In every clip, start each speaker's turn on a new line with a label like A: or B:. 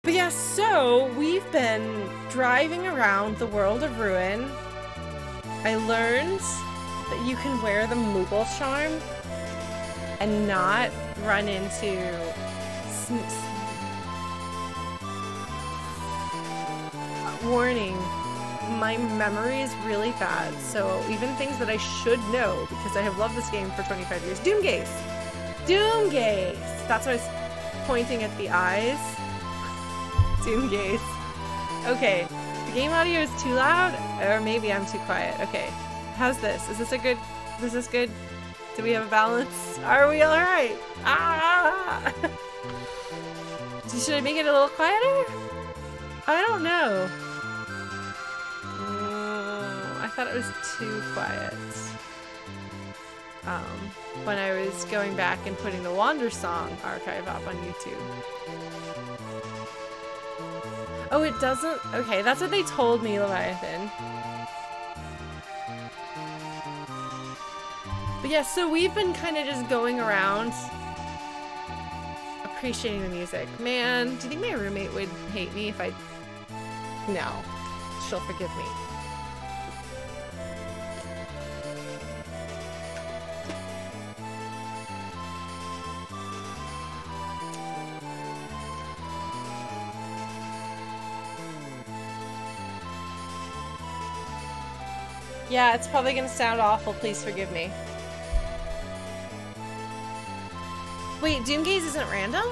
A: But yeah, so we've been driving around the world of Ruin. I learned that you can wear the Moogle charm and not run into warning. My memory is really bad, so even things that I should know because I have loved this game for 25 years. Doomgaze! Doomgaze! That's why I was pointing at the eyes. Doomgaze. Okay, the game audio is too loud, or maybe I'm too quiet. Okay, how's this? Is this a good... Is this good? Do we have a balance? Are we alright? Ah! Should I make it a little quieter? I don't know. I thought it was too quiet. When I was going back and putting the Wander Song archive up on YouTube. Oh, it doesn't? Okay, that's what they told me, Leviathan. But yeah, so we've been kind of just going around appreciating the music. Man, do you think my roommate would hate me if I... No. She'll forgive me. Yeah, it's probably gonna sound awful. Please forgive me. Wait, Doomgaze isn't random?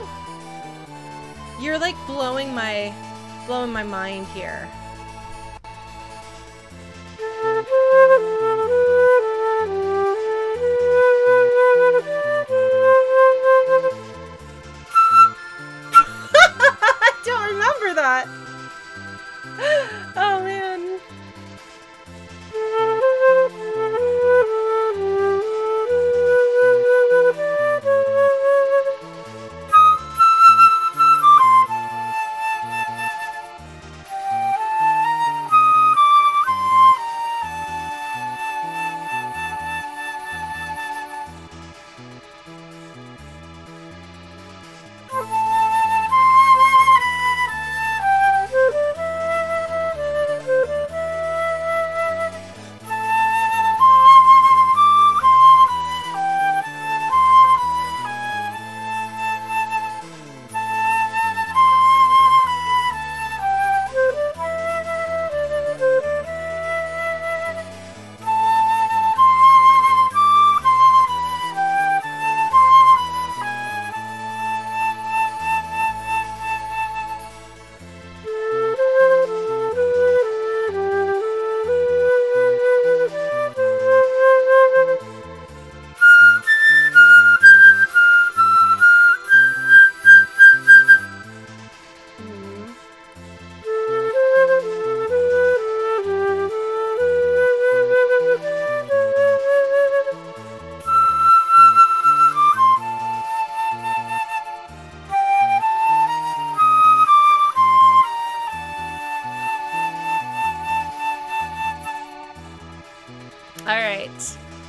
A: You're like blowing my mind here. I don't remember that. Oh man.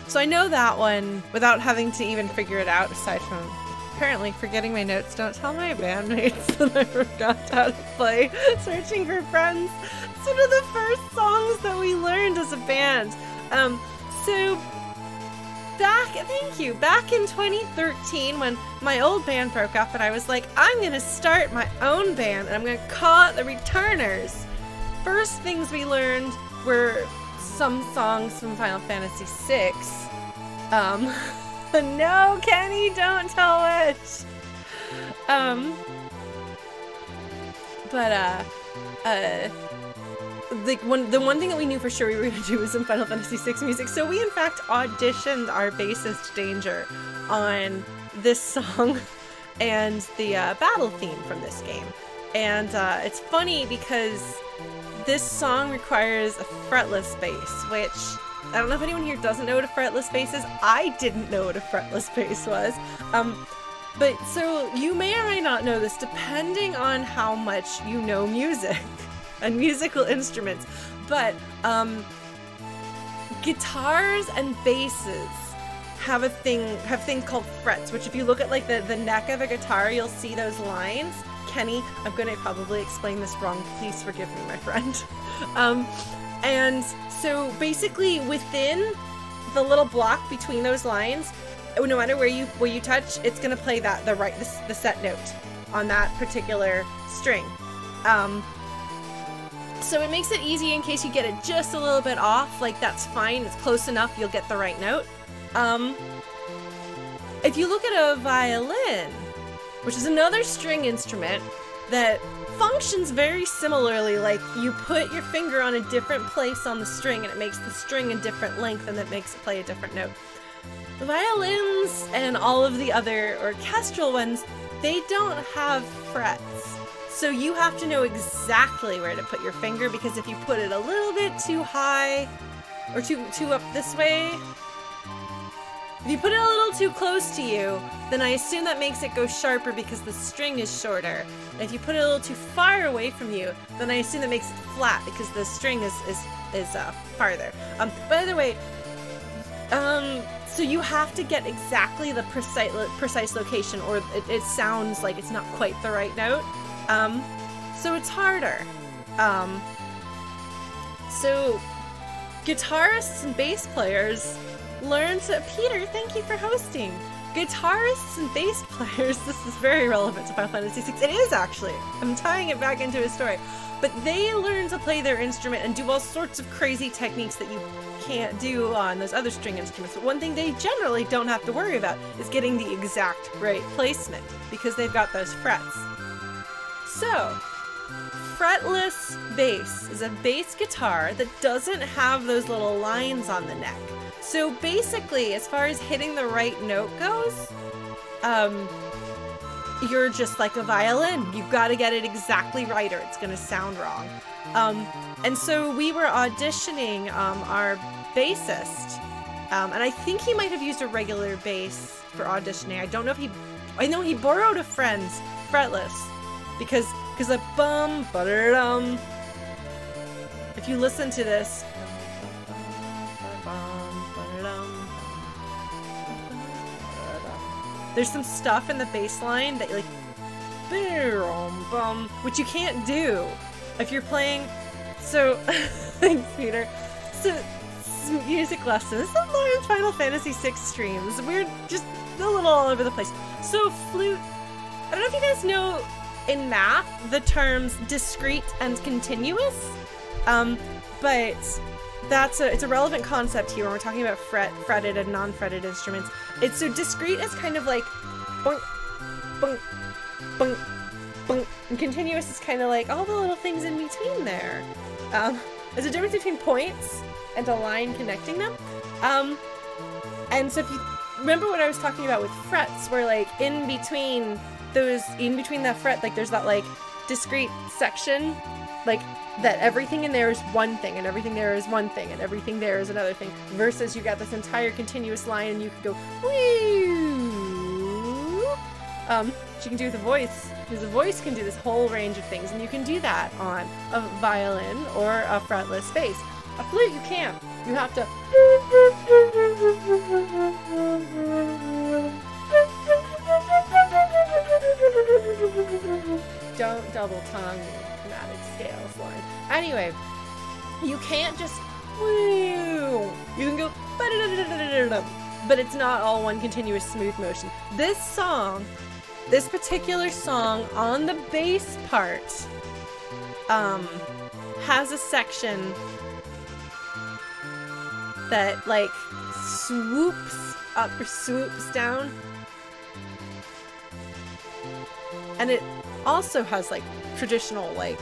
A: So I know that one without having to even figure it out, aside from apparently forgetting my notes. Don't tell my bandmates that I forgot how to play Searching for Friends. It's one of the first songs that we learned as a band. So back in 2013 when my old band broke up and I was like, I'm gonna start my own band and I'm gonna call it the Returners. First things we learned were some songs from Final Fantasy VI. No, Kenny, don't tell it. The one thing that we knew for sure we were going to do was some Final Fantasy VI music, so we in fact auditioned our bassist Danger on this song and the battle theme from this game. And it's funny because this song requires a fretless bass, which I don't know if anyone here doesn't know what a fretless bass is. I didn't know what a fretless bass was. But so you may or may not know this depending on how much you know music and musical instruments. But guitars and basses have things called frets, which if you look at like the neck of a guitar, you'll see those lines. Kenny. I'm going to probably explain this wrong. Please forgive me, my friend. And so basically within the little block between those lines, no matter where you touch, it's going to play the set note on that particular string. So it makes it easy in case you get it just a little bit off. Like, that's fine. It's close enough. You'll get the right note. If you look at a violin, which is another string instrument that functions very similarly, like you put your finger on a different place on the string and it makes the string a different length and that makes it play a different note. The violins and all of the other orchestral ones, they don't have frets. So you have to know exactly where to put your finger, because if you put it a little bit too high or too up this way, if you put it a little too close to you, then I assume that makes it go sharper because the string is shorter. And if you put it a little too far away from you, then I assume that makes it flat because the string is farther. By the way, so you have to get exactly the precise location, or it sounds like it's not quite the right note. So it's harder. So guitarists and bass players learn to... Peter, thank you for hosting. Guitarists and bass players, this is very relevant to Final Fantasy VI. It is, actually. I'm tying it back into a story. But they learn to play their instrument and do all sorts of crazy techniques that you can't do on those other string instruments. But one thing they generally don't have to worry about is getting the exact right placement, because they've got those frets. So, fretless bass is a bass guitar that doesn't have those little lines on the neck. So basically, as far as hitting the right note goes, you're just like a violin. You've got to get it exactly right or it's going to sound wrong. And so we were auditioning our bassist, and I think he might have used a regular bass for auditioning. I don't know if I know he borrowed a friend's fretless, because the bum, ba-da-dum, if you listen to this, there's some stuff in the bass line that like, which you can't do if you're playing. So, thanks, Peter. So, music lessons. This is Lauren's Final Fantasy VI streams. We're just a little all over the place. So, flute. I don't know if you guys know in math the terms discrete and continuous, but it's a relevant concept here when we're talking about fretted and non-fretted instruments. It's so discrete is kind of like boink, boink, boink, boink, and continuous is kind of like all the little things in between there. There's a difference between points and a line connecting them. And so if you remember what I was talking about with frets, where like in between that fret, like there's that like discrete section, like that everything in there is one thing and everything there is one thing and everything there is another thing, versus you got this entire continuous line and you could go woo, which you can do with a voice, because a voice can do this whole range of things, and you can do that on a violin or a fretless bass. A flute you can't. You have to don't double tongue chromatic scales line. Anyway, you can't just woo. You can go but it's not all one continuous smooth motion. This particular song on the bass part has a section that like swoops up or swoops down, and it also has like traditional, like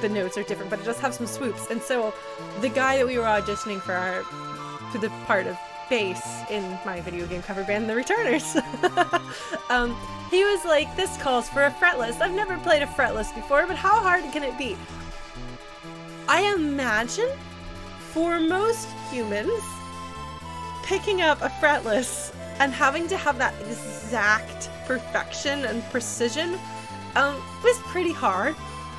A: the notes are different, but it does have some swoops. And so the guy that we were auditioning for the part of bass in my video game cover band, The Returners, he was like, this calls for a fretless. I've never played a fretless before, but how hard can it be? I imagine for most humans, picking up a fretless and having to have that exact perfection and precision was pretty hard.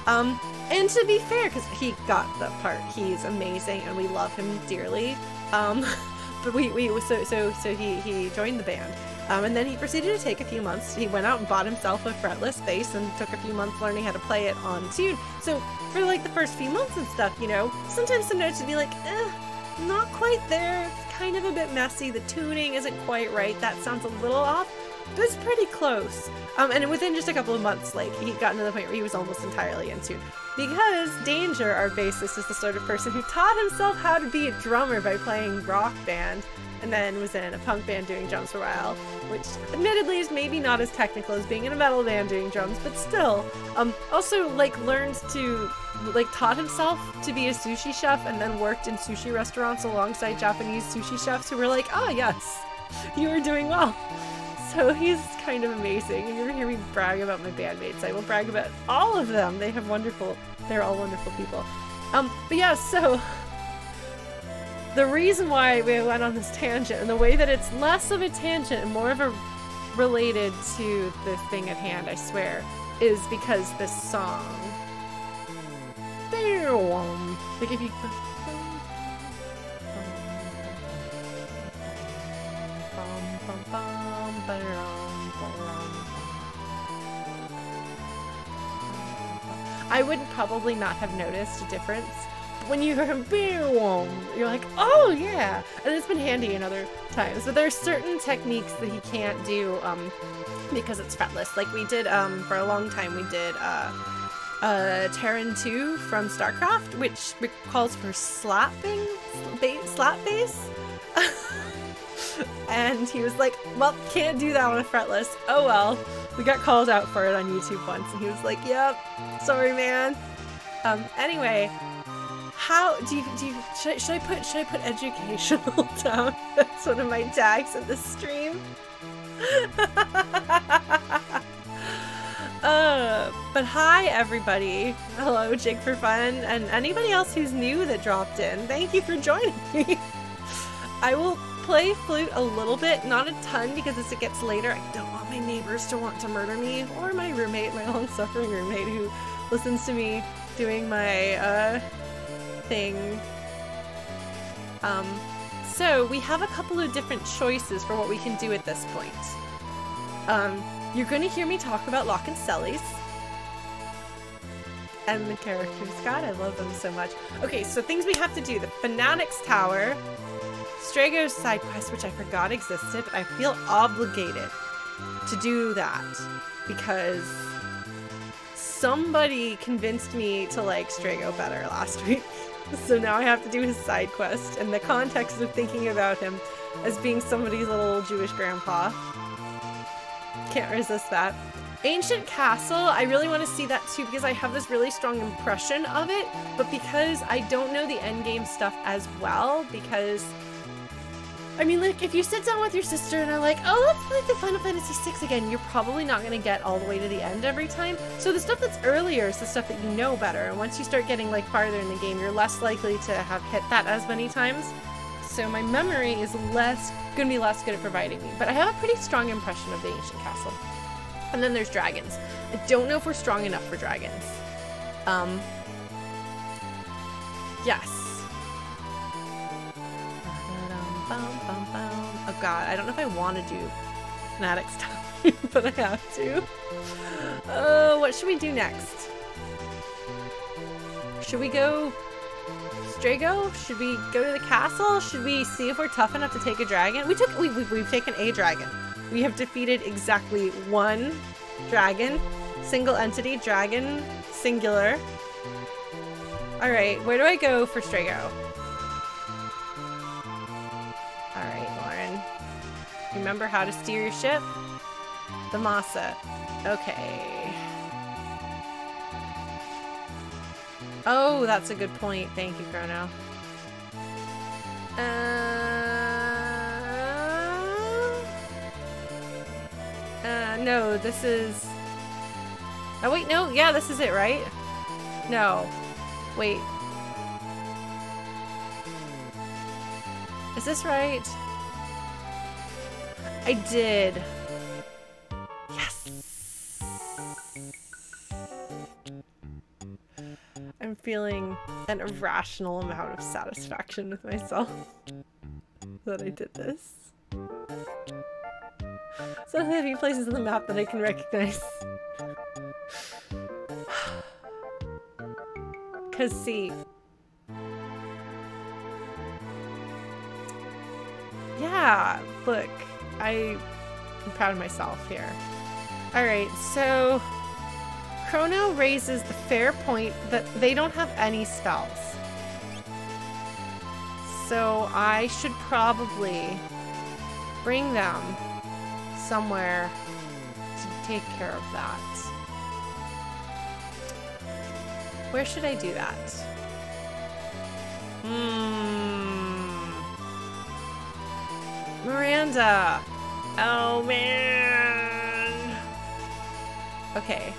A: And to be fair, because he got that part, he's amazing and we love him dearly. But so he joined the band. And then he proceeded to take a few months. He went out and bought himself a fretless bass and took a few months learning how to play it on tune. So for like the first few months and stuff, you know, sometimes some notes would be like, not quite there. It's kind of a bit messy. The tuning isn't quite right. That sounds a little off, but it's pretty close. And within just a couple of months, like, he got to the point where he was almost entirely in tune. Because Danger, our bassist, is the sort of person who taught himself how to be a drummer by playing rock band, and then was in a punk band doing drums for a while, which admittedly is maybe not as technical as being in a metal band doing drums, but still. Also, like, learned to, like, taught himself to be a sushi chef and then worked in sushi restaurants alongside Japanese sushi chefs who were like, oh yes, you were doing well. So he's kind of amazing. You're gonna hear me brag about my bandmates. I will brag about all of them. They're all wonderful people. But yeah, so the reason why we went on this tangent, and the way that it's less of a tangent and more of a related to the thing at hand, I swear, is because this song. Like if you I would probably not have noticed a difference. When you hear him, you're like, oh yeah! And it's been handy in other times. But there are certain techniques that he can't do because it's fretless. Like we did, for a long time, we did Terran 2 from StarCraft, which calls for slap bass. And he was like, well, can't do that on a fretless. Oh well. We got called out for it on YouTube once, and he was like, yep, sorry man. Anyway, how do you should I put educational down? That's one of my tags in this stream. But hi everybody. Hello, Jig for Fun, and anybody else who's new that dropped in. Thank you for joining me. I will play flute a little bit, not a ton, because as it gets later, I don't want my neighbors to want to murder me, or my roommate, my long-suffering roommate, who listens to me doing my thing. So we have a couple of different choices for what we can do at this point. You're going to hear me talk about Lock and Sellies. And the characters. God, I love them so much. Okay, so things we have to do. The Fanatics Tower, Strago's side quest, which I forgot existed, but I feel obligated to do that because somebody convinced me to like Strago better last week. So now I have to do his side quest in the context of thinking about him as being somebody's little Jewish grandpa. Can't resist that. Ancient Castle, I really want to see that too because I have this really strong impression of it, but because I don't know the endgame stuff as well, because I mean, like, if you sit down with your sister and are like, oh, let's play the Final Fantasy VI again, you're probably not going to get all the way to the end every time. So the stuff that's earlier is the stuff that you know better, and once you start getting, like, farther in the game, you're less likely to have hit that as many times. So my memory is going to be less good at providing me. But I have a pretty strong impression of the Ancient Castle. And then there's dragons. I don't know if we're strong enough for dragons. Yes. Oh god, I don't know if I want to do Fanatics Tower, but I have to. What should we do next? Should we go Strago? Should we go to the castle? Should we see if we're tough enough to take a dragon? We've taken a dragon. We have defeated exactly one dragon. Single entity, dragon, singular. Alright, where do I go for Strago? Alright, Lauren. Remember how to steer your ship? The Masa. Okay. Oh, that's a good point. Thank you, Chrono. No, this is... Oh, wait, no. Yeah, this is it, right? No. Wait. Is this right? I did. Yes! I'm feeling an irrational amount of satisfaction with myself that I did this. So there are a few places on the map that I can recognize. Cause see. Yeah, look. I'm proud of myself here. Alright, so Chrono raises the fair point that they don't have any spells. So I should probably bring them somewhere to take care of that. Where should I do that? Miranda! Oh man! Okay.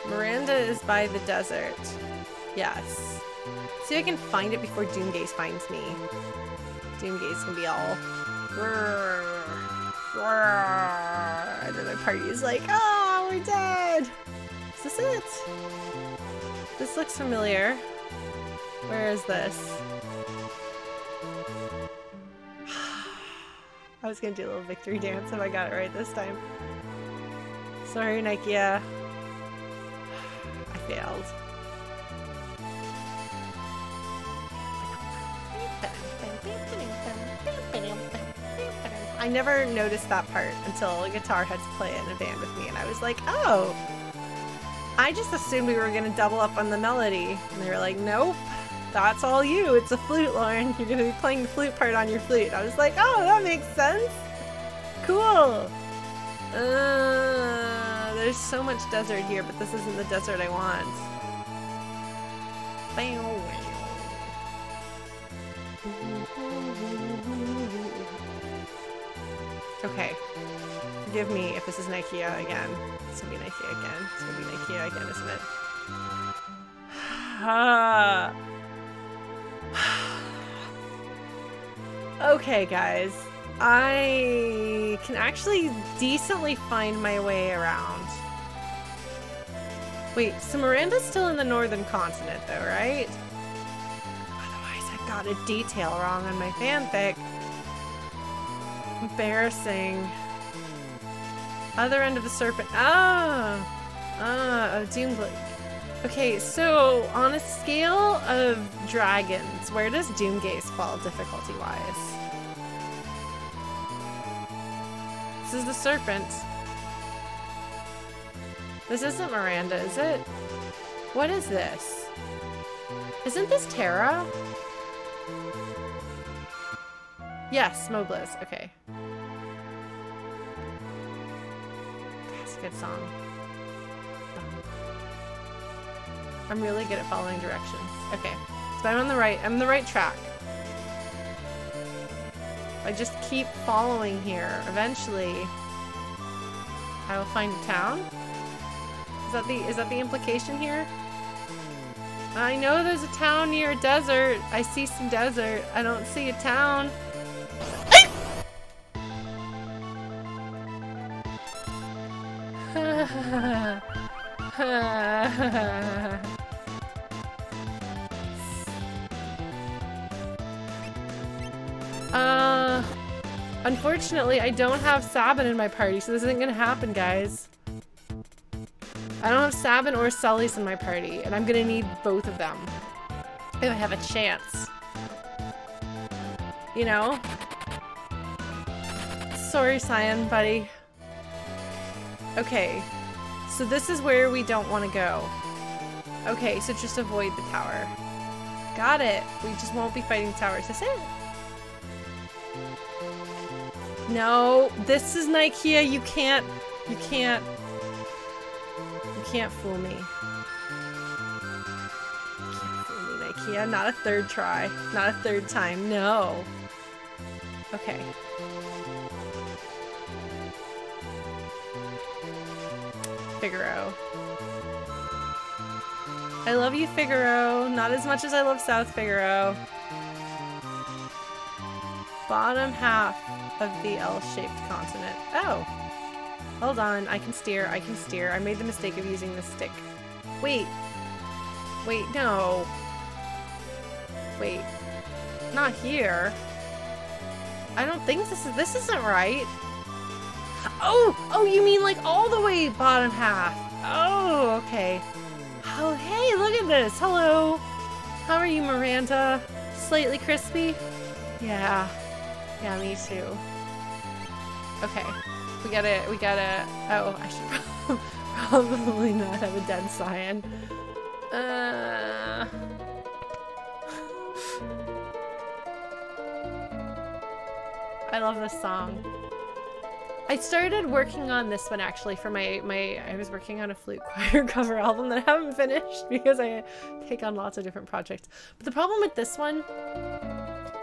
A: Miranda is by the desert. Yes. See if I can find it before Doomgaze finds me. Doomgaze can be all... And then my party is like, oh, we're dead! Is this it? This looks familiar. Where is this? I was gonna do a little victory dance if I got it right this time. Sorry, Nikia. I failed. I never noticed that part until Guitar had to play it in a band with me, and I was like, oh! I just assumed we were gonna double up on the melody. And they were like, nope. That's all you. It's a flute, Lauren. You're gonna be playing the flute part on your flute. I was like, oh, that makes sense. Cool. There's so much desert here, but this isn't the desert I want. Okay. Forgive me if this is Nikia again. It's gonna be Nikia again. It's gonna be Nikia again, isn't it? Okay, guys. I can actually decently find my way around. Wait, so Miranda's still in the northern continent, though, right? Otherwise, I got a detail wrong on my fanfic. Embarrassing. Other end of the serpent. Oh, Doomblade. Okay, so on a scale of dragons, where does Doomgaze fall difficulty-wise? This is the serpent. This isn't Miranda, is it? What is this? Isn't this Terra? Yes, Mobliz. Okay. That's a good song. I'm really good at following directions. Okay, so I'm on the right track. I just keep following here. Eventually, I will find a town. Is that the implication here? I know there's a town near a desert. I see some desert. I don't see a town. Unfortunately, I don't have Sabin in my party, so this isn't gonna happen, guys. I don't have Sabin or Sully's in my party, and I'm gonna need both of them if I have a chance. You know? Sorry, Cyan, buddy. Okay, so this is where we don't want to go. Okay, so just avoid the tower. Got it. We just won't be fighting towers. Is it? No, this is Nikia. You can't fool me. You can't fool me, Nikia. Not a third try. Not a third time. No. Okay. Figaro. I love you, Figaro. Not as much as I love South Figaro. Bottom half of the L-shaped continent. Oh. Hold on. I can steer. I can steer. I made the mistake of using the stick. Wait. Wait, no. Wait. Not here. I don't think this isn't right. Oh, you mean like all the way bottom half. Oh, okay. Oh, hey, look at this. Hello. How are you, Miranda? Slightly crispy? Yeah. Yeah, me too. Okay. We gotta, oh, I should probably not have a dead cyan. I love this song. I started working on this one actually for I was working on a flute choir cover album that I haven't finished because I take on lots of different projects. But the problem with this one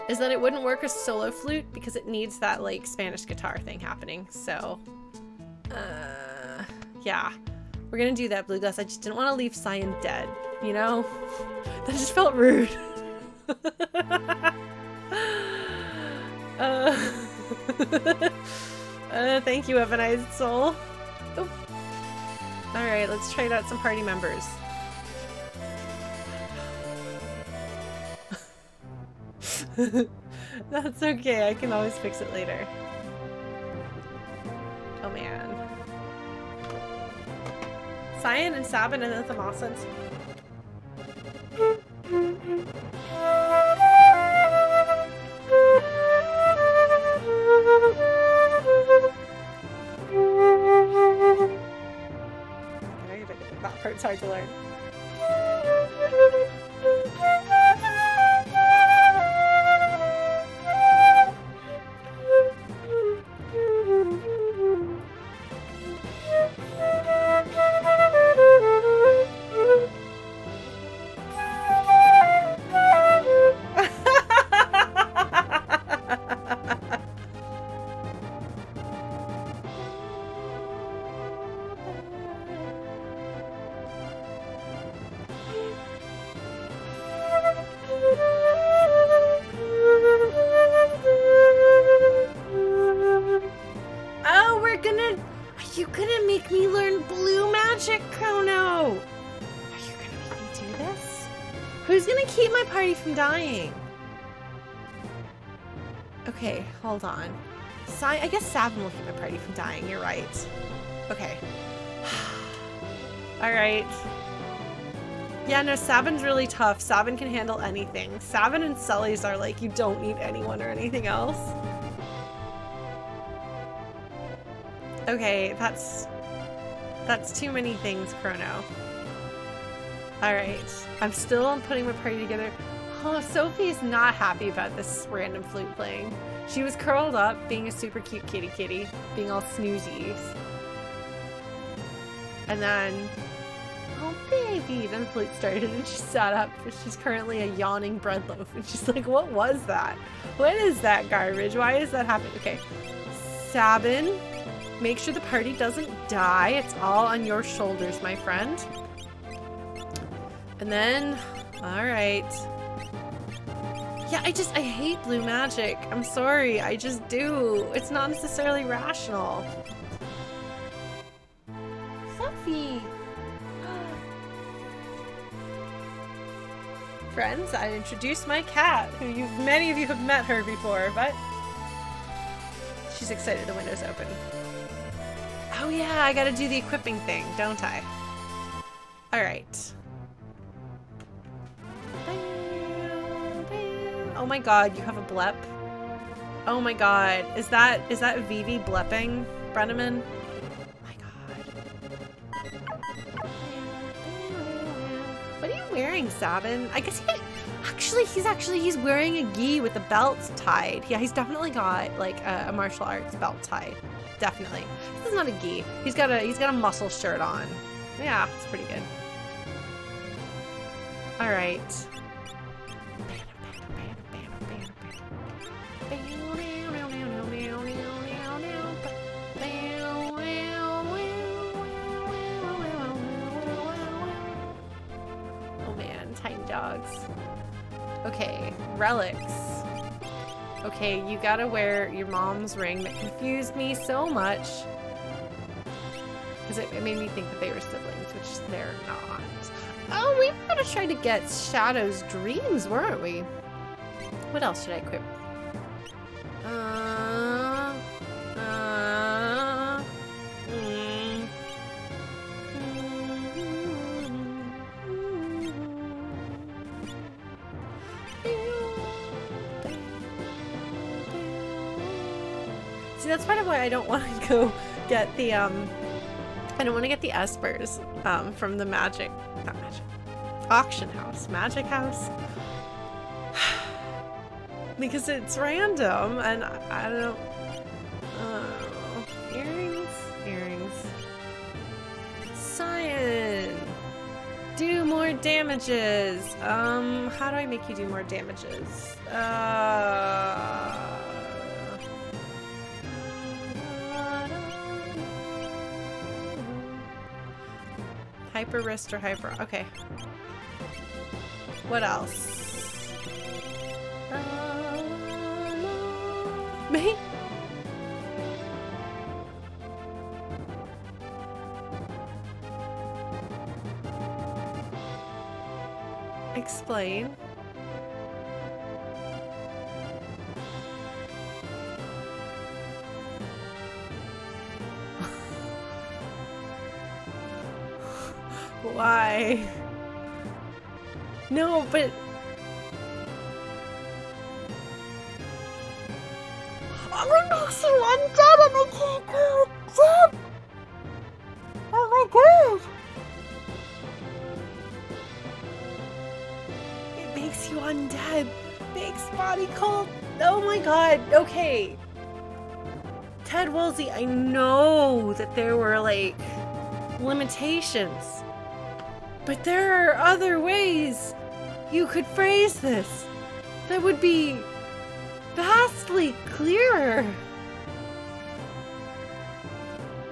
A: is that it wouldn't work as solo flute because it needs that like Spanish guitar thing happening. So, yeah, we're gonna do that, Blue Glass. I just didn't want to leave Cyan dead, you know? That just felt rude. Thank you, Evanized Soul. Oh. Alright, let's try out some party members. That's okay, I can always fix it later. Oh man. Cyan and Sabin and the Thermosans. That part's hard to learn. Dying. Okay, hold on. I guess Sabin will keep my party from dying. You're right. Okay. Alright. Yeah, no, Sabin's really tough. Sabin can handle anything. Sabin and Sully's are like, you don't need anyone or anything else. Okay, that's too many things, Chrono. Alright. I'm still putting my party together. Oh, Sophie's not happy about this random flute playing. She was curled up, being a super cute kitty, being all snoozies. And then, oh baby, then flute started and she sat up. She's currently a yawning bread loaf. And she's like, what was that? What is that garbage? Why is that happening? Okay, Sabin, make sure the party doesn't die. It's all on your shoulders, my friend. And then, all right. Yeah, I hate blue magic. I'm sorry, I just do. It's not necessarily rational. Sophie! Friends, I introduced my cat, who many of you have met her before, but she's excited the window's open. Oh yeah, I gotta do the equipping thing, don't I? Alright. Oh my god, you have a blep. Oh my god. Is that Vivi blepping, Brenneman? Oh my god. What are you wearing, Sabin? I guess he's wearing a gi with the belt tied. Yeah, he's definitely got like a martial arts belt tied. Definitely. This is not a gi. He's got a muscle shirt on. Yeah, it's pretty good. All right. Oh man, tiny dogs. Okay, relics. Okay, you gotta wear your mom's ring that confused me so much. Because it made me think that they were siblings, which they're not. Oh, we were gonna try to get Shadow's dreams, weren't we? What else should I equip? See, that's part of why I don't want to go get the, I don't want to get the espers, from the not magic, auction house, magic house. Because it's random, and I don't, earrings. Cyan! Do more damages! How do I make you do more damages? Hyper wrist or hyper, okay. What else? Me? Explain. Why? No, but I'm so undead and I can't go dead. Oh my god. It makes you undead. Makes body cold. Oh my god. Okay. Ted Woolsey, I know that there were like limitations, but there are other ways you could phrase this that would be vastly clearer.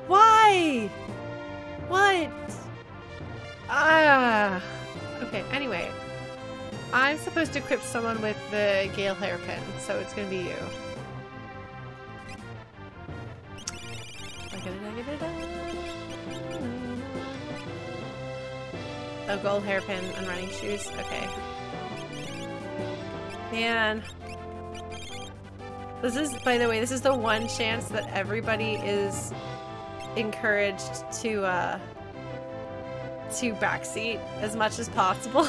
A: Why? What? Okay, anyway. I'm supposed to equip someone with the Gale hairpin, so it's gonna be you. Oh, gold hairpin and running shoes. Okay. Man. This is, by the way, this is the one chance that everybody is encouraged to backseat as much as possible.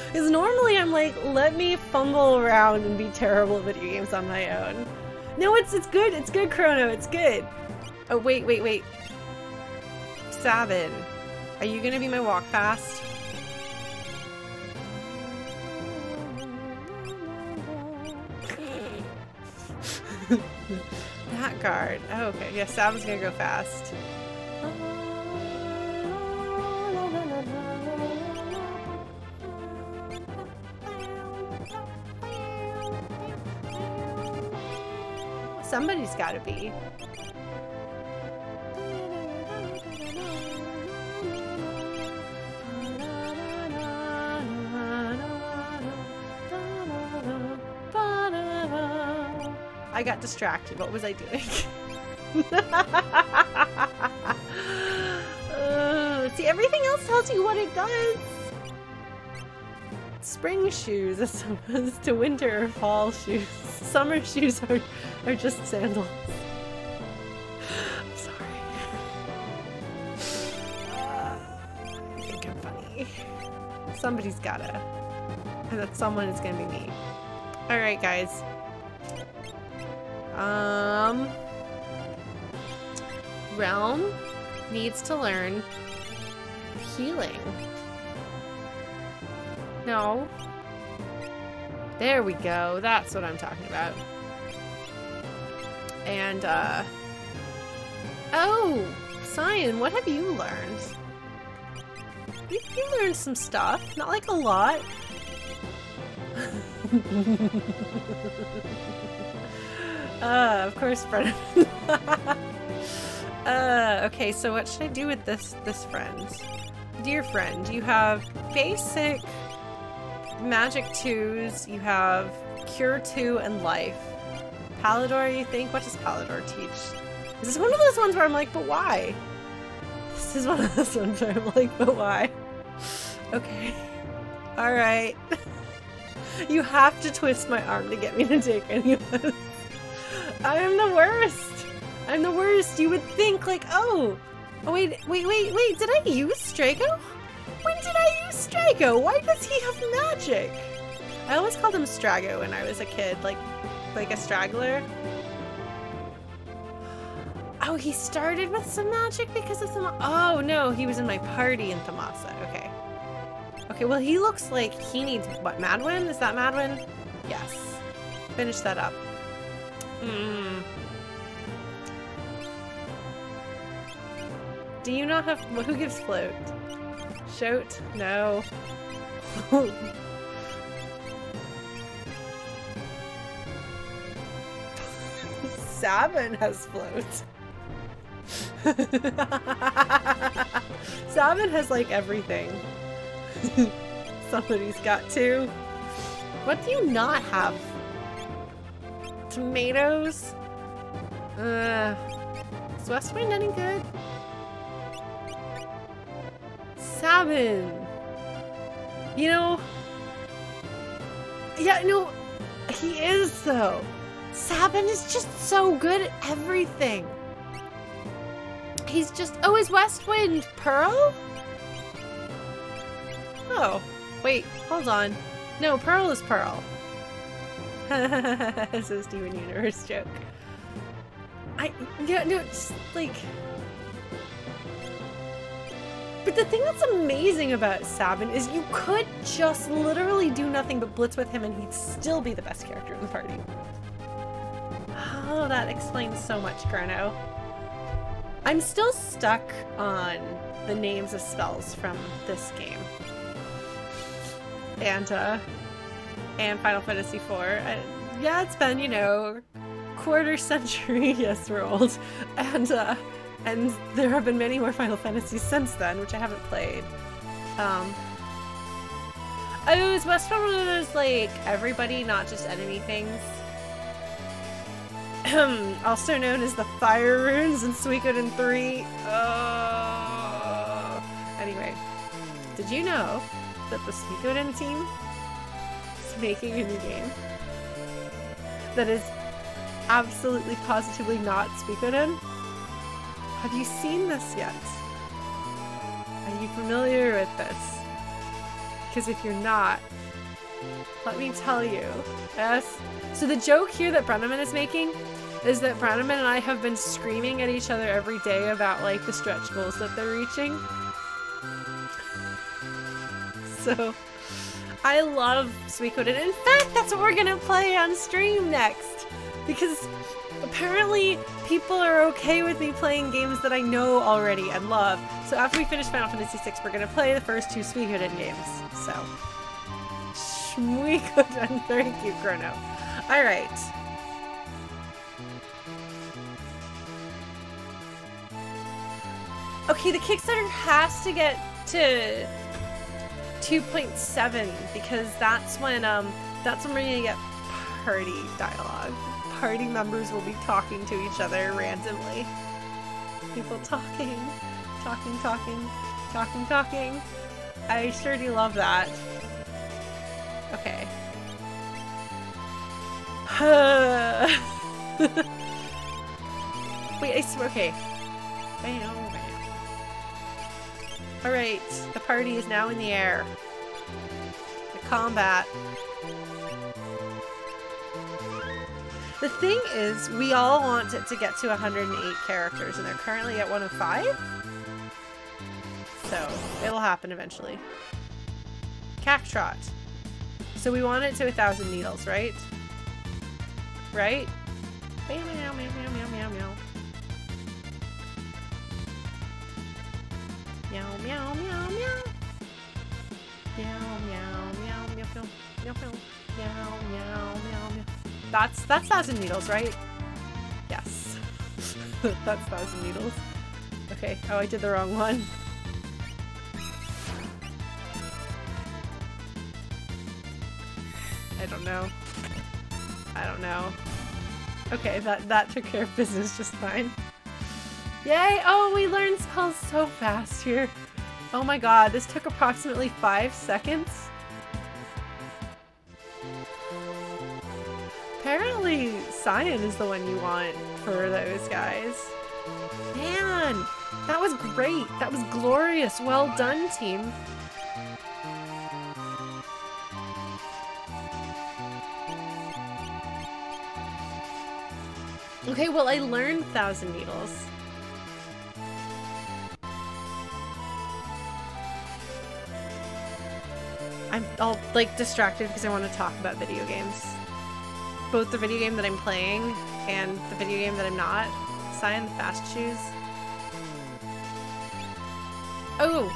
A: Because normally I'm like, let me fumble around and be terrible at video games on my own. No, it's good. It's good, Chrono. It's good. Oh, wait. Sabin, are you gonna be my walk fast? That guard. Oh, okay. Yeah, Sabin's gonna go fast. Somebody's gotta be. I got distracted. What was I doing? See, everything else tells you what it does. Spring shoes as opposed to winter or fall shoes. Summer shoes are just sandals. I'm sorry. I think I'm funny. Somebody's gotta. And that someone is gonna be me. Alright, guys. Realm needs to learn healing. No. There we go. That's what I'm talking about. And, oh! Cyan, what have you learned? You learned some stuff. Not like a lot. Of course, friend. Okay, so what should I do with this friend? Dear friend, you have basic magic 2s, you have cure 2 and life. Palador, you think? What does Palador teach? This is one of those ones where I'm like, but why? This is one of those ones where I'm like, but why? Okay. Alright. You have to twist my arm to get me to take any of this. I am the worst! I'm the worst! You would think like, oh! Oh wait, did I use Strago? When did I use Strago? Why does he have magic? I always called him Strago when I was a kid, like a straggler. Oh, he started with some magic because of some. Oh no, he was in my party in Thamasa. Okay. Okay, well he looks like he needs what? Madwin? Is that Madwin? Yes. Finish that up. Do you not have? Well, who gives float? Shoat? No. Sabin has float. Sabin has like everything. Somebody's got to. What do you not have? Tomatoes? Is West Wind any good? Sabin. You know. Yeah, no. He is though. Sabin is just so good at everything. He's just. Oh, is West Wind Pearl? Oh, wait, hold on. No, Pearl is Pearl. This is Steven Universe joke. Yeah, no, just like. But the thing that's amazing about Sabin is you could just literally do nothing but blitz with him and he'd still be the best character in the party. Oh, that explains so much, Chrono. I'm still stuck on the names of spells from this game. And Final Fantasy IV. Yeah, it's been, you know, quarter century, yes, we're old. And there have been many more Final Fantasies since then, which I haven't played. Oh, is Westworld like everybody, not just enemy things? Also known as the Fire Runes in Suikoden 3. Oh. Anyway, did you know that the Suikoden team is making a new game that is absolutely positively not Suikoden? Have you seen this yet? Are you familiar with this? Because if you're not, let me tell you. Yes. So the joke here that Brenneman is making is that Brenneman and I have been screaming at each other every day about like the stretch goals that they're reaching. So I love Suikoden. In fact, that's what we're gonna play on stream next. Because apparently people are okay with me playing games that I know already and love. So after we finish Final Fantasy VI, we're gonna play the first 2 Suikoden games. So Suikoden, thank you, Chrono. Alright. Okay, the Kickstarter has to get to 2.7 because that's when we're gonna get party dialogue. Party members will be talking to each other randomly. People talking. I sure do love that. Okay. Wait, I swear. Okay. Alright, the party is now in the air. The combat. The thing is, we all want it to get to 108 characters, and they're currently at 105? So, it'll happen eventually. Cactrot. So we want it to 1,000 needles, right? Right? Meow, meow, meow, meow, meow, meow, meow. Meow, meow, meow, meow. Meow, meow, meow, meow, meow, meow, meow, meow, meow, meow. That's 1,000 needles, right? Yes. That's 1,000 needles. Okay. Oh, I did the wrong one. I don't know. I don't know. Okay, that took care of business just fine. Yay! Oh, we learned spells so fast here. Oh my god, this took approximately 5 seconds. Apparently, Cyan is the one you want for those guys. Man, that was great. That was glorious. Well done, team. Okay, well, I learned 1,000 needles. I'm all like distracted because I want to talk about video games. Both the video game that I'm playing and the video game that I'm not. Cyan the Fast Shoes. Oh!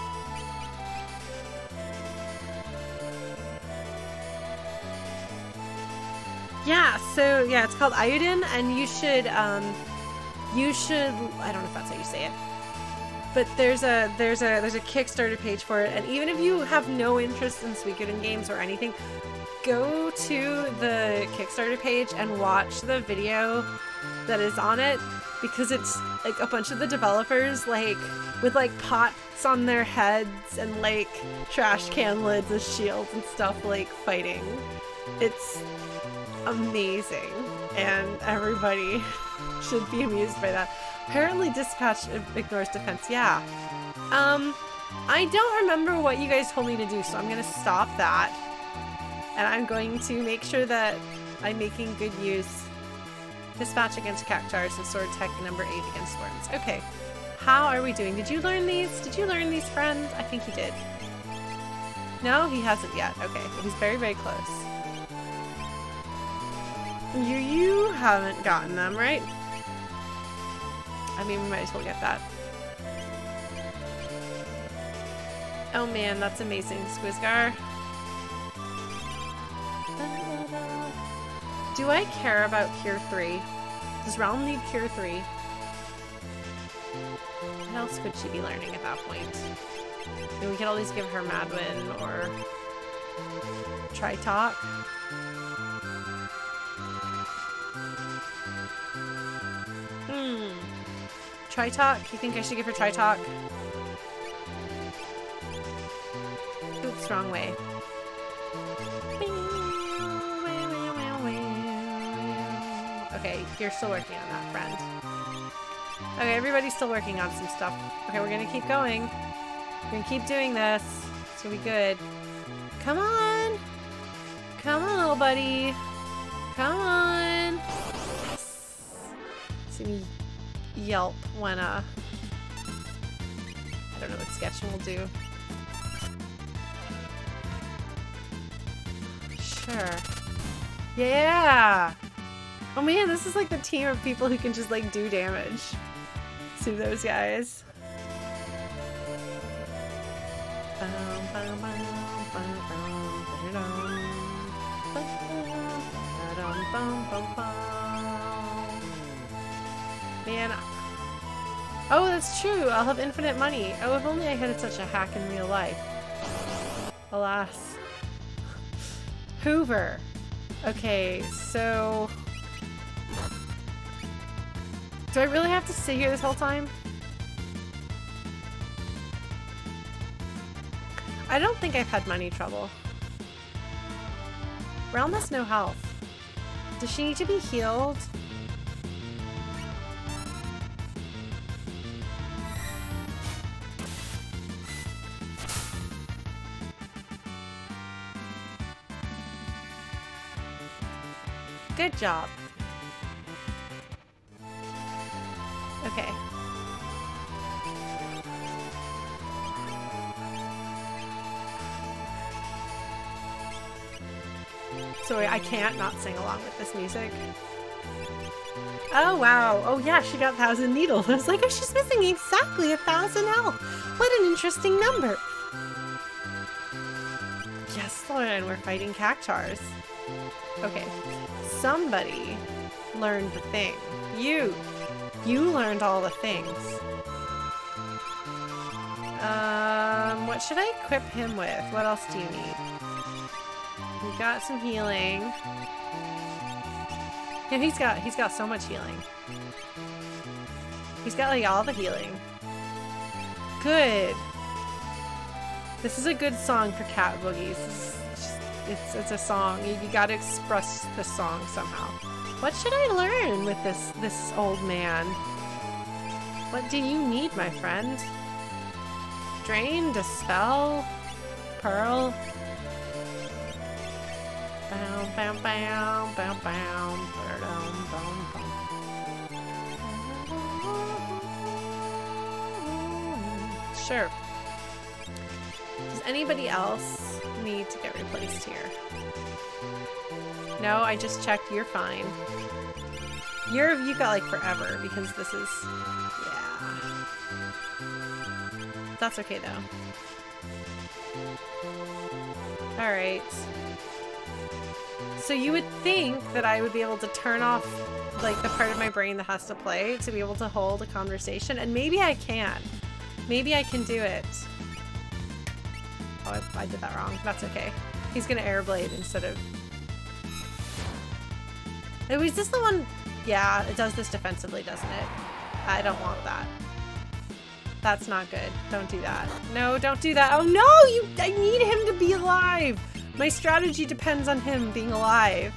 A: Yeah, so yeah, it's called Iodine, and you should, I don't know if that's how you say it, but there's a Kickstarter page for it, and even if you have no interest in Suikoden games or anything, go to the Kickstarter page and watch the video that is on it, because it's like a bunch of the developers like with like pots on their heads and like trash can lids as shields and stuff, like fighting. It's amazing, and everybody should be amused by that. Apparently Dispatch ignores defense. Yeah. I don't remember what you guys told me to do, so I'm gonna stop that. And I'm going to make sure that I'm making good use. Dispatch against Cactars and Sword Tech number 8 against Worms. Okay. How are we doing? Did you learn these? Did you learn these, friend? I think you did. No, he hasn't yet. Okay. Well, he's very, very close. You haven't gotten them, right? I mean, we might as well get that. Oh man, that's amazing, Squizgar. Do I care about Cure 3? Does Realm need Cure 3? What else could she be learning at that point? I mean, we could always give her Madwin or Tritalk. Tritalk? You think I should give her Tritalk? Oops, wrong way. Okay, you're still working on that, friend. Okay, everybody's still working on some stuff. Okay, we're gonna keep going. We're gonna keep doing this. It's gonna be good. Come on! Come on, little buddy! Come on! Yes! See me yelp when, I don't know what Sketchin will do. Sure. Yeah! Oh man, this is like the team of people who can just like do damage. See those guys? Man. Oh, that's true. I'll have infinite money. Oh, if only I had such a hack in real life. Alas. Hoover. Okay, so... do I really have to sit here this whole time? I don't think I've had money trouble. Realm has no health. Does she need to be healed? Good job. Okay. Sorry, I can't not sing along with this music. Oh wow. Oh yeah, she got 1,000 needles. I was like, oh, she's missing exactly 1,000 health. What an interesting number. Yes, Lord, and we're fighting Cactars. Okay. Somebody learned the thing. You learned all the things. What should I equip him with? What else do you need? We got some healing. Yeah, he's got so much healing. He's got like all the healing. Good. This is a good song for cat boogies. It's a song. You gotta express the song somehow. What should I learn with this old man? What do you need, my friend? Drain, Dispel, Pearl. Bow, bow, bow, bow, bow, bow, bow, bow. Sure. Does anybody else need to get replaced here? No, I just checked. You're fine. You've got like forever because this is, yeah. That's okay though. All right. So you would think that I would be able to turn off like the part of my brain that has to play to be able to hold a conversation, and maybe I can. Maybe I can do it. Oh, I did that wrong. That's okay. He's gonna air blade instead of... Oh, is this the one? Yeah, it does this defensively, doesn't it? I don't want that. That's not good. Don't do that. No, don't do that. Oh no! I need him to be alive! My strategy depends on him being alive.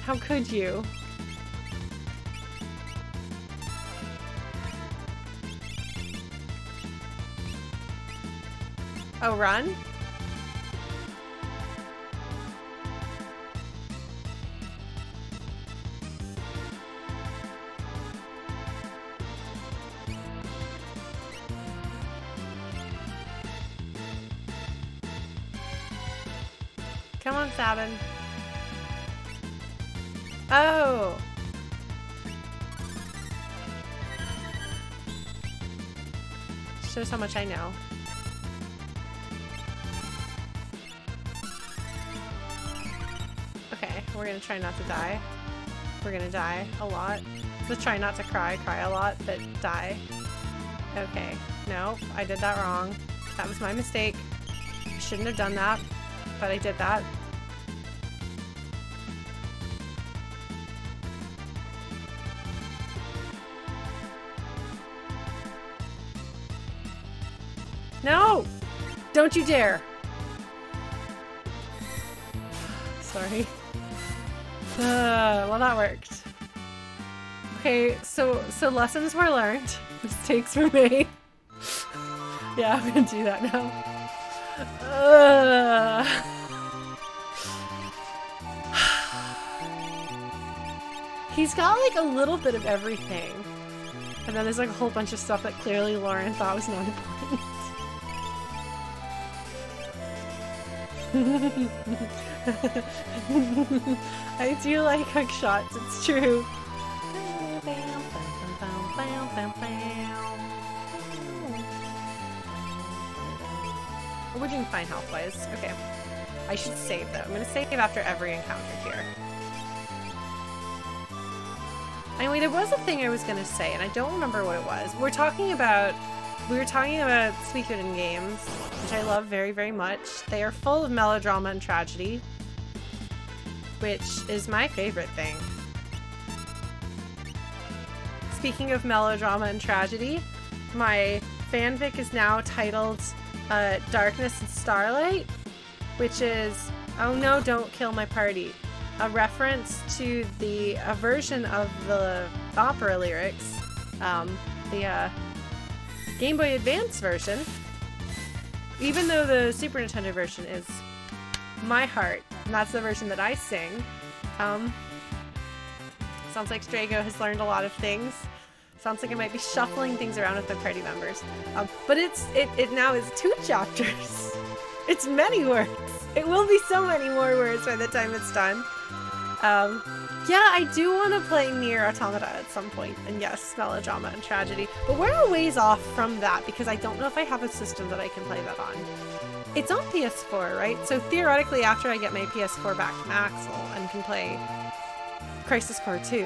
A: How could you? Oh, run? Come on, Sabin. Oh! Shows how much I know. Okay, we're gonna try not to die. We're gonna die a lot. Let's try not to cry a lot, but die. Okay, no, I did that wrong. That was my mistake. I shouldn't have done that, but I did that. No! Don't you dare! Sorry. Well, that worked. Okay, so lessons were learned. Mistakes were made. Yeah, I'm gonna do that now. He's got like a little bit of everything. And then there's like a whole bunch of stuff that clearly Lauren thought was not important. I do like hook shots, it's true. We're doing fine health-wise. Okay. I should save though. I'm gonna save after every encounter here. Anyway, there was a thing I was gonna say, and I don't remember what it was. We were talking about Suikoden games, which I love very, very much. They are full of melodrama and tragedy, which is my favorite thing. Speaking of melodrama and tragedy, my fanfic is now titled Darkness and Starlight, which is, oh no, don't kill my party. A reference to a version of the opera lyrics, the Game Boy Advance version, even though the Super Nintendo version is My Heart, and that's the version that I sing. Sounds like Strago has learned a lot of things. Sounds like I might be shuffling things around with my party members. But it now is 2 chapters. It's many words. It will be so many more words by the time it's done. Yeah, I do want to play Nier Automata at some point, and yes, melodrama and tragedy, but we're a ways off from that because I don't know if I have a system that I can play that on. It's on PS4, right? So theoretically, after I get my PS4 back from Axel and can play Crisis Core 2,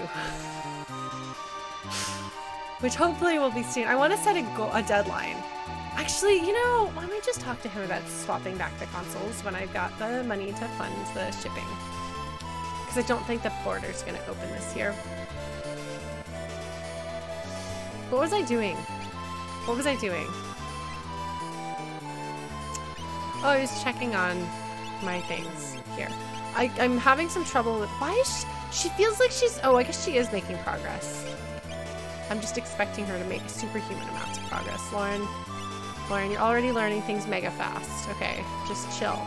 A: which hopefully will be soon. I want to set a deadline. Actually, you know, I might just talk to him about swapping back the consoles when I've got the money to fund the shipping. Because I don't think the border's going to open this year. What was I doing? What was I doing? Oh, I was checking on my things here. I'm having some trouble with... Why is she feels like she's... Oh, I guess she is making progress. I'm just expecting her to make superhuman amounts of progress. Lauren, you're already learning things mega fast. Okay, just chill.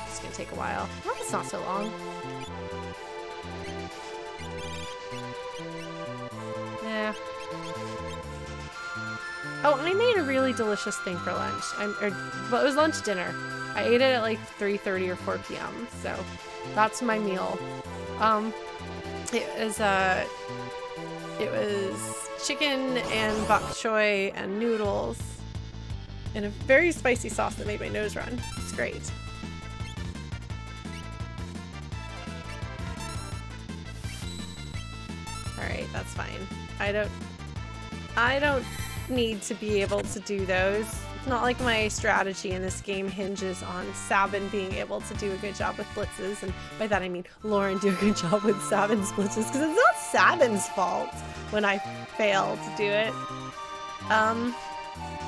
A: It's gonna take a while. Oh, it's not so long. Yeah. Oh, I made a really delicious thing for lunch. Well, it was lunch dinner. I ate it at like 3:30 or 4 p.m. So that's my meal. It was chicken and bok choy and noodles and a very spicy sauce that made my nose run. It's great. Alright, that's fine. I don't need to be able to do those. It's not like my strategy in this game hinges on Sabin being able to do a good job with blitzes, and by that I mean Lauren do a good job with Sabin's blitzes, because it's not Sabin's fault when I fail to do it.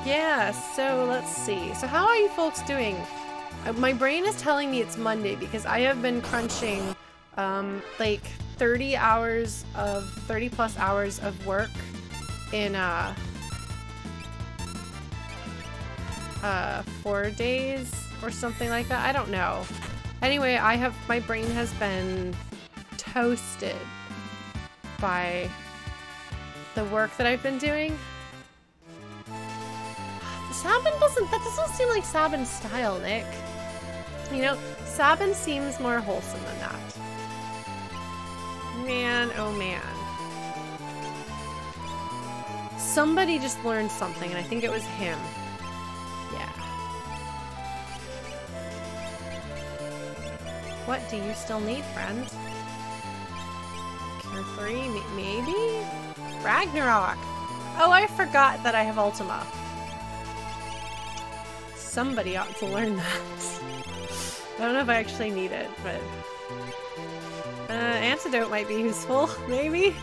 A: Yeah, so let's see. So how are you folks doing? My brain is telling me it's Monday because I have been crunching like 30 plus hours of work in 4 days or something like that. I don't know. Anyway, my brain has been toasted by the work that I've been doing. That doesn't seem like Sabin's style, Nick. You know, Sabin seems more wholesome than that. Man, oh man. Somebody just learned something, and I think it was him. Yeah. What do you still need, friend? Cure 3, maybe? Ragnarok! Oh, I forgot that I have Ultima. Somebody ought to learn that. I don't know if I actually need it, but... Antidote might be useful, maybe?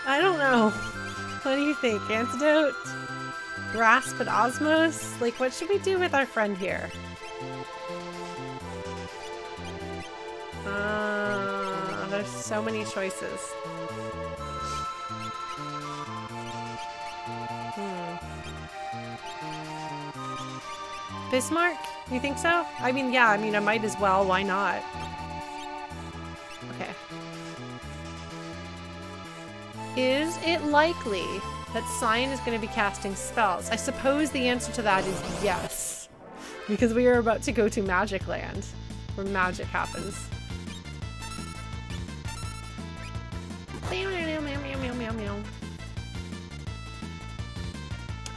A: I don't know. What do you think? Antidote? Grasp at Osmos? Like, what should we do with our friend here? There's so many choices. Bismarck? You think so? I mean, yeah, I might as well. Why not? Okay. Is it likely that Cyan is going to be casting spells? I suppose the answer to that is yes. Because we are about to go to Magic Land, where magic happens.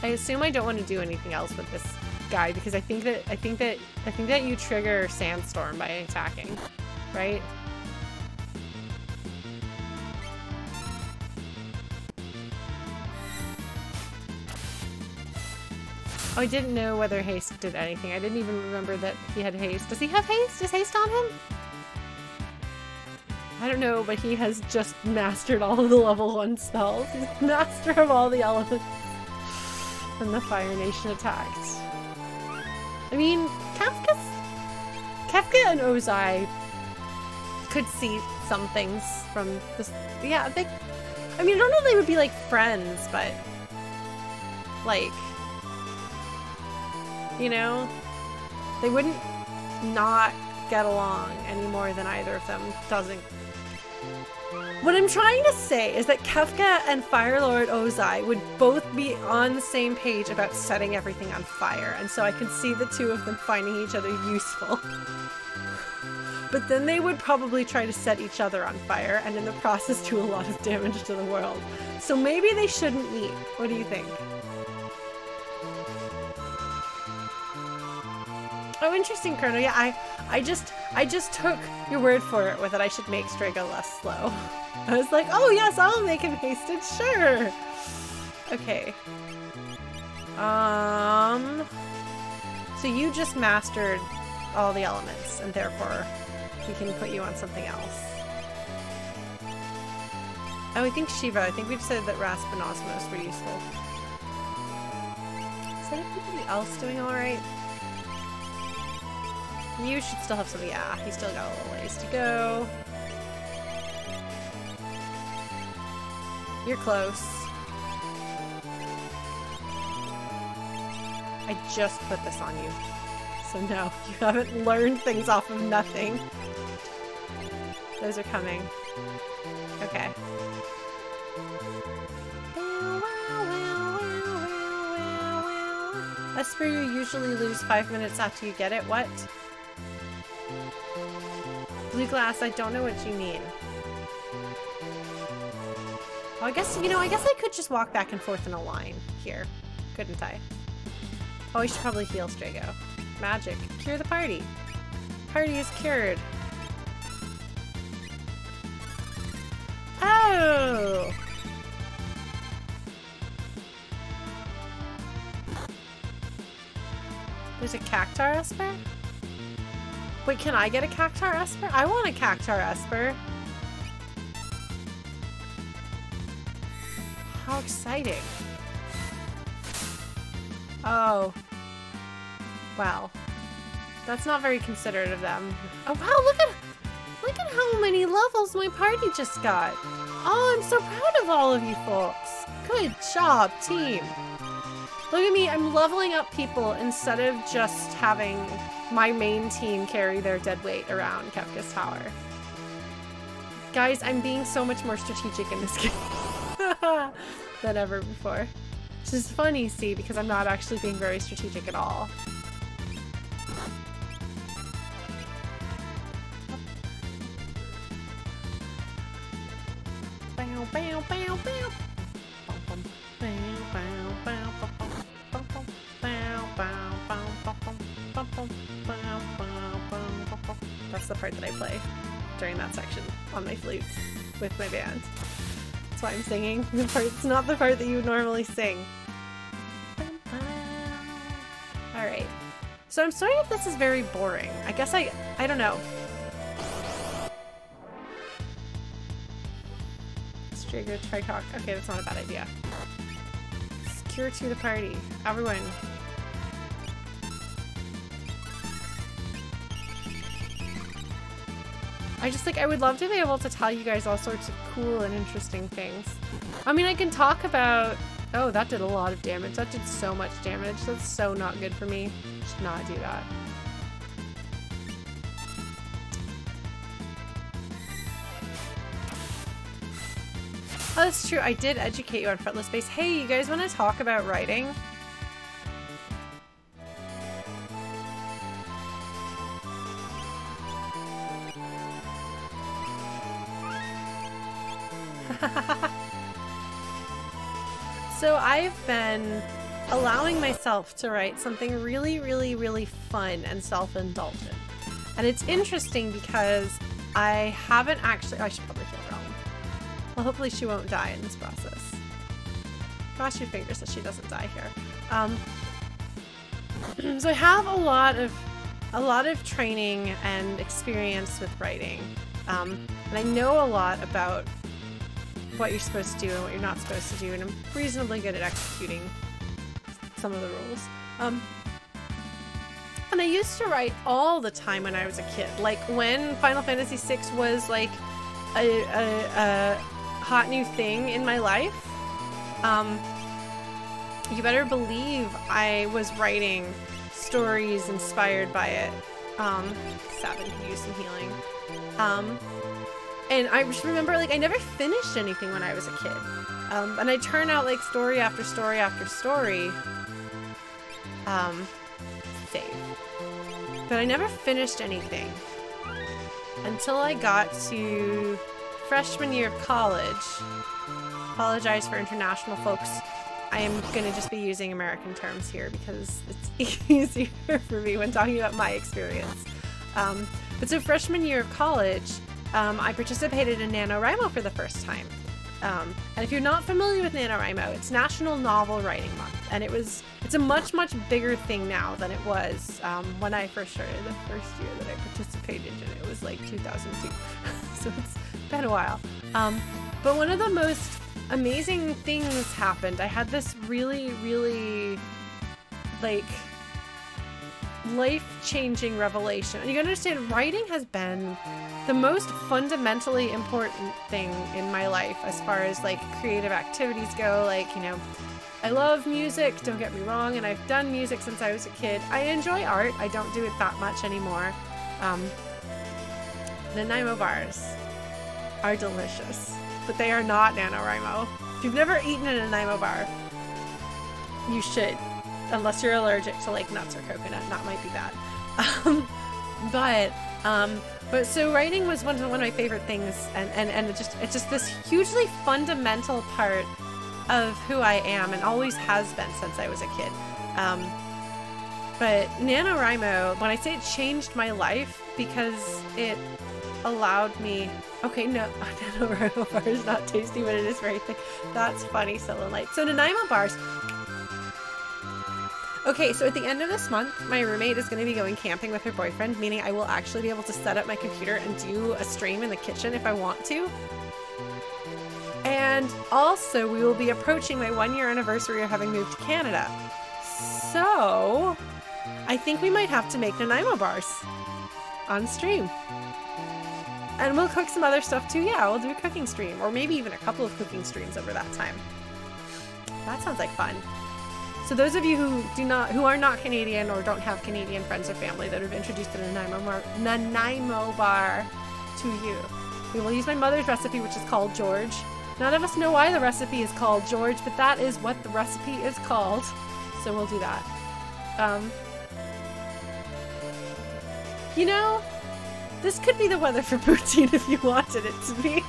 A: I assume I don't want to do anything else with this guy because I think that you trigger Sandstorm by attacking, right? Oh, I didn't know whether haste did anything. I didn't even remember that he had haste. Does he have haste? Is haste on him? I don't know, but he has just mastered all of the level 1 spells. He's master of all the elements. And the Fire Nation attacked. I mean, Kefka and Ozai could see some things from this. Yeah, I don't know if they would be like friends, but like, you know, they wouldn't not get along any more than either of them doesn't. What I'm trying to say is that Kefka and Firelord Ozai would both be on the same page about setting everything on fire, and so I could see the two of them finding each other useful. But then they would probably try to set each other on fire, and in the process do a lot of damage to the world. So maybe they shouldn't meet. What do you think? Oh, interesting, Chrono. Yeah, I just took your word for it with that I should make Striga less slow. I was like, oh yes, I'll make him hasted, sure. Okay. So you just mastered all the elements, and therefore we can put you on something else. Oh, I think Shiva. I think we've said that Rasp and Osmos were useful. Is anybody else doing alright? You should still have some. Yeah, he's still got a little ways to go. You're close. I just put this on you. So no, you haven't learned things off of nothing. Those are coming. Okay. Esper, you usually lose 5 minutes after you get it. What? Blue glass, I don't know what you mean. Oh, I guess, you know, I guess I could just walk back and forth in a line here, couldn't I? Oh, I should probably heal Strago. Magic. Cure the party. Party is cured. Oh! There's a Cactar Esper? Wait, can I get a Cactar Esper? I want a Cactar Esper. How exciting. Oh. Wow. That's not very considerate of them. Oh wow, look at how many levels my party just got. Oh, I'm so proud of all of you folks. Good job, team. Look at me, I'm leveling up people instead of just having my main team carry their dead weight around Kefka's tower. Guys, I'm being so much more strategic in this game than ever before. Which is funny, see, because I'm not actually being very strategic at all. That's the part that I play during that section on my flute with my band. That's why I'm singing. It's not the part that you would normally sing. Alright. So I'm sorry if this is very boring. I guess I don't know. Trigger, try talk. Okay, that's not a bad idea. Secure to the party. Everyone. I would love to be able to tell you guys all sorts of cool and interesting things. I mean, I can talk about... Oh, that did a lot of damage. That did so much damage. That's so not good for me. Should not do that. Oh, that's true. I did educate you on frontless base. Hey, you guys want to talk about writing? So I've been allowing myself to write something really, really, really fun and self-indulgent. And it's interesting because I haven't actually... Oh, I should probably heal Realm. Well, hopefully she won't die in this process. Cross your fingers that she doesn't die here. So I have a lot of training and experience with writing. And I know a lot about what you're supposed to do and what you're not supposed to do, and I'm reasonably good at executing some of the rules. And I used to write all the time when I was a kid. Like when Final Fantasy VI was like a hot new thing in my life. You better believe I was writing stories inspired by it. Sabin could use some healing. And I just remember, like, I never finished anything when I was a kid. And I'd turn out, like, story after story after story. Save. But I never finished anything. Until I got to freshman year of college. Apologize for international folks. I am gonna just be using American terms here because it's easier for me when talking about my experience. But so freshman year of college, I participated in NaNoWriMo for the first time. And if you're not familiar with NaNoWriMo, it's National Novel Writing Month. And it's a much, much bigger thing now than it was when I first started the first year that I participated in. It was like 2002. So it's been a while. But one of the most amazing things happened. I had this really, really, like, life-changing revelation. And you gotta understand, writing has been the most fundamentally important thing in my life as far as, like, creative activities go. Like, you know, I love music, don't get me wrong, and I've done music since I was a kid. I enjoy art. I don't do it that much anymore. The Nanaimo bars are delicious, but they are not NaNoWriMo. If you've never eaten a Nanaimo bar, you should. unless you're allergic to like nuts or coconut, that might be bad. But so writing was one of my favorite things, and it's just this hugely fundamental part of who I am and always has been since I was a kid. But NaNoWriMo, when I say it changed my life, because it allowed me, okay, no, NaNoWriMo bar is not tasty, but it is very thick. That's funny, Solo Light. So Nanaimo bars. Okay, so at the end of this month, my roommate is going to be going camping with her boyfriend, meaning I will actually be able to set up my computer and do a stream in the kitchen if I want to. And also, we will be approaching my 1-year anniversary of having moved to Canada. So, I think we might have to make Nanaimo bars on stream. And we'll cook some other stuff too. Yeah, we'll do a cooking stream, or maybe even a couple of cooking streams over that time. That sounds like fun. So those of you who are not Canadian or don't have Canadian friends or family that have introduced the Nanaimo bar to you, we will use my mother's recipe, which is called George. None of us know why the recipe is called George, but that is what the recipe is called. So we'll do that. You know, this could be the weather for poutine if you wanted it to be.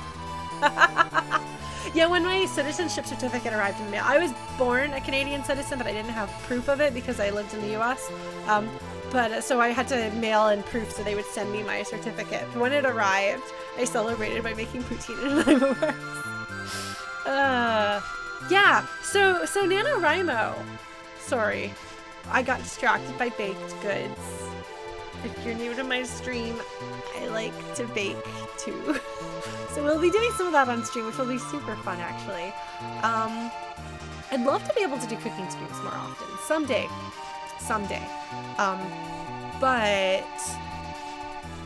A: Yeah, when my citizenship certificate arrived in the mail, I was born a Canadian citizen, but I didn't have proof of it because I lived in the US. So I had to mail in proof so they would send me my certificate. When it arrived, I celebrated by making poutine and Nanaimo bars. Yeah, so NaNoWriMo. Sorry, I got distracted by baked goods. If you're new to my stream, I like to bake too. So we'll be doing some of that on stream, which will be super fun actually. I'd love to be able to do cooking streams more often. Someday. But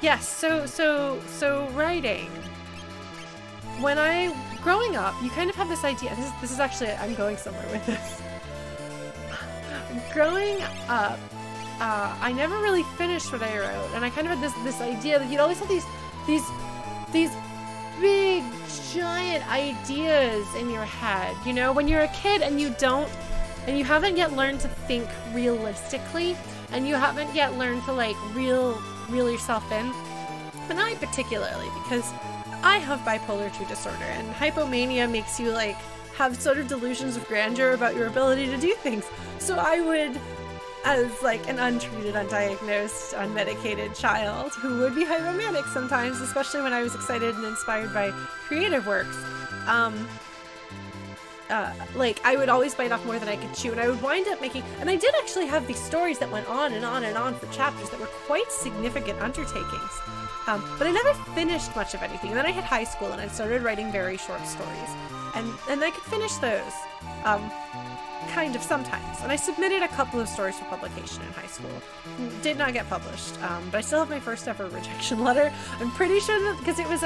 A: yes, so writing. Growing up, you kind of have this idea, this is actually, I'm going somewhere with this. Growing up, I never really finished what I wrote, and I kind of had this idea that you'd always have these big, giant ideas in your head, you know, when you're a kid and you haven't yet learned to think realistically, and you haven't yet learned to like reel yourself in. And I particularly, because I have bipolar 2 disorder, and hypomania makes you like have sort of delusions of grandeur about your ability to do things. So I would, as like an untreated, undiagnosed, unmedicated child who would be hypomanic sometimes, especially when I was excited and inspired by creative works, like I would always bite off more than I could chew, and I would wind up making, and I did actually have these stories that went on and on and on for chapters that were quite significant undertakings, but I never finished much of anything. And then I hit high school and I started writing very short stories, and I could finish those kind of sometimes, and I submitted a couple of stories for publication in high school. Did not get published, but I still have my first ever rejection letter. I'm pretty sure that, because it was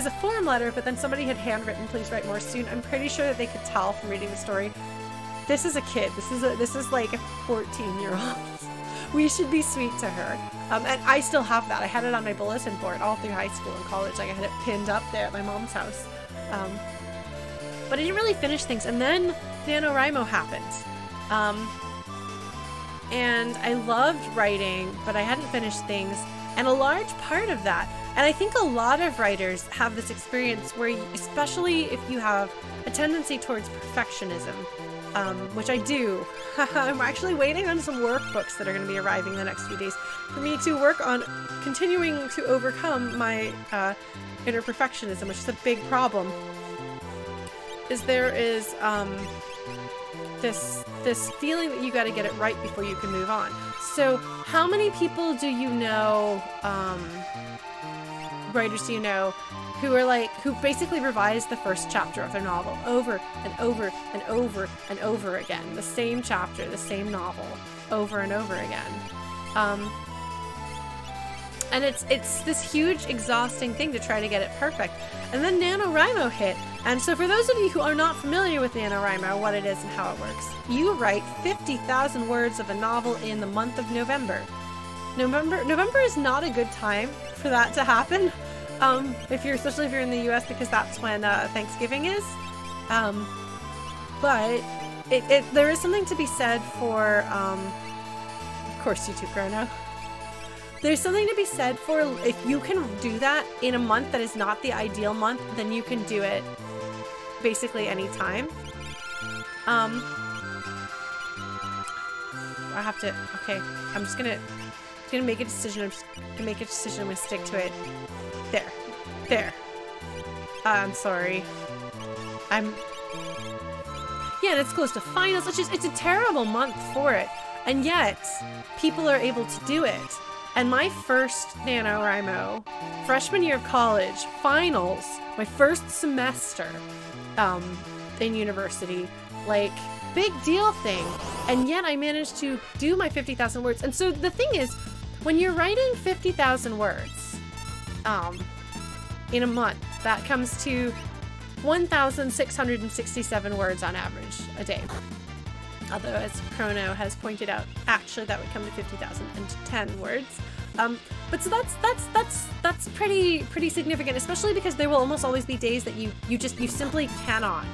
A: a form letter, but then somebody had handwritten, "Please write more soon." I'm pretty sure that they could tell from reading the story, this is a kid. This is like a 14-year-old. We should be sweet to her. And I still have that. I had it on my bulletin board all through high school and college. Like I had it pinned up there at my mom's house. But I didn't really finish things, and then NaNoWriMo happened. And I loved writing, but I hadn't finished things, and a large part of that, and I think a lot of writers have this experience where, especially if you have a tendency towards perfectionism, which I do. I'm actually waiting on some workbooks that are going to be arriving in the next few days for me to work on continuing to overcome my inner perfectionism, which is a big problem. There is this feeling that you got to get it right before you can move on. So how many people do you know, writers do you know, who basically revise the first chapter of their novel over and over and over and over again, the same chapter, the same novel, over and over again, and it's this huge, exhausting thing to try to get it perfect. And then NaNoWriMo hit, and so for those of you who are not familiar with NaNoWriMo, what it is and how it works, you write 50,000 words of a novel in the month of November. November is not a good time for that to happen, especially if you're in the US, because that's when Thanksgiving is. But there is something to be said for, of course you too, Chrono. There's something to be said for if you can do that in a month that is not the ideal month, then you can do it basically any time. I have to, okay, I'm just gonna make a decision. I'm just gonna make a decision. I'm gonna stick to it. There. I'm sorry. Yeah, and it's close to finals. It's a terrible month for it. And yet, people are able to do it. And my first NaNoWriMo, freshman year of college, finals, my first semester in university, like, big deal thing. And yet I managed to do my 50,000 words. And so the thing is, when you're writing 50,000 words in a month, that comes to 1,667 words on average a day. Although, as Chrono has pointed out, actually that would come to 50,010 words. But so that's pretty significant, especially because there will almost always be days that you simply cannot.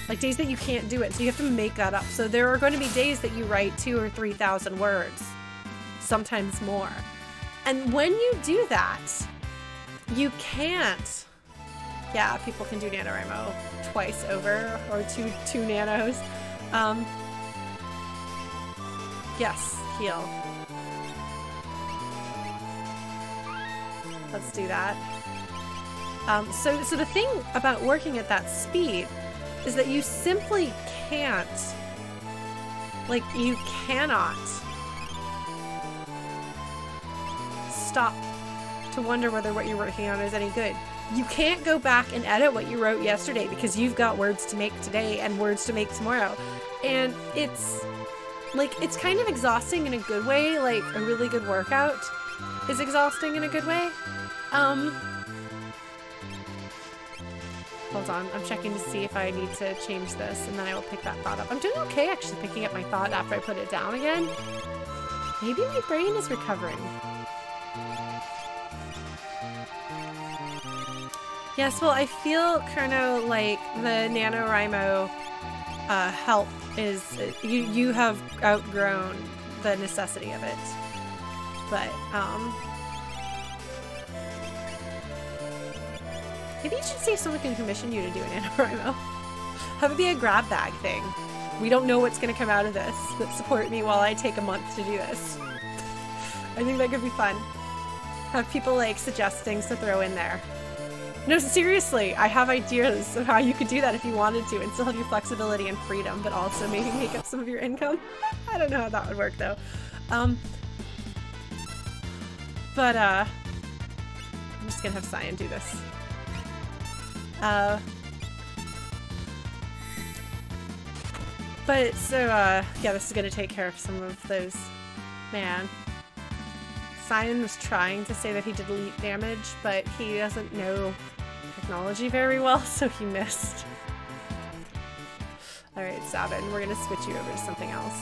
A: Like days that you can't do it, so you have to make that up. So there are going to be days that you write 2,000 or 3,000 words, sometimes more. And when you do that, you can't. Yeah, people can do NaNoWriMo twice over, or two nanos. Yes, heal. Let's do that. So the thing about working at that speed is that you simply can't, like, you cannot stop to wonder whether what you're working on is any good. You can't go back and edit what you wrote yesterday because you've got words to make today and words to make tomorrow. And it's like, it's kind of exhausting in a good way. Like, a really good workout is exhausting in a good way. Hold on, I'm checking to see if I need to change this, and then I will pick that thought up. I'm doing okay actually picking up my thought after I put it down again. Maybe my brain is recovering. Yes, well, I feel, Chrono, like the NaNoWriMo help is, you have outgrown the necessity of it. But, maybe you should see if someone can commission you to do an NaNoWriMo. Have it be a grab bag thing. We don't know what's going to come out of this, but support me while I take a month to do this. I think that could be fun. Have people, like, suggest things to throw in there. No, seriously, I have ideas of how you could do that if you wanted to and still have your flexibility and freedom, but also maybe make up some of your income. I don't know how that would work, though. I'm just gonna have Cyan do this. But so, yeah, this is gonna take care of some of those. Man. Cyan was trying to say that he did elite damage, but he doesn't know technology very well, so he missed. Alright, Sabin, we're gonna switch you over to something else.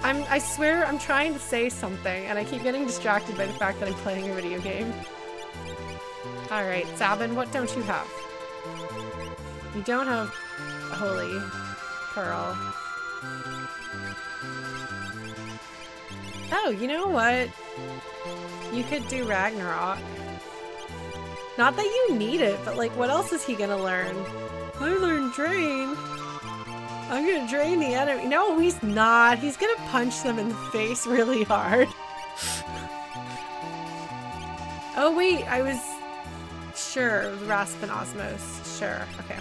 A: I swear I'm trying to say something, and I keep getting distracted by the fact that I'm playing a video game. Alright, Sabin, what don't you have? You don't have a Holy Pearl. Oh, you know what? You could do Ragnarok. Not that you need it, but like, what else is he gonna learn? I learned Drain. I'm gonna drain the enemy. No, he's not. He's gonna punch them in the face really hard. Oh wait, I was sure. Rasp and Osmos. Sure. Okay.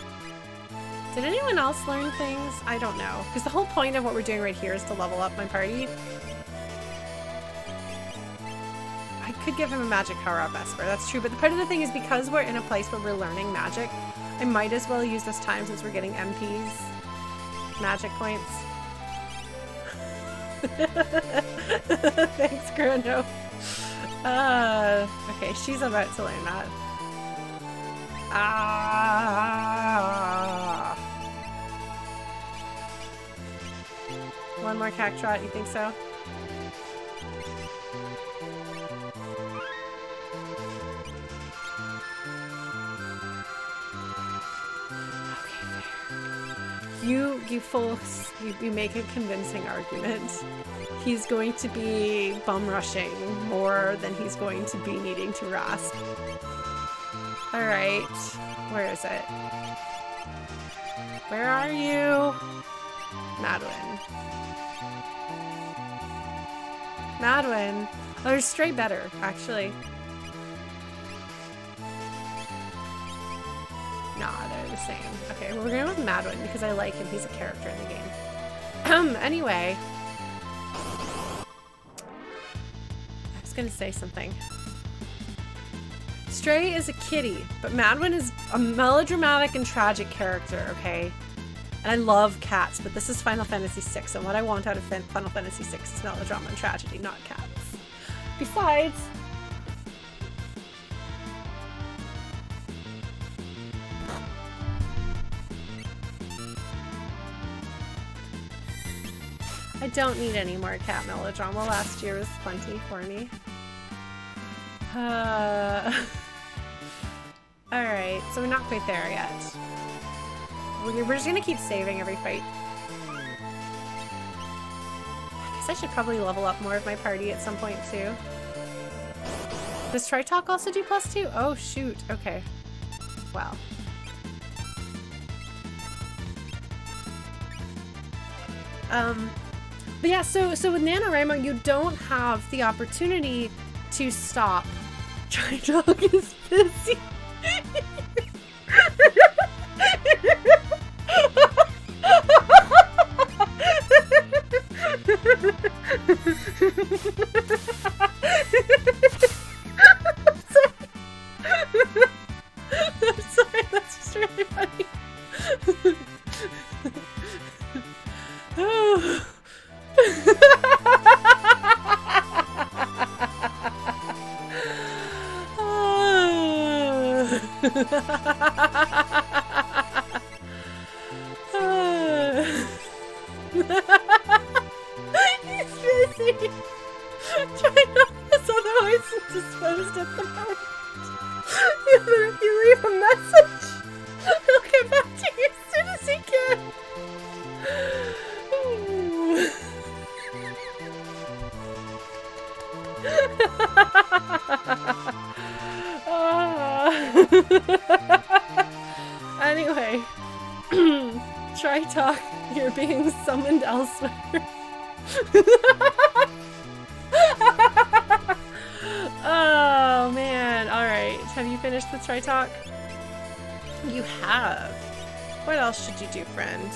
A: Did anyone else learn things? I don't know. Because the whole point of what we're doing right here is to level up my party. I could give him a magic power-up Esper, that's true, but the part of the thing is because we're in a place where we're learning magic, I might as well use this time since we're getting MPs. Magic points. Thanks, Chrono. Okay, she's about to learn that. One more Cactrot, you think so? Okay, there. you make a convincing argument. He's going to be bum rushing more than he's going to be needing to rasp. Alright. Where is it? Where are you? Madwin. Madwin. Oh, there's Stray better, actually. Nah, they're the same. Okay, we're going with Madwin because I like him. He's a character in the game. Anyway. I was gonna say something. Stray is a kitty, but Madwin is a melodramatic and tragic character, okay? And I love cats, but this is Final Fantasy VI, and what I want out of Final Fantasy VI is melodrama and tragedy, not cats. Besides... I don't need any more cat melodrama. Last year was plenty for me. Alright, so we're not quite there yet. We're just gonna keep saving every fight. I guess I should probably level up more of my party at some point too. Does Tritalk also do +2? Oh shoot, okay. Wow. But yeah, so with NaNoWriMo, you don't have the opportunity to stop. Tritalk is busy. I'm sorry, that's just really funny. Oh. He's busy trying to miss otherwise indisposed at the moment. Even if you leave a message, he'll get back to you as soon as he can. Anyway, Tritalk, you're being summoned elsewhere. Oh man, alright. Have you finished with Tritalk? You have. What else should you do, friend?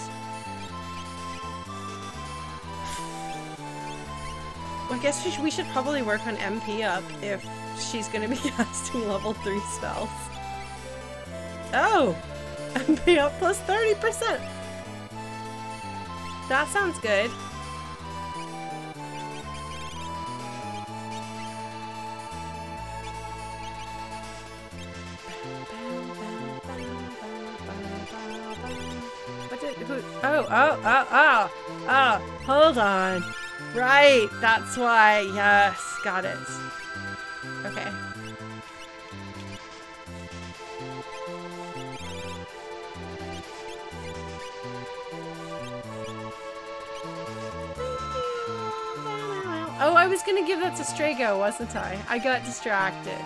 A: Well, I guess we should probably work on MP up if she's gonna be casting level 3 spells. Oh! MP up plus 30%! That sounds good. What did, who, oh, hold on. Right, that's why, yes, got it. Okay. Oh, I was gonna give that to Strago, wasn't I? I got distracted.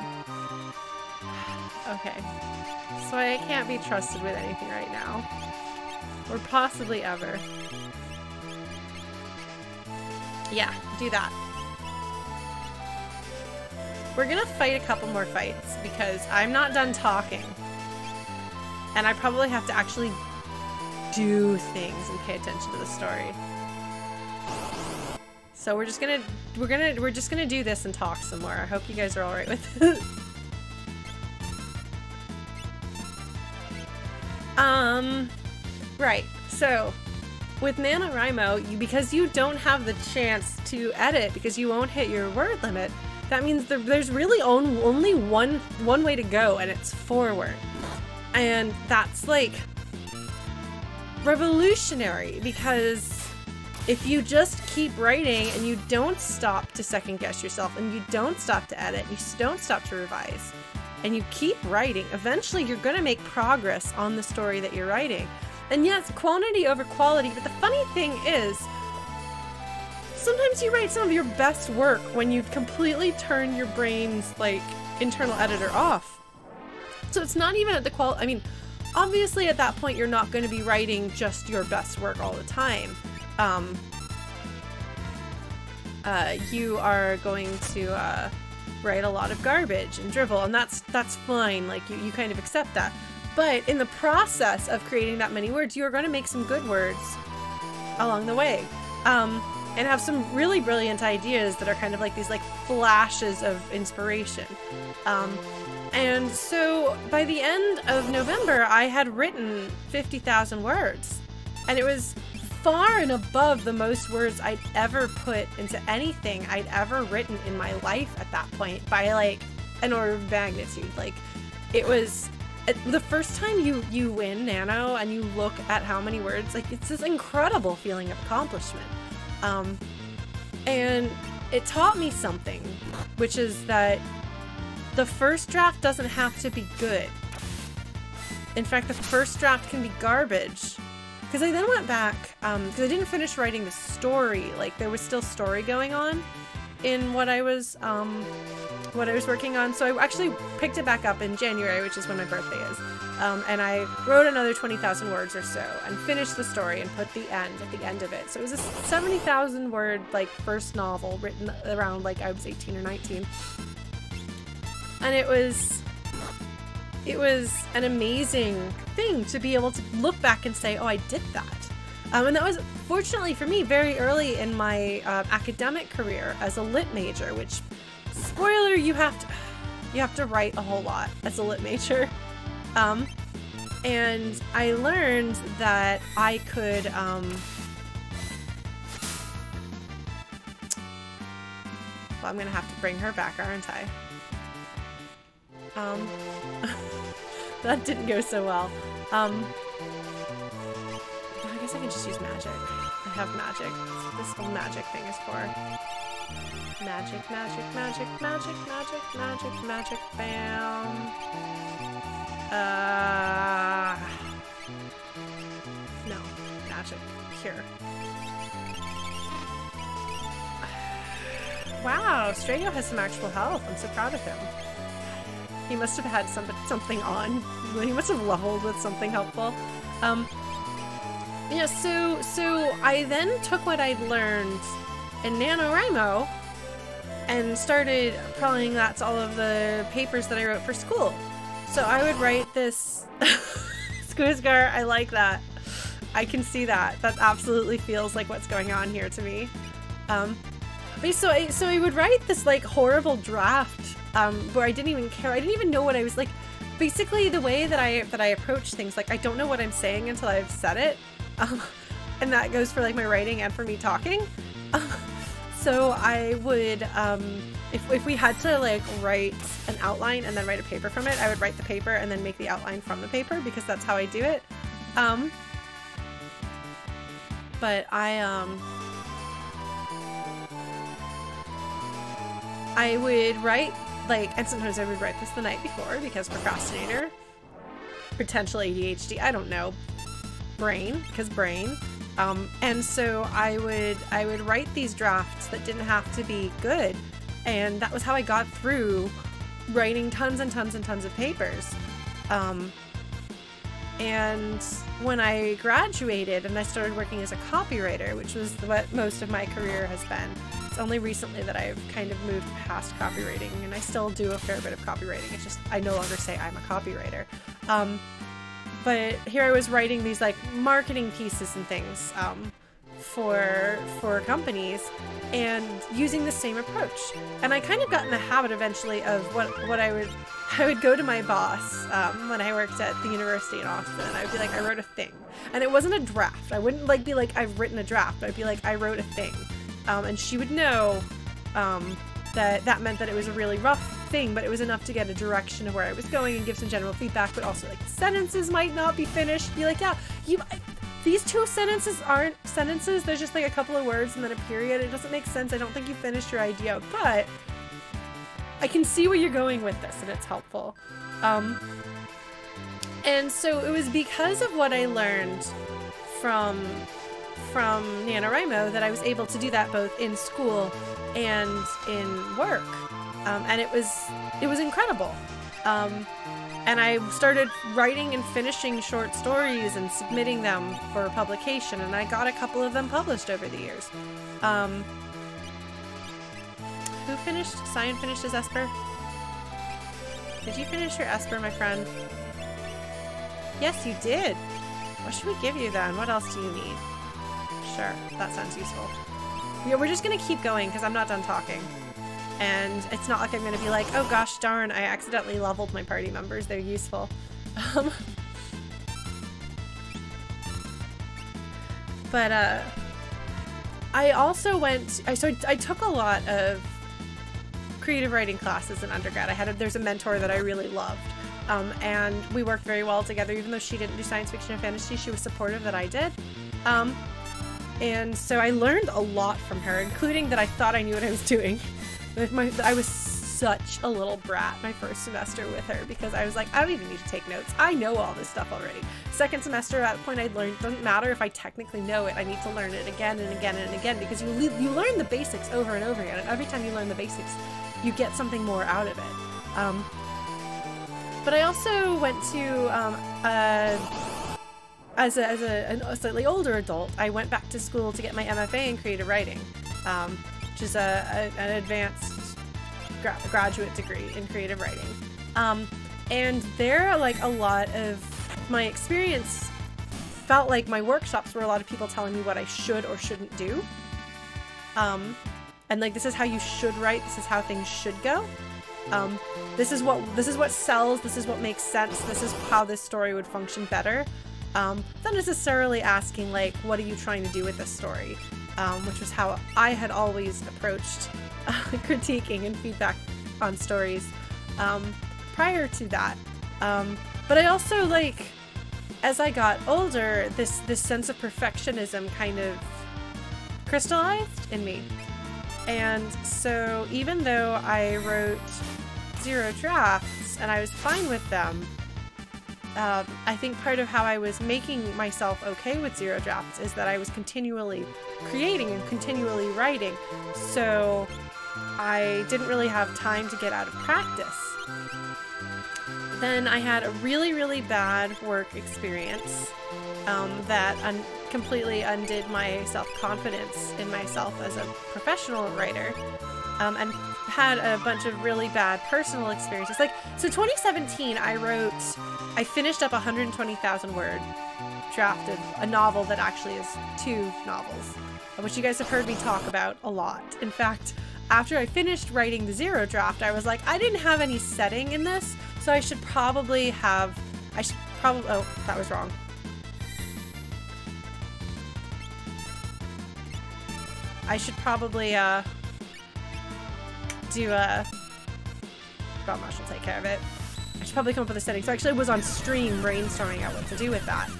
A: Okay. So I can't be trusted with anything right now. Or possibly ever. Yeah, do that. We're gonna fight a couple more fights because I'm not done talking. And I probably have to actually do things and pay attention to the story. So we're just gonna do this and talk some more. I hope you guys are alright with it. Right, so with NaNoWriMo, because you don't have the chance to edit because you won't hit your word limit, that means there's really only one way to go, and it's forward. And that's like revolutionary, because if you just keep writing and you don't stop to second guess yourself, and you don't stop to edit, you don't stop to revise, and you keep writing, eventually you're going to make progress on the story that you're writing. And yes, quantity over quality, but the funny thing is, sometimes you write some of your best work when you completely turn your brain's, like, internal editor off. So it's not even at the quality, I mean, obviously at that point you're not going to be writing just your best work all the time. You are going to write a lot of garbage and drivel, and that's fine, like you kind of accept that. But in the process of creating that many words, you are going to make some good words along the way. And have some really brilliant ideas that are kind of like these like flashes of inspiration. And so by the end of November, I had written 50,000 words, and it was far and above the most words I'd ever put into anything I'd ever written in my life at that point by like an order of magnitude. Like, it was the first time you win Nano and you look at how many words, like, it's this incredible feeling of accomplishment. And it taught me something, which is that the first draft doesn't have to be good. In fact, the first draft can be garbage. Because I then went back, because I didn't finish writing the story. Like, there was still story going on in what I was working on. So I actually picked it back up in January, which is when my birthday is. And I wrote another 20,000 words or so and finished the story and put the end at the end of it. So it was a 70,000 word, like, first novel written around, like, I was 18 or 19. And it was an amazing thing to be able to look back and say, oh, I did that. And that was, fortunately for me, very early in my academic career as a lit major, which, spoiler, you have to write a whole lot as a lit major. And I learned that I could, well, I'm gonna have to bring her back, aren't I? That didn't go so well. I guess I can just use magic. I have magic. This whole magic thing is for magic, magic, magic, magic, magic, magic, magic, bam. No, magic, pure. Wow, Strayo has some actual health. I'm so proud of him. He must have had something on. He must have leveled with something helpful. Yeah, so I then took what I'd learned in NaNoWriMo and started applying that to all of the papers that I wrote for school. So I would write this. Squizgar, I like that. I can see that. That absolutely feels like what's going on here to me. So I would write this like horrible draft where I didn't even care. I didn't even know what I was like. Basically, the way that I approach things, like, I don't know what I'm saying until I've said it, and that goes for like my writing and for me talking. So I would, if we had to like write an outline and then write a paper from it, I would write the paper and then make the outline from the paper, because that's how I do it. But I would write, like, and sometimes I would write this the night before, because procrastinator, potential ADHD, I don't know, brain, because brain. And so I would write these drafts that didn't have to be good, and that was how I got through writing tons and tons and tons of papers. And when I graduated and I started working as a copywriter, which was what most of my career has been, it's only recently that I've kind of moved past copywriting, and I still do a fair bit of copywriting. It's just I no longer say I'm a copywriter. But here I was writing these like marketing pieces and things for companies, and using the same approach. And I kind of got in the habit eventually of what I would go to my boss when I worked at the university in Austin, and I'd be like, I wrote a thing. And it wasn't a draft. I wouldn't like be like, I've written a draft. I'd be like, I wrote a thing. And she would know that meant that it was a really rough thing, but it was enough to get a direction of where I was going and give some general feedback, but also like sentences might not be finished. Be like, yeah, these two sentences aren't sentences. There's just like a couple of words and then a period. It doesn't make sense. I don't think you finished your idea, but I can see where you're going with this, and it's helpful. And so it was because of what I learned from NaNoWriMo that I was able to do that both in school and in work. And it was incredible. And I started writing and finishing short stories and submitting them for publication, and I got a couple of them published over the years. Who finished? Cyan finished his Esper? Did you finish your Esper, my friend? Yes, you did. What should we give you then? What else do you need? Sure, that sounds useful. Yeah, we're just gonna keep going because I'm not done talking. And it's not like I'm gonna be like, oh gosh darn, I accidentally leveled my party members. They're useful. But I also I took a lot of creative writing classes in undergrad. There's a mentor that I really loved. And we worked very well together. Even though she didn't do science fiction and fantasy, she was supportive that I did. And so I learned a lot from her, including that I thought I knew what I was doing. I was such a little brat my first semester with her because I was like, I don't even need to take notes. I know all this stuff already. Second semester, at that point, I'd learned, doesn't matter if I technically know it, I need to learn it again and again and again because you learn the basics over and over again. And every time you learn the basics, you get something more out of it. But I also went to, as a slightly older adult, I went back to school to get my MFA in creative writing, which is an advanced graduate degree in creative writing. And there, like, a lot of my experience felt like my workshops were a lot of people telling me what I should or shouldn't do. And like, this is how you should write, this is how things should go. This is what sells, this is what makes sense, this is how this story would function better. Not necessarily asking, like, what are you trying to do with this story? Which was how I had always approached critiquing and feedback on stories prior to that. But I also, like, as I got older, this sense of perfectionism kind of crystallized in me. And so even though I wrote 0 drafts and I was fine with them, I think part of how I was making myself okay with 0 drafts is that I was continually creating and continually writing, so I didn't really have time to get out of practice. Then I had a really, really bad work experience that completely undid my self-confidence in myself as a professional writer, and had a bunch of really bad personal experiences. Like, so 2017, I finished up 120,000 word draft of a novel that actually is 2 novels, which you guys have heard me talk about a lot. In fact, after I finished writing the 0 draft, I was like, I didn't have any setting in this, so I should probably, oh, that was wrong. I should probably, do a... Grandmash will take care of it. I should probably come up with a setting. So actually I was on stream brainstorming out what to do with that.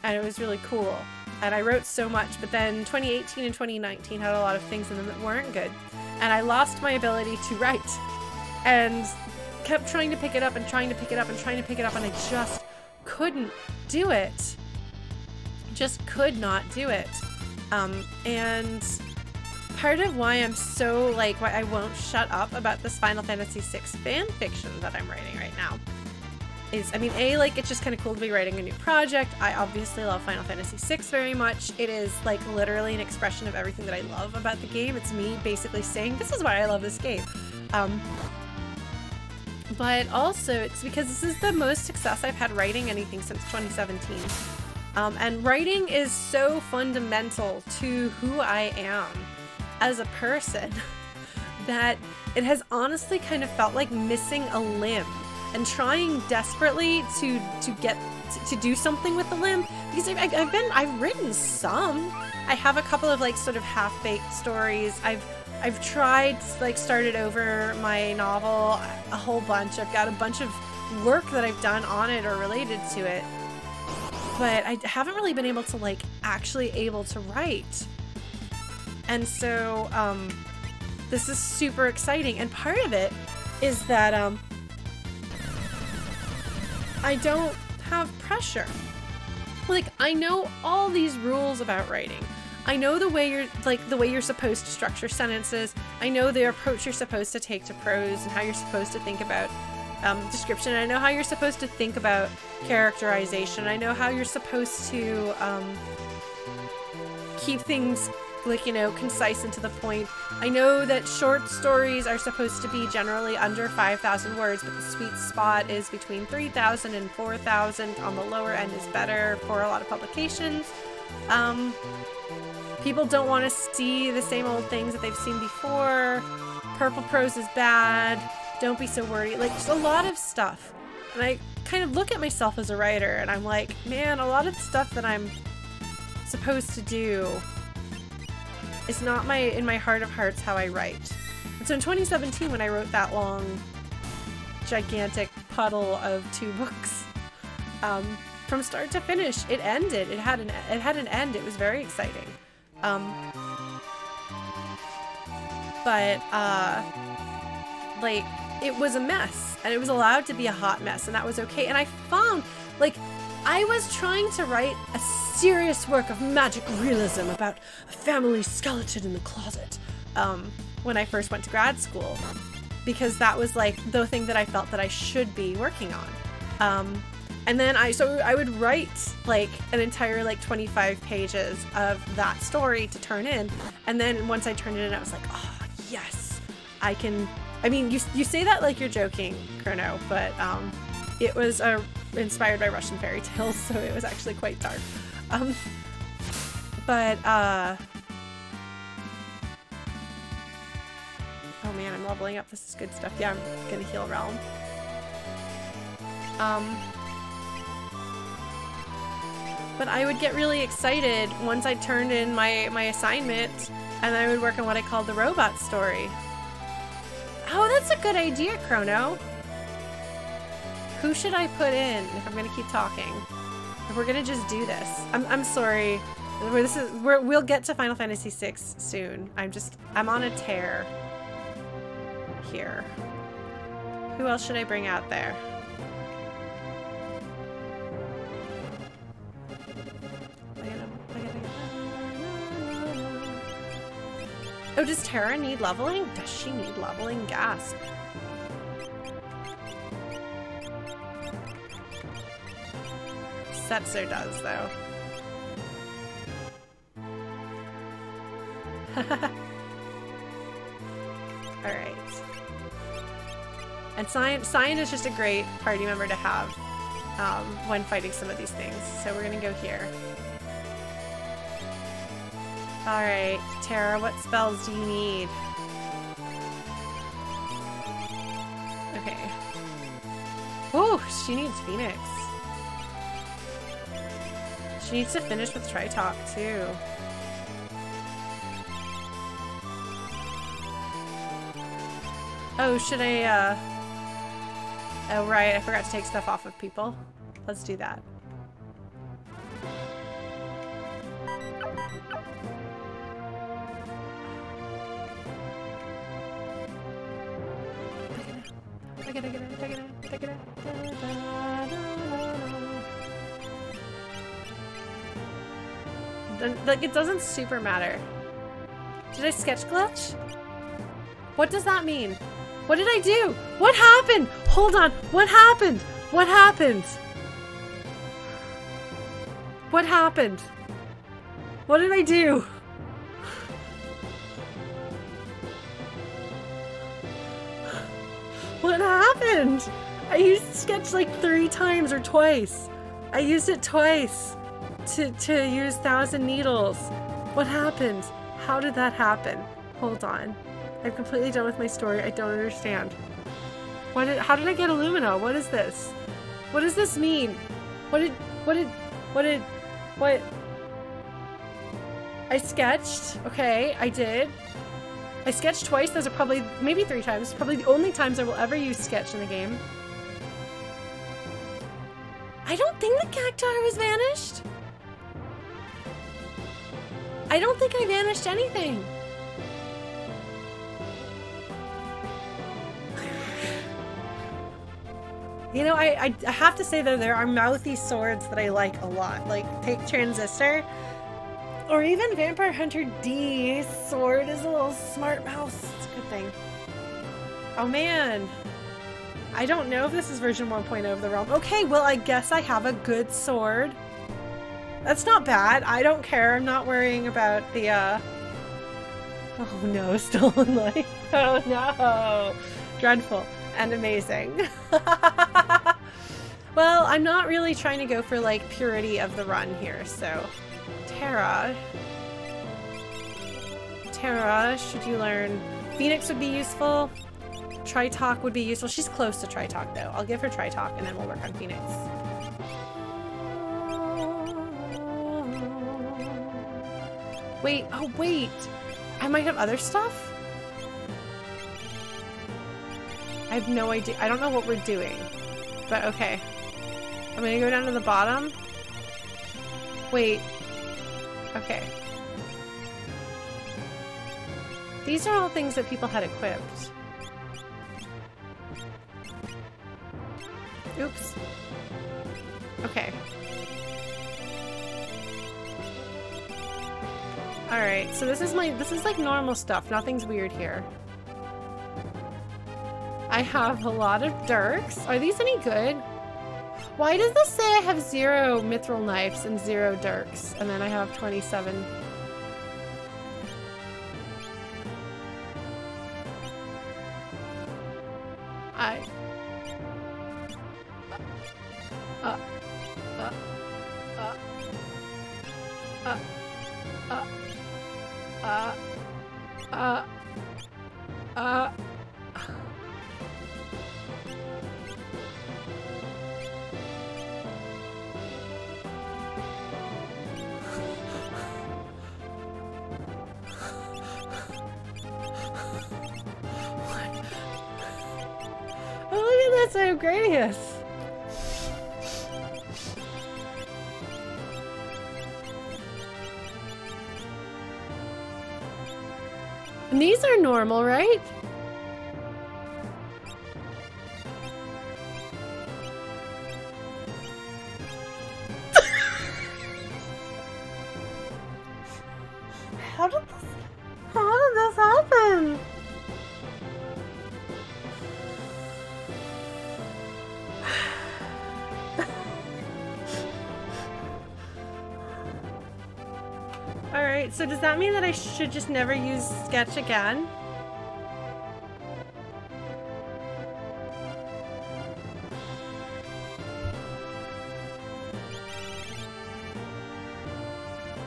A: And it was really cool. And I wrote so much, but then 2018 and 2019 had a lot of things in them that weren't good. And I lost my ability to write. And kept trying to pick it up and trying to pick it up and trying to pick it up, and I just couldn't do it. Just could not do it. And part of why I'm so, like, why I won't shut up about this Final Fantasy VI fan fiction that I'm writing right now is, I mean, A, like, it's just kind of cool to be writing a new project. I obviously love Final Fantasy VI very much. It is, like, literally an expression of everything that I love about the game. It's me basically saying, this is why I love this game. But also, it's because this is the most success I've had writing anything since 2017. And writing is so fundamental to who I am as a person that it has honestly kind of felt like missing a limb and trying desperately to do something with the limb, because I've written some. I have a couple of, like, sort of half-baked stories. I've tried, like, started over my novel a whole bunch. I've got a bunch of work that I've done on it or related to it, but I haven't really been able to, like, actually able to write. And so this is super exciting, and part of it is that I don't have pressure. Like, I know all these rules about writing. I know the way you're supposed to structure sentences. I know the approach you're supposed to take to prose and how you're supposed to think about description. I know how you're supposed to think about characterization. I know how you're supposed to keep things, like, you know, concise and to the point. I know that short stories are supposed to be generally under 5,000 words, but the sweet spot is between 3,000 and 4,000. On the lower end is better for a lot of publications. People don't want to see the same old things that they've seen before. Purple prose is bad. Don't be so wordy. Like, just a lot of stuff. And I kind of look at myself as a writer and I'm like, man, a lot of the stuff that I'm supposed to do is not in my heart of hearts how I write. And so in 2017, when I wrote that long, gigantic puddle of 2 books, from start to finish, it ended. It had an end. It was very exciting. Like, it was a mess, and it was allowed to be a hot mess, and that was okay. And I found, like, I was trying to write a serious work of magic realism about a family skeleton in the closet, when I first went to grad school, because that was, like, the thing that I felt that I should be working on. And then I would write, like, an entire, like, 25 pages of that story to turn in. And then once I turned it in, I was like, oh, yes, I can. I mean, you say that like you're joking, Chrono, but it was inspired by Russian fairy tales, so it was actually quite dark. Oh man, I'm leveling up. This is good stuff. Yeah, I'm gonna heal Realm. But I would get really excited once I turned in my assignment, and I would work on what I called the robot story. Oh, that's a good idea, Chrono. Who should I put in if I'm gonna keep talking? If we're gonna just do this. I'm sorry. We'll get to Final Fantasy VI soon. I'm on a tear here. Who else should I bring out there? Oh, does Terra need leveling? Does she need leveling? Gasp. Setzer does, though. Alright. And Cyan is just a great party member to have when fighting some of these things. So we're gonna go here. Alright, Terra, what spells do you need? Okay. Oh, she needs Phoenix. She needs to finish with Tritalk, too. Oh, should I, oh, right, I forgot to take stuff off of people. Let's do that. Like, it doesn't super matter. Did I sketch glitch? What does that mean? What did I do? What happened? Hold on. What happened? What happened? What happened? What did I do? What happened? I used sketch like 3 times or twice. I used it twice to use 1,000 needles. What happened? How did that happen? Hold on. I'm completely done with my story. I don't understand. How did I get Illumina? What is this? What does this mean? What? I sketched. Okay, I did. I sketched twice. Those are probably, maybe 3 times. Probably the only times I will ever use sketch in the game. I don't think the cactuar was vanished. I don't think I vanished anything. You know, I have to say though, there are mouthy swords that I like a lot. Like, take Transistor. Or even Vampire Hunter D. Sword is a little smart mouse. It's a good thing. Oh man. I don't know if this is version 1.0 of the realm. Okay, well I guess I have a good sword. That's not bad. I don't care. I'm not worrying about the, Oh no, stolen life. Oh no. Dreadful and amazing. Well, I'm not really trying to go for like purity of the run here, so... Terra, should you learn? Phoenix would be useful. Tritalk would be useful. She's close to Tritalk though. I'll give her Tritalk and then we'll work on Phoenix. Wait, oh wait. I might have other stuff? I have no idea. I don't know what we're doing. But okay. I'm gonna go down to the bottom. Wait. Okay. These are all things that people had equipped. Oops. Okay. Alright, so this is like normal stuff. Nothing's weird here. I have a lot of dirks. Are these any good? Why does this say I have 0 mithril knives and 0 dirks? And then I have 27. So Gradius. And these are normal, right? How did this happen? Alright, so does that mean that I should just never use Sketch again?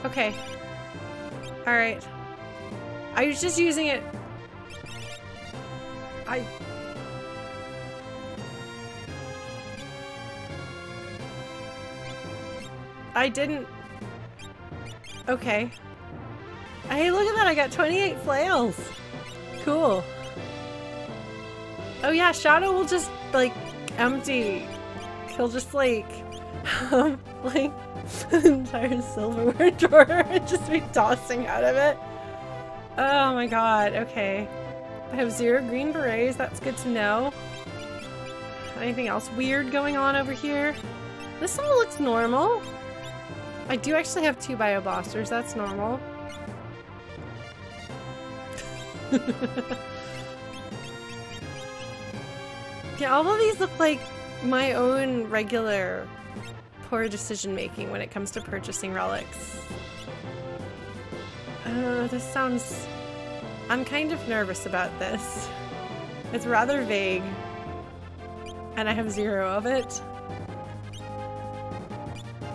A: Okay. Alright. I was just using it. I didn't. Okay. Hey, look at that! I got 28 flails! Cool. Oh yeah, Shadow will just, like, empty. He'll just, like an entire silverware drawer and just be tossing out of it. Oh my god, okay. I have 0 green berets, that's good to know. Anything else weird going on over here? This one looks normal. I do actually have 2 bioblasters, that's normal. Yeah, all of these look like my own regular poor decision making when it comes to purchasing relics. This sounds... I'm kind of nervous about this. It's rather vague. And I have 0 of it.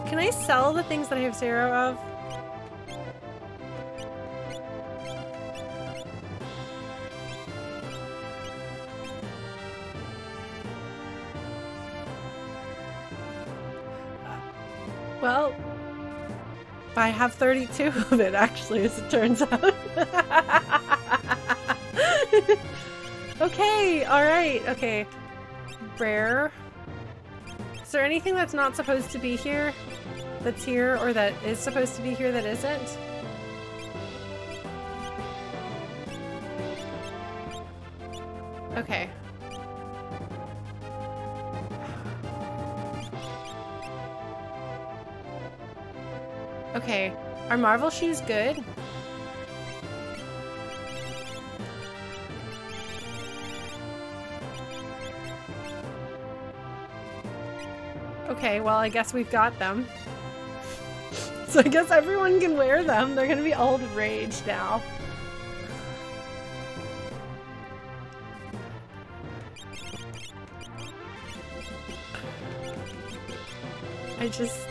A: Can I sell the things that I have 0 of? Well, I have 32 of it actually, as it turns out. Okay, alright, okay. Rare. Is there anything that's not supposed to be here? That's here, or that is supposed to be here that isn't? Okay. Okay. Are Marvel shoes good? Okay, well, I guess we've got them. So I guess everyone can wear them. They're gonna be all the rage now. I just...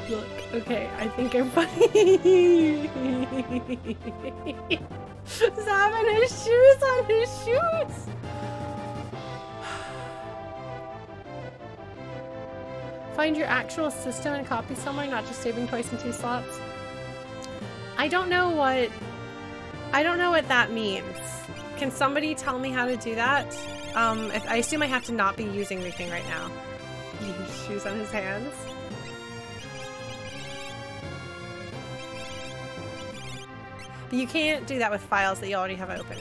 A: Look, okay, I think I'm funny. Sam and his shoes on his shoes! Find your actual system and copy somewhere, not just saving twice in 2 slots. I don't know what that means. Can somebody tell me how to do that? I assume I have to not be using the thing right now. Shoes on his hands. But you can't do that with files that you already have open.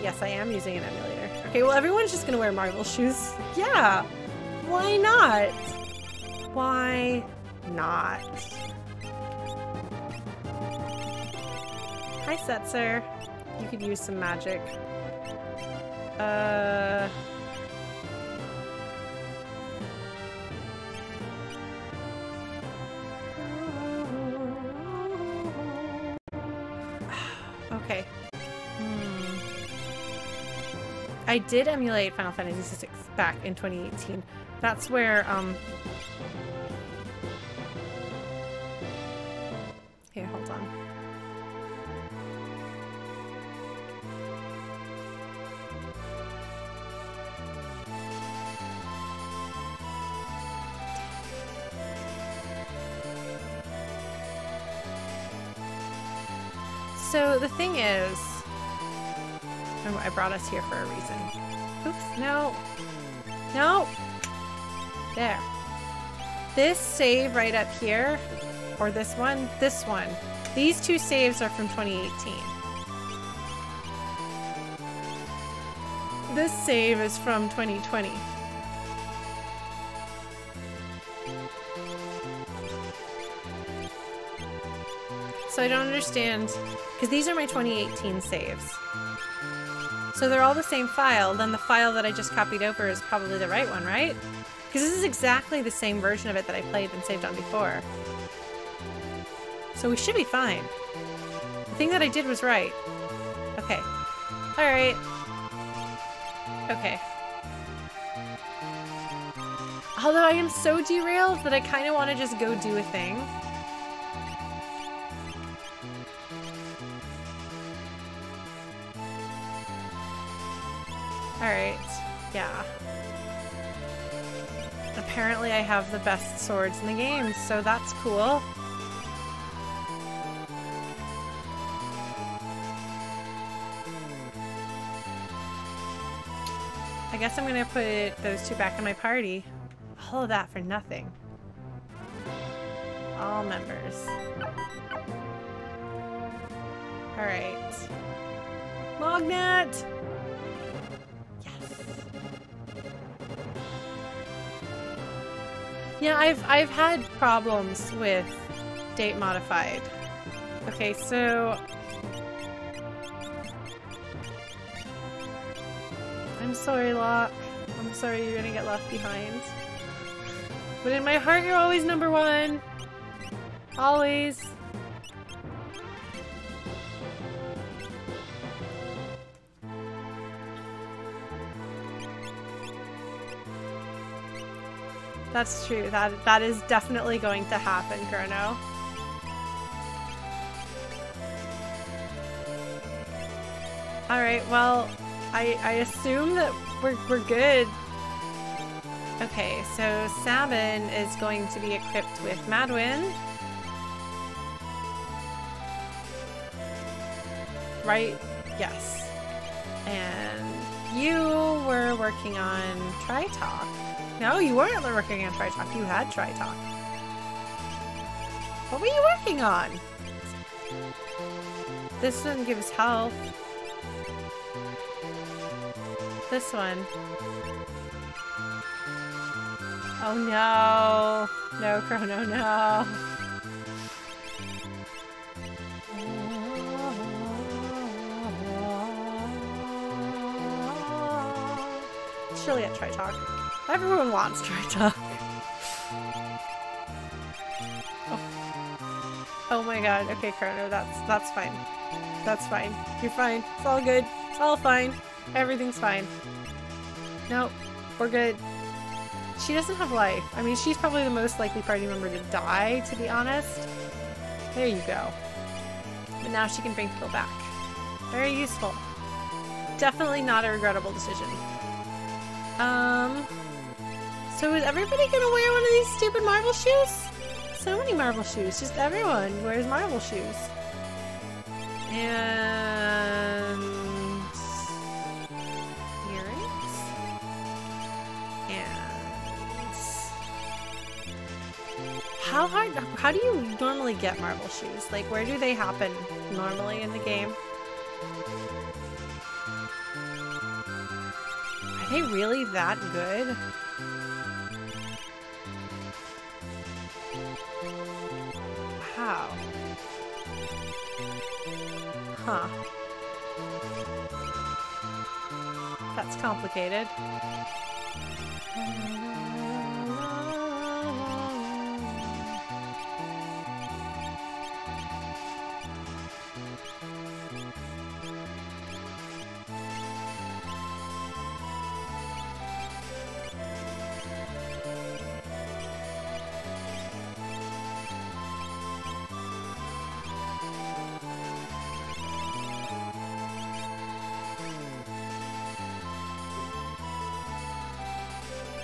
A: Yes, I am using an emulator. Okay, well, everyone's just gonna wear Marvel shoes. Yeah, why not? Why not? Hi, Setzer. You could use some magic. Okay. I did emulate Final Fantasy VI back in 2018. That's where, here, hold on. So the thing is, I brought us here for a reason. Oops, no. No! There. This save right up here, or this one, these 2 saves are from 2018. This save is from 2020. So I don't understand, because these are my 2018 saves. So they're all the same file, then the file that I just copied over is probably the right one, right? Because this is exactly the same version of it that I played and saved on before. So we should be fine. The thing that I did was right. Okay. Alright. Okay. Although I am so derailed that I kind of want to just go do a thing. Alright, yeah. Apparently I have the best swords in the game, so that's cool. I guess I'm gonna put those 2 back in my party. All of that for nothing. All members. Alright. Lognet! Yeah, I've had problems with date modified. Okay, so I'm sorry, Locke. I'm sorry you're gonna get left behind. But in my heart, you're always number 1. Always. That's true. That is definitely going to happen, Chrono. Alright, well, I assume that we're good. Okay, so Sabin is going to be equipped with Madwin. Right? Yes. And you were working on Tri-Talk. No, you weren't working on Tri-Talk. You had Tri-Talk. What were you working on? This one gives health. This one. Oh no. No, Chrono, no. Surely at Tritalk. Everyone wants Tritalk. Oh my god. Okay, Chrono, that's fine. That's fine. You're fine. It's all good. It's all fine. Everything's fine. Nope. We're good. She doesn't have life. I mean, she's probably the most likely party member to die, to be honest. There you go. But now she can bring people back. Very useful. Definitely not a regrettable decision. So is everybody gonna wear one of these stupid marble shoes? So many marble shoes. Just everyone wears marble shoes. And earrings. And how do you normally get marble shoes? Like, where do they happen normally in the game? Are they really that good? Wow. Huh. That's complicated.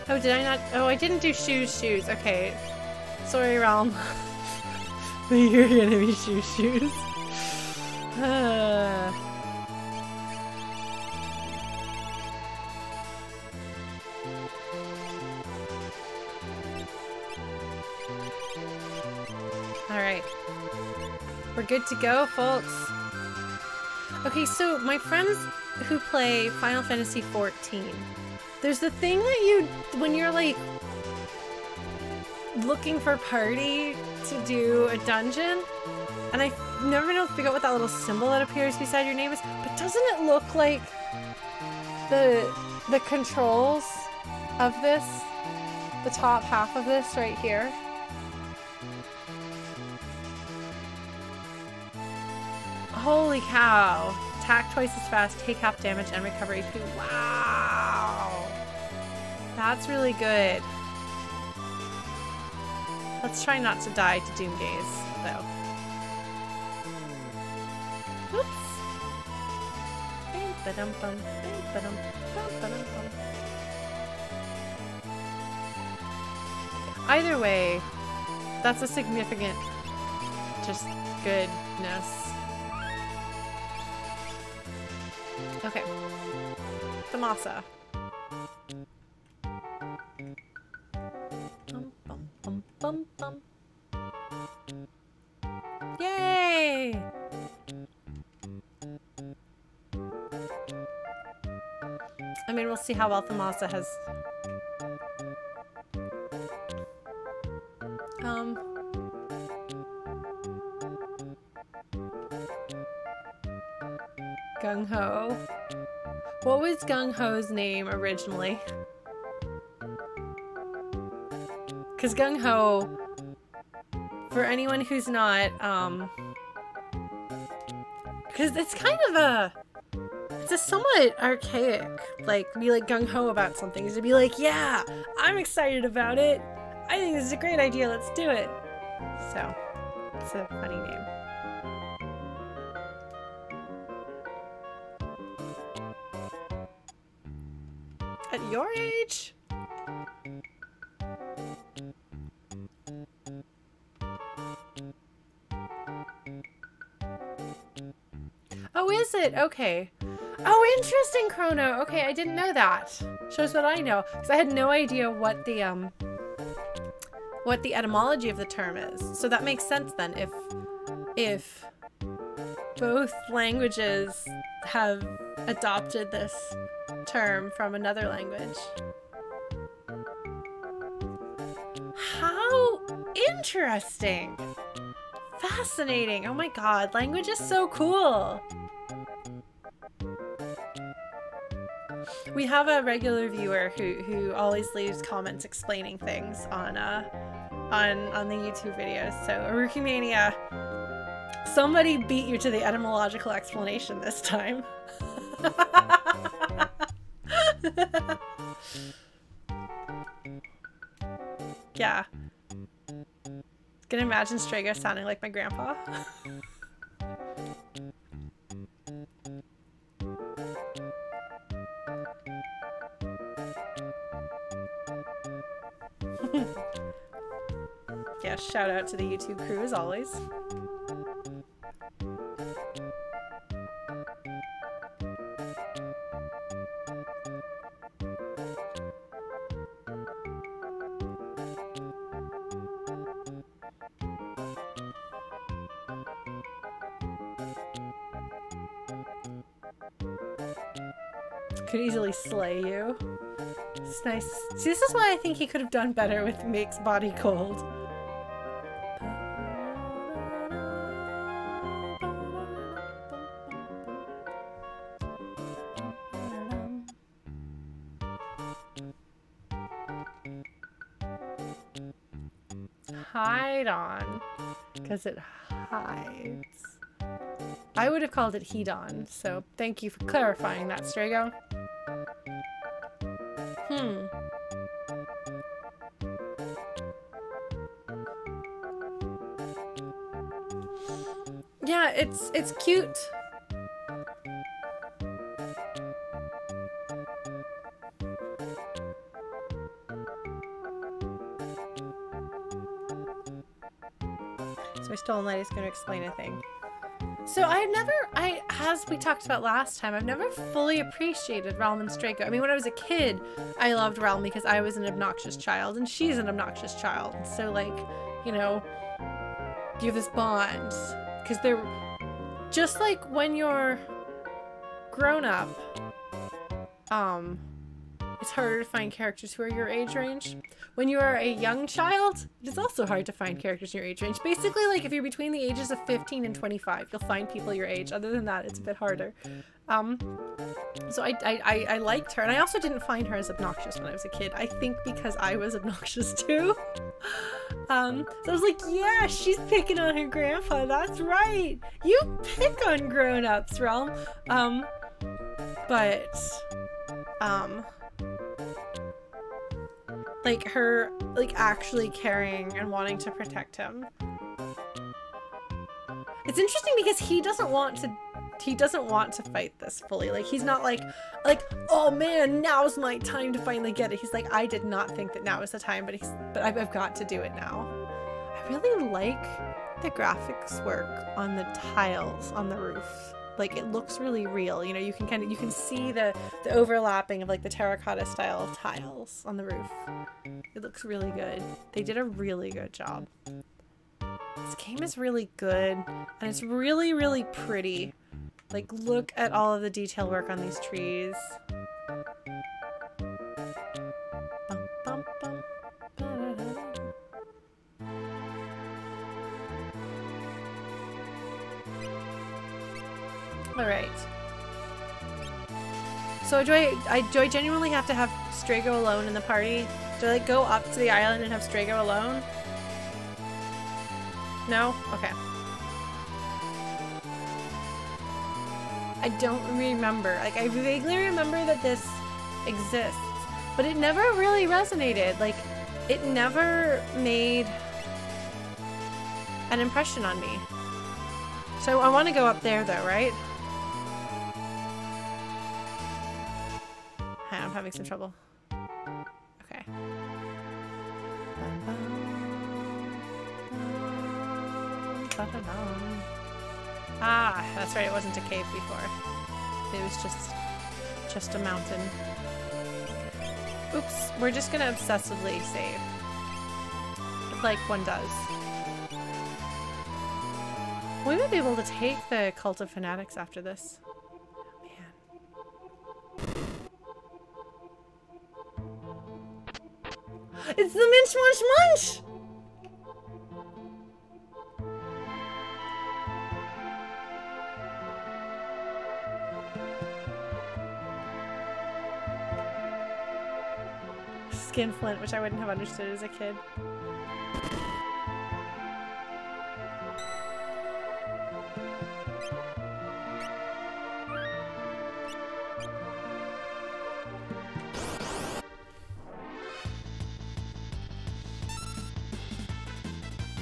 A: Oh, did I not? Oh, I didn't do shoes. Okay. Sorry, Realm. You're gonna be shoes. Alright. We're good to go, folks. Okay, so my friends who play Final Fantasy XIV, there's the thing that you, when you're like looking for party to do a dungeon, and I've never been able to figure out what that little symbol that appears beside your name is, but doesn't it look like the controls of this, the top half of this right here? Holy cow. Attack twice as fast, take half damage, and recover HP. Wow! That's really good. Let's try not to die to Doomgaze, though. Whoops! Either way, that's a significant just goodness. Okay. Thamasa. Yay! I mean, we'll see how well Thamasa has... Gung-Ho. What was Gung-Ho's name originally? Because Gung-Ho, for anyone who's not, because it's kind of it's a somewhat archaic, like, be like gung-ho about something, is to be like, yeah, I'm excited about it. I think this is a great idea, let's do it. So, it's a funny name. At your age? Oh, is it? Okay. Oh, interesting, Chrono. Okay, I didn't know that. Shows what I know. Because I had no idea what the etymology of the term is. So that makes sense then, if both languages have adopted this term from another language. Interesting. Fascinating. Oh my god, language is so cool. We have a regular viewer who always leaves comments explaining things on the YouTube videos. So Aruki Mania, somebody beat you to the etymological explanation this time. Yeah. Gonna imagine Strago sounding like my grandpa. Yeah, shout out to the YouTube crew as always. Could easily slay you. It's nice. See, this is why I think he could have done better with Makes Body Cold. Hidon, because it hides. I would have called it Hidon, so thank you for clarifying that, Strago. Yeah, it's cute. So my stolen light is going to explain a thing. So as we talked about last time, I've never fully appreciated Realm and Strago. I mean, when I was a kid, I loved Realm because I was an obnoxious child and she's an obnoxious child. So like, you know, you have this bond because they're just like when you're grown up, it's harder to find characters who are your age range. When you are a young child, it is also hard to find characters in your age range. Basically, like, if you're between the ages of 15 and 25, you'll find people your age. Other than that, it's a bit harder. So I liked her, and I also didn't find her as obnoxious when I was a kid. I think because I was obnoxious too. So I was like, yeah, she's picking on her grandpa. That's right. You pick on grown-ups, Realm. Like her, like, actually caring and wanting to protect him. It's interesting because he doesn't want to fight this fully. Like, he's not like, oh man, now's my time to finally get it. He's like, I did not think that now was the time, but I've got to do it now. I really like the graphics work on the tiles on the roof. Like, it looks really real, you know. You can see the overlapping of like the terracotta style tiles on the roof. It looks really good. They did a really good job. This game is really good and it's really, really pretty. Like, look at all of the detail work on these trees. Bum, bum, bum. Alright. So do I genuinely have to have Strago alone in the party? Do I like go up to the island and have Strago alone? No? Okay. I don't remember. Like, I vaguely remember that this exists, but it never really resonated. Like, it never made an impression on me. So I want to go up there though, right? I'm having some trouble. Okay. Ah, that's right, it wasn't a cave before. It was just a mountain. Oops, we're just gonna obsessively save. Like one does. We might be able to take the Cult of Fanatics after this. It's the Minch Munch Munch! Skinflint, which I wouldn't have understood as a kid.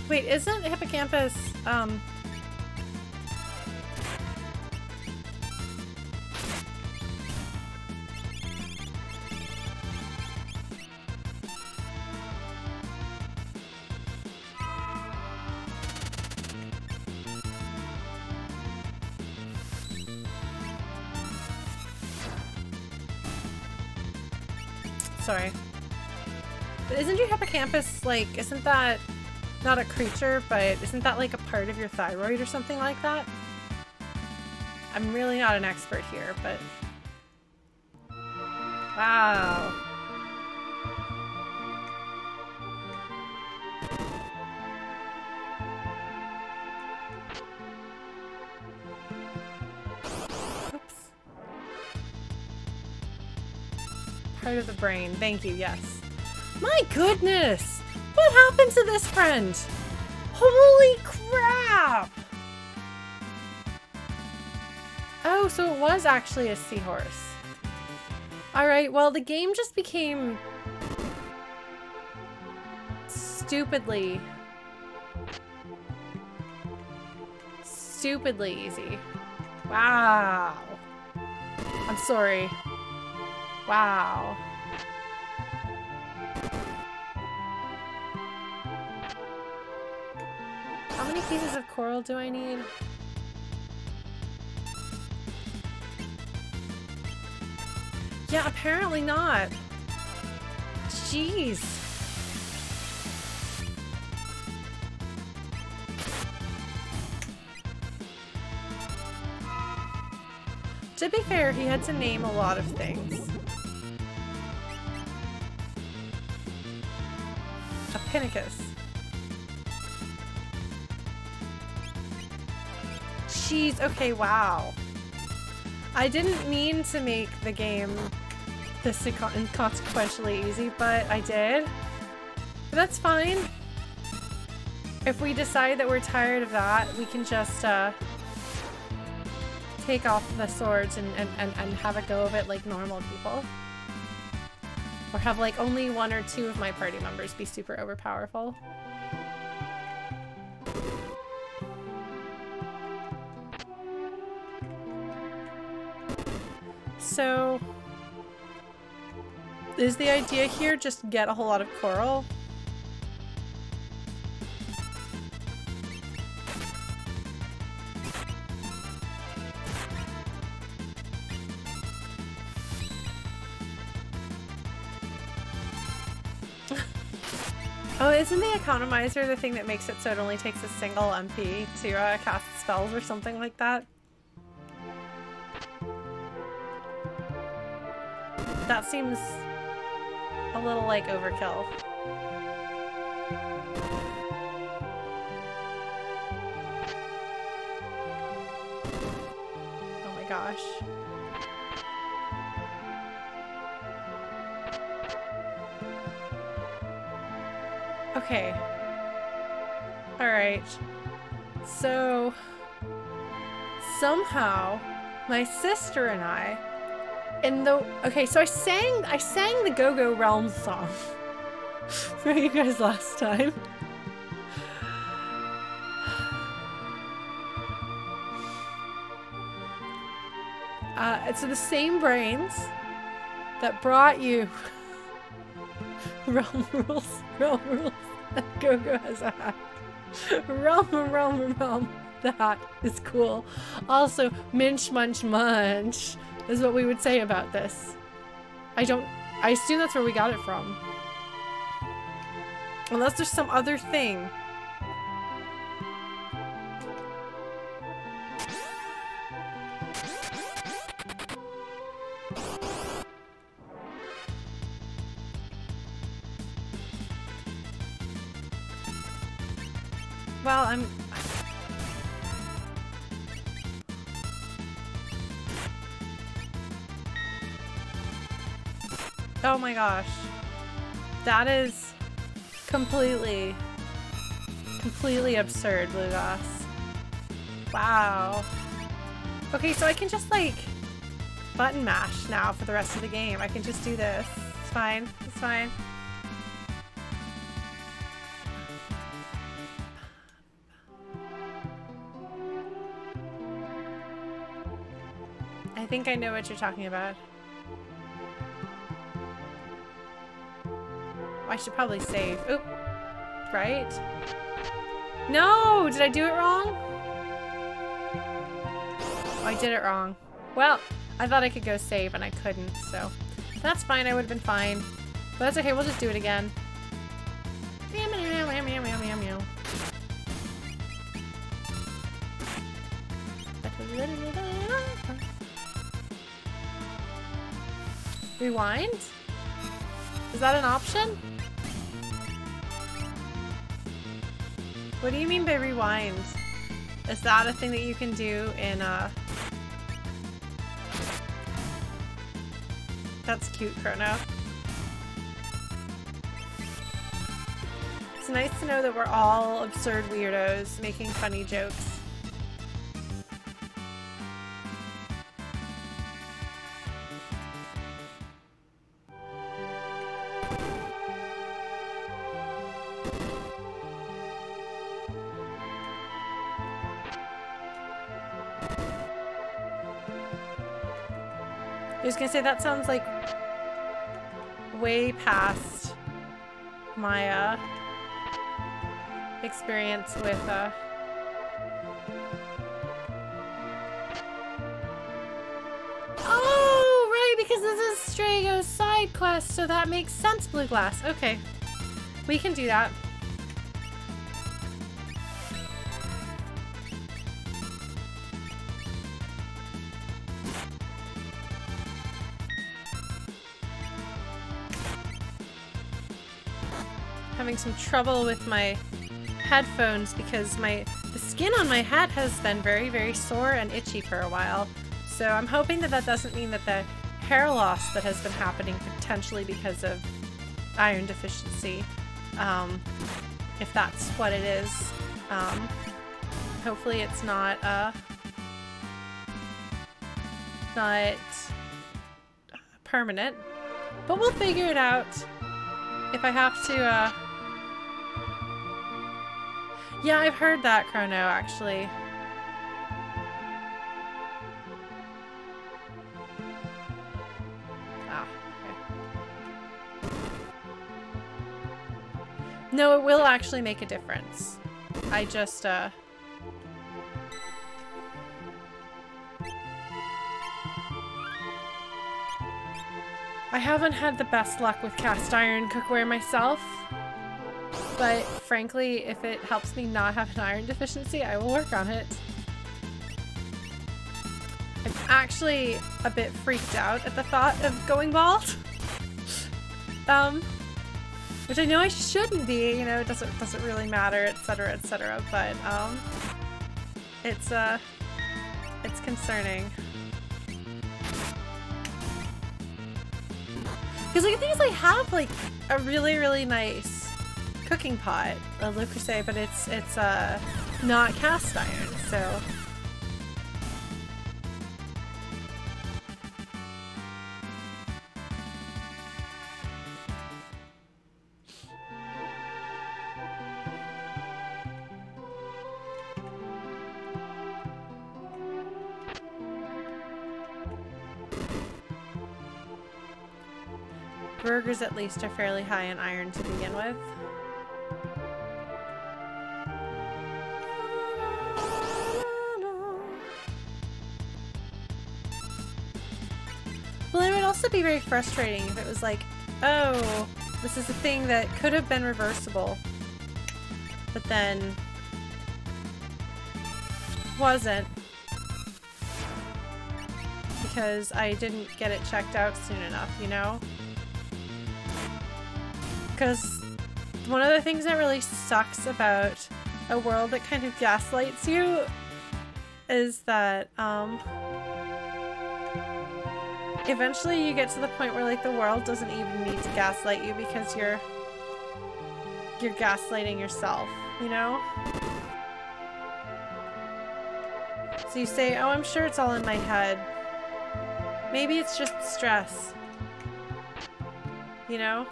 A: Wait, isn't Hippocampus, sorry. But isn't your hippocampus, like, isn't that not a creature, but isn't that like a part of your thyroid or something like that? I'm really not an expert here, but... Wow. Oops. Part of the brain. Thank you, yes. My goodness! What happened to this friend? Holy crap! Oh, so it was actually a seahorse. Alright, well, the game just became stupidly easy. Wow. I'm sorry. Wow. How many pieces of coral do I need? Yeah, apparently not. Jeez. To be fair, he had to name a lot of things. A pinnacus. Jeez, okay, wow. I didn't mean to make the game this inconsequentially easy, but I did. But that's fine. If we decide that we're tired of that, we can just take off the swords and have a go of it like normal people. Or have like only 1 or 2 of my party members be super overpowerful. So, is the idea here just get a whole lot of coral? Oh, isn't the economizer the thing that makes it so it only takes a single MP to cast spells or something like that? That seems a little like overkill. Oh my gosh. Okay. Alright. So, somehow, my sister and I, okay, so I sang the Go-Go Realms song for you guys last time. So the same brains that brought you Realm rules, and Go-Go has a hat. Realm. The hat is cool. Also, minch, munch, munch is what we would say about this. I assume that's where we got it from. Unless there's some other thing. Well, oh my gosh. That is completely absurd, Blue Glass. Wow. Okay, so I can just like button mash now for the rest of the game. I can just do this. It's fine. It's fine. I think I know what you're talking about. I should probably save. Oop. Right? No! Did I do it wrong? Oh, I did it wrong. Well, I thought I could go save and I couldn't, so that's fine. I would have been fine. But that's okay. We'll just do it again. Rewind? Is that an option? What do you mean by rewind? Is that a thing that you can do in That's cute, Chrono. It's nice to know that we're all absurd weirdos making funny jokes. I was gonna say, that sounds like way past my experience with Oh, right, because this is Strago's side quest, so that makes sense, Blue Glass. Okay. We can do that. Having some trouble with my headphones because the skin on my hat has been very, very sore and itchy for a while. So I'm hoping that that doesn't mean that the hair loss that has been happening potentially because of iron deficiency, if that's what it is. Hopefully it's not permanent, but we'll figure it out. If I have to, yeah, I've heard that, Chrono, actually. Ah, okay. No, it will actually make a difference. I just, I haven't had the best luck with cast iron cookware myself, but frankly, if it helps me not have an iron deficiency, I will work on it. I'm actually a bit freaked out at the thought of going bald. Which I know I shouldn't be, you know, it doesn't really matter, etc., but it's concerning. Because like, the thing is, I have like a really, really nice cooking pot, a Le Creuset, but it's not cast iron, so. Burgers at least are fairly high in iron to begin with. Well, it would also be very frustrating if it was like, oh, this is a thing that could have been reversible, but then wasn't because I didn't get it checked out soon enough, you know? Because one of the things that really sucks about a world that kind of gaslights you is that, eventually you get to the point where like the world doesn't even need to gaslight you because you're gaslighting yourself, you know? So you say, oh, I'm sure it's all in my head. Maybe it's just stress. You know?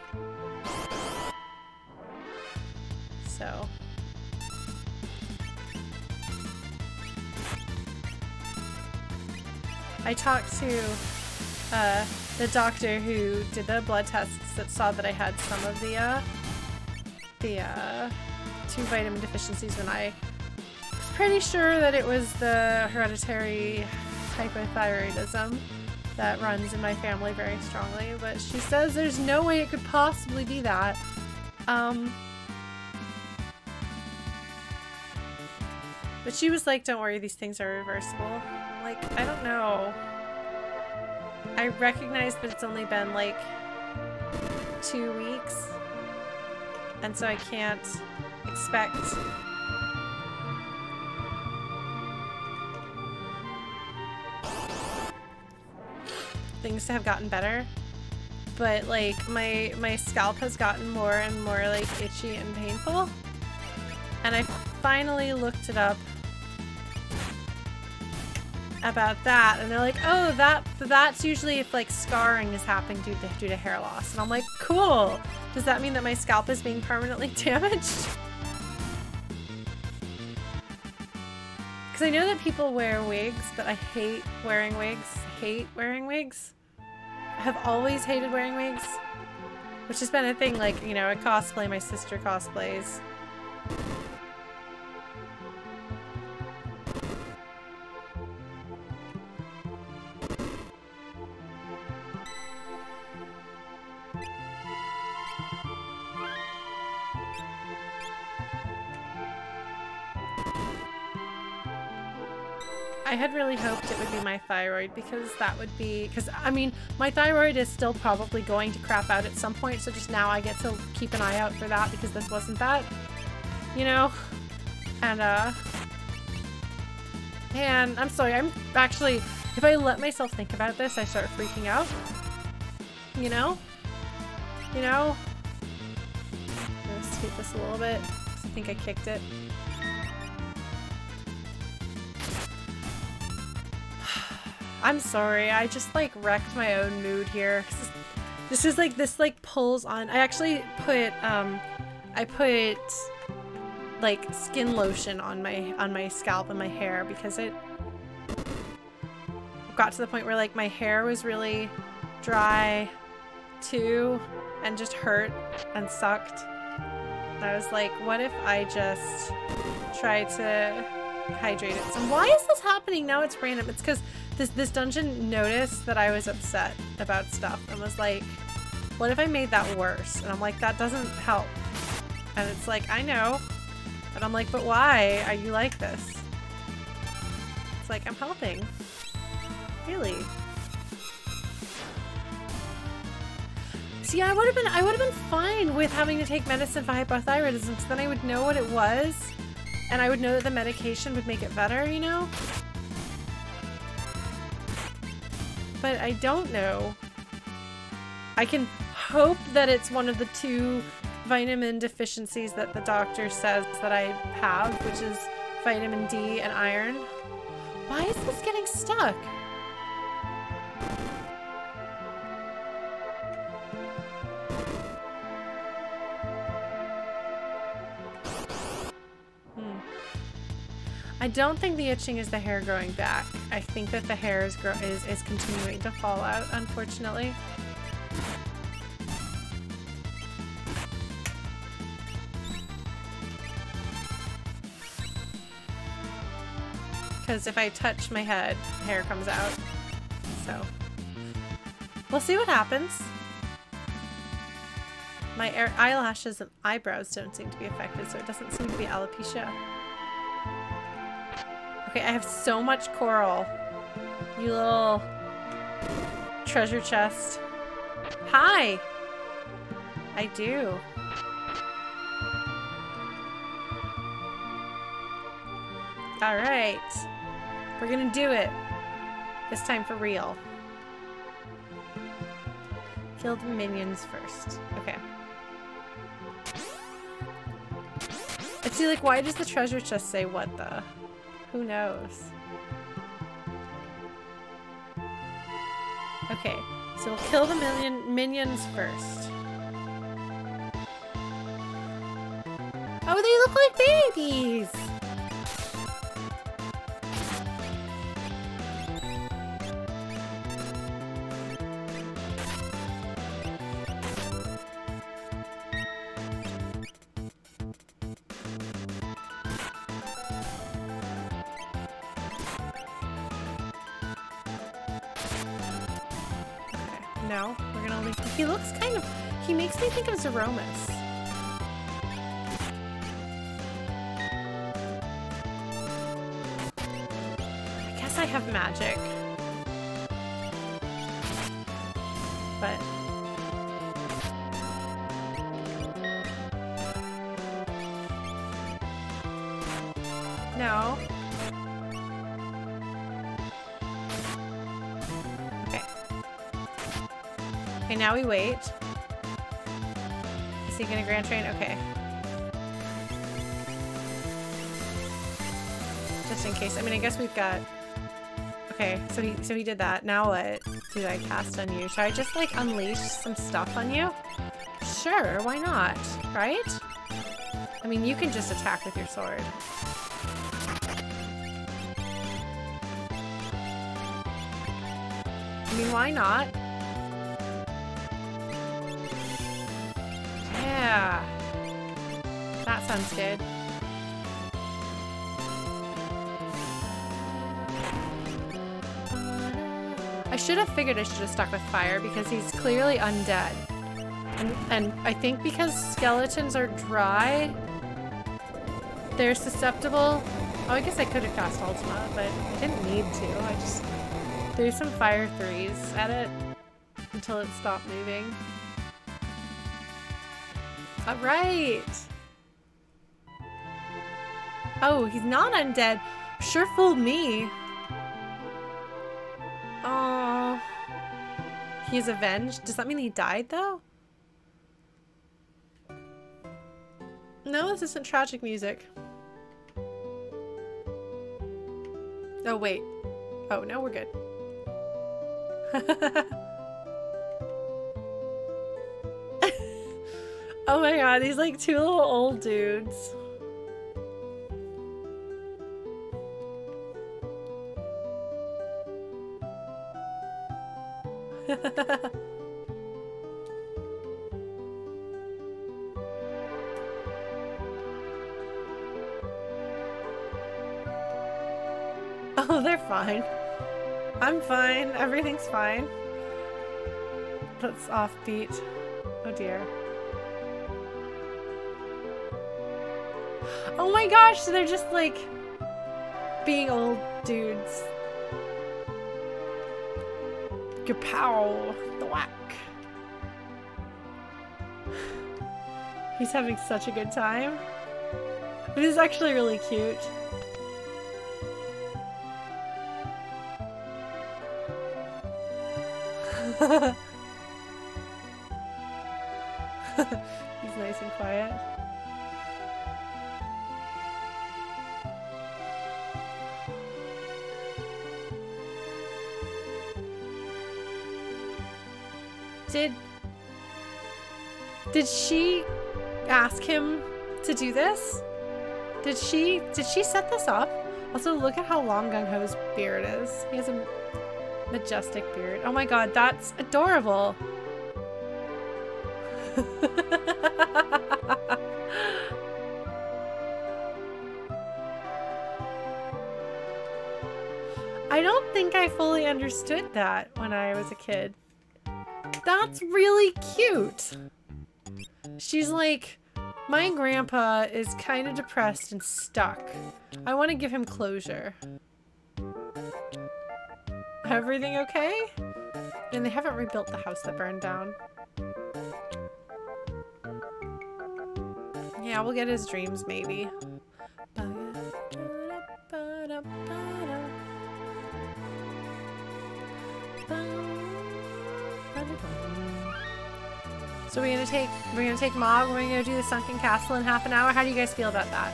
A: So. I talked to the doctor who did the blood tests that saw that I had some of the 2 vitamin deficiencies when I was pretty sure that it was the hereditary hypothyroidism that runs in my family very strongly, but she says there's no way it could possibly be that. But she was like, don't worry, these things are reversible. I'm like, I don't know. I recognize that it's only been like 2 weeks, and so I can't expect things to have gotten better, but like my scalp has gotten more and more like itchy and painful, and I finally looked it up about that, and they're like, oh, that's usually if like scarring is happening due to hair loss. And I'm like, cool, does that mean that my scalp is being permanently damaged? Because I know that people wear wigs, but I hate wearing wigs. I have always hated wearing wigs, which has been a thing, like, you know, I cosplay, my sister cosplays. I had really hoped it would be my thyroid, because that would be, because I mean, my thyroid is still probably going to crap out at some point, so just now I get to keep an eye out for that because this wasn't that, you know? And I'm sorry, I'm actually, if I let myself think about this, I start freaking out, you know? You know? I'm gonna scoot this a little bit, because I think I kicked it. I'm sorry, I just like wrecked my own mood here. This is like, this like pulls on. I actually put like skin lotion on my scalp and my hair because it got to the point where like my hair was really dry too and just hurt and sucked. And I was like, what if I just try to hydrate it? So why is this happening now? It's random. It's because this dungeon noticed that I was upset about stuff and was like, what if I made that worse? And I'm like, that doesn't help. And it's like, I know. And I'm like, but why are you like this? It's like, I'm helping. Really? See, I would have been fine with having to take medicine for hypothyroidism, because then I would know what it was, and I would know that the medication would make it better, you know? But I don't know. I can hope that it's one of the 2 vitamin deficiencies that the doctor says that I have, which is vitamin D and iron. Why is this getting stuck? I don't think the itching is the hair growing back. I think that the hair is continuing to fall out, unfortunately. Because if I touch my head, hair comes out. So we'll see what happens. My eyelashes and eyebrows don't seem to be affected, so it doesn't seem to be alopecia. Okay, I have so much coral. You little treasure chest. Hi! I do. Alright. We're gonna do it. This time for real. Kill the minions first. Okay. I see, like, why does the treasure chest say what the? Who knows? Okay, so we'll kill the minions first. Oh, they look like babies! No, we're gonna leave. He looks kind of... He makes me think of Zeromus. I guess I have magic. But... No. Okay, now we wait. Is he gonna Grand Train? Okay. Just in case. I mean, I guess we've got... Okay, so he did that. Now what do I cast on you? Should I just, like, unleash some stuff on you? Sure, why not? Right? I mean, you can just attack with your sword. I mean, why not? Yeah, that sounds good. I should have figured I should have stuck with fire because he's clearly undead. And I think because skeletons are dry, they're susceptible. Oh, I guess I could have cast Ultima, but I didn't need to. I just threw some fire 3s at it until it stopped moving. Alright! Oh, he's not undead. Sure fooled me. Oh, he's avenged. Does that mean he died, though? No, this isn't tragic music. Oh, wait. Oh, no, we're good. Oh my god, these like two little old dudes. Oh, they're fine. I'm fine. Everything's fine. That's offbeat. Oh dear. Oh my gosh, so they're just like being old dudes. Kapow! The whack. He's having such a good time. This is actually really cute. He's nice and quiet. Did she ask him to do this? Did she set this up? Also, look at how long Gung Ho's beard is. He has a majestic beard. Oh my god, that's adorable. I don't think I fully understood that when I was a kid. That's really cute. She's like, my grandpa is kind of depressed and stuck. I want to give him closure. Everything okay? And they haven't rebuilt the house that burned down. Yeah, we'll get his dreams maybe. So we're gonna take Mog, we're gonna go do the sunken castle in half an hour. How do you guys feel about that?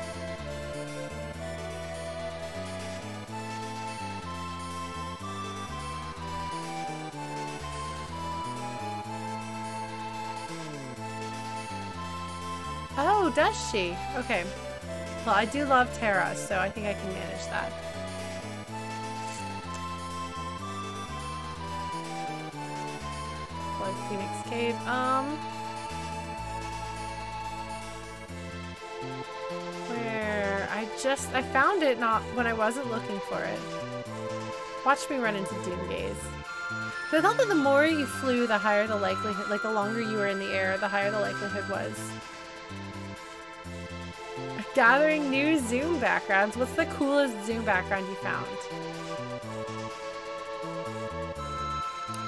A: Oh, does she? Okay. Well, I do love Terra, so I think I can manage that. Like Phoenix Cave. Where? I found it not when I wasn't looking for it. Watch me run into Doomgaze. But I thought that the more you flew, the higher the likelihood, like the longer you were in the air, the higher the likelihood was. Gathering new Zoom backgrounds. What's the coolest Zoom background you found?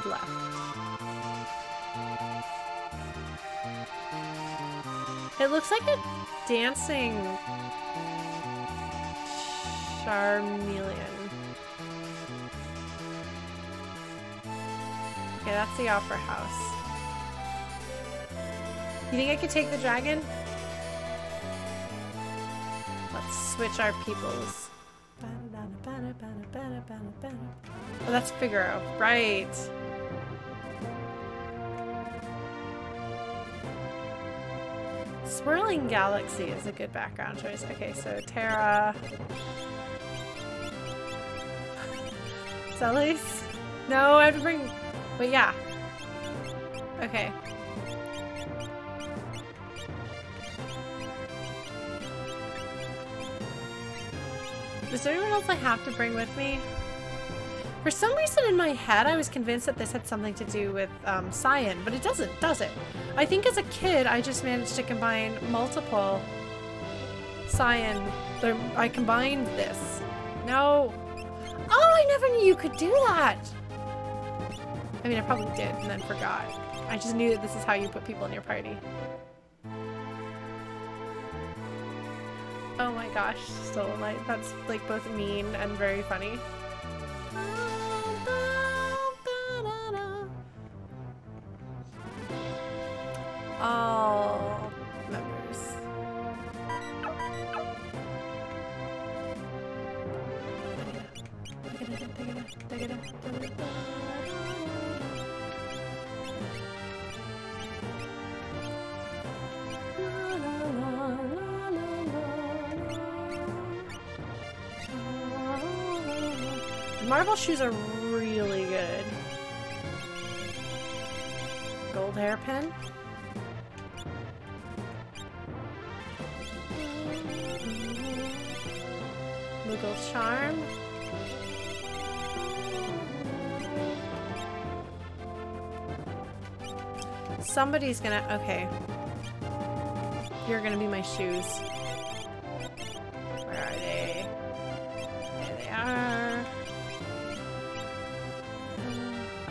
A: Left. It looks like a dancing Charmeleon. Okay, that's the opera house. You think I could take the dragon? Let's switch our peoples. Oh, that's Figaro. Right. Swirling Galaxy is a good background choice. Okay, so Terra. Celis? No, I have to bring... Wait, yeah. Okay. Is there anyone else I have to bring with me? For some reason in my head, I was convinced that this had something to do with Cyan, but it doesn't, does it? I think as a kid, I just managed to combine multiple Cyan. I combined this. No. Oh, I never knew you could do that. I mean, I probably did and then forgot. I just knew that this is how you put people in your party. Oh my gosh, Stolen Light. That's like both mean and very funny. All members. Marble shoes are really good. Gold hairpin. Mughal charm. Somebody's gonna... Okay. You're gonna be my shoes. Where are they? There they are.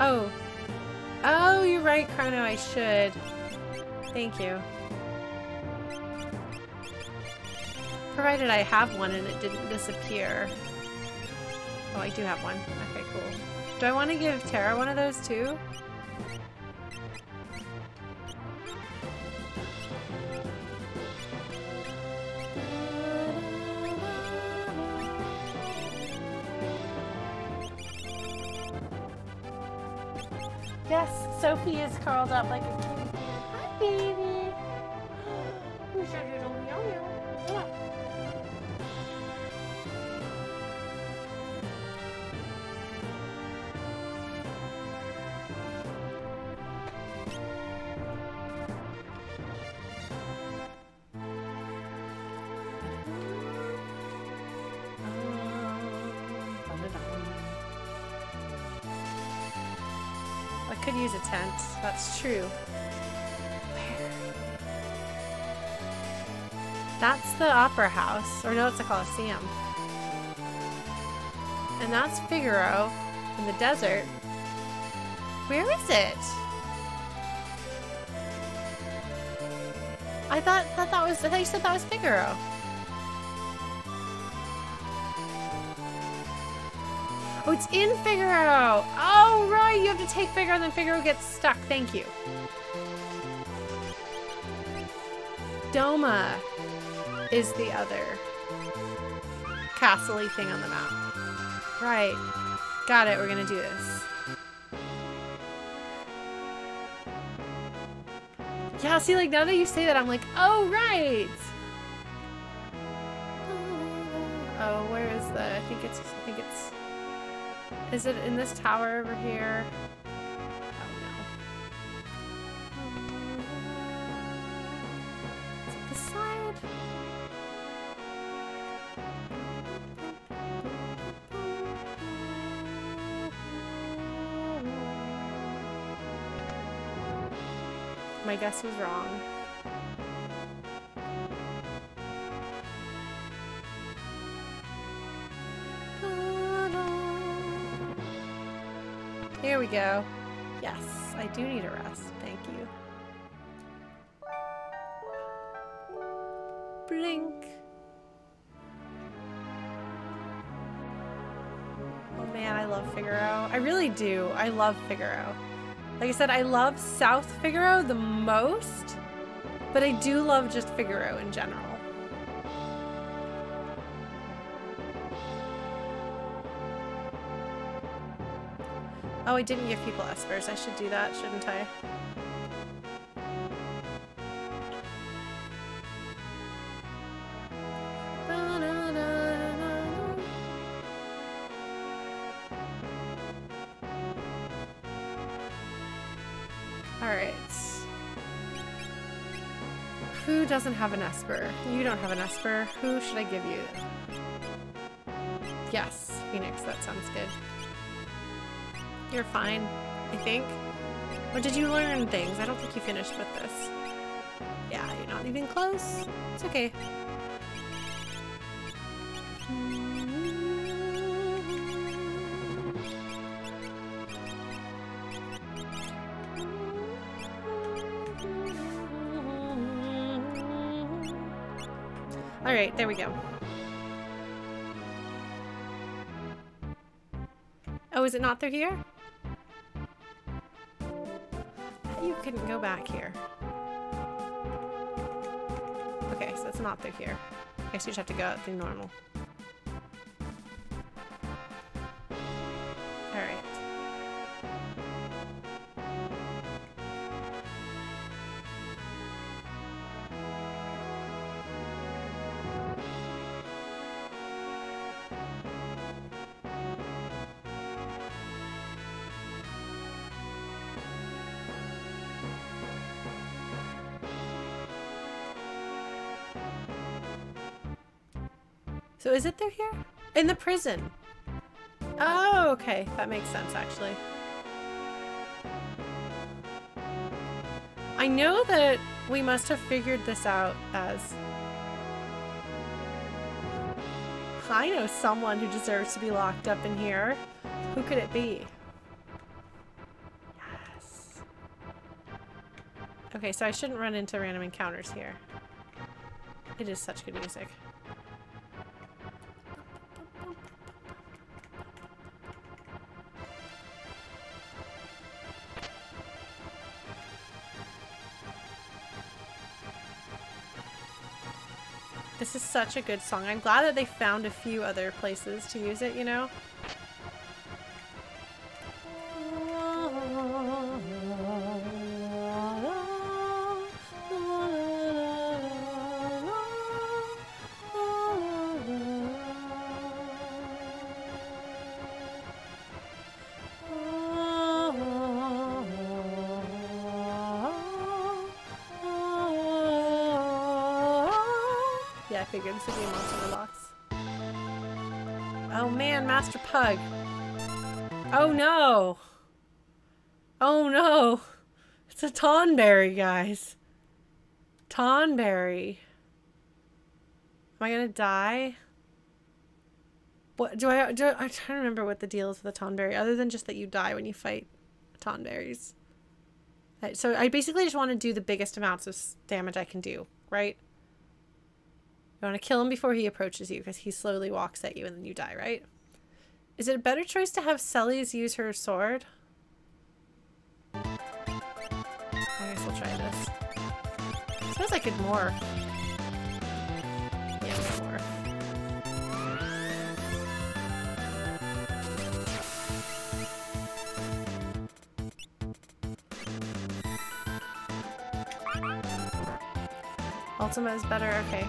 A: Oh. Oh, you're right, Chrono. I should. Thank you. Provided I have one and it didn't disappear. Oh, I do have one. Okay, cool. Do I want to give Terra one of those too? Yes, Sophie is curled up like a kitty. Hi, baby. Who's your little meow-meow? Yeah. I could use a tent. That's true. Where? That's the Opera House. Or no, it's a Coliseum. And that's Figaro in the desert. Where is it? I thought you said that was Figaro. Oh, it's in Figaro! Oh, right! You have to take Figaro and then Figaro gets stuck. Thank you. Doma is the other castle-y thing on the map. Right. Got it. We're gonna do this. Yeah, see, like, now that you say that, I'm like, oh, right! Oh, where is the... I think it's... Is it in this tower over here? Oh, no. Is it this side? My guess was wrong. Here we go. Yes, I do need a rest. Thank you. Blink. Oh man, I love Figaro. I really do. I love Figaro. Like I said, I love South Figaro the most, but I do love just Figaro in general. Oh, I didn't give people espers. I should do that, shouldn't I? Alright. Who doesn't have an esper? You don't have an esper. Who should I give you? Yes, Phoenix. That sounds good. You're fine, I think. Or did you learn things? I don't think you finished with this. Yeah, you're not even close. It's okay. Alright, there we go. Oh, is it not through here? You couldn't go back here. Okay, so it's not through here. I guess you just have to go out through normal. Alright. So is it through here? In the prison. Oh, okay. That makes sense, actually. I know that we must have figured this out as... I know someone who deserves to be locked up in here. Who could it be? Yes. Okay, so I shouldn't run into random encounters here. It is such good music. This is such a good song. I'm glad that they found a few other places to use it, you know? I figured this would be a monster box. Oh man, Master Pug. Oh no. Oh no. It's a Tonberry, guys. Tonberry. Am I gonna die? What do I'm trying to remember what the deal is with the Tonberry, other than just that you die when you fight Tonberries. So I basically just want to do the biggest amounts of damage I can do, right? You want to kill him before he approaches you because he slowly walks at you and then you die, right? Is it a better choice to have Celes use her sword? I guess we'll try this. I suppose I expected more. Yeah, more. Ultima is better, okay.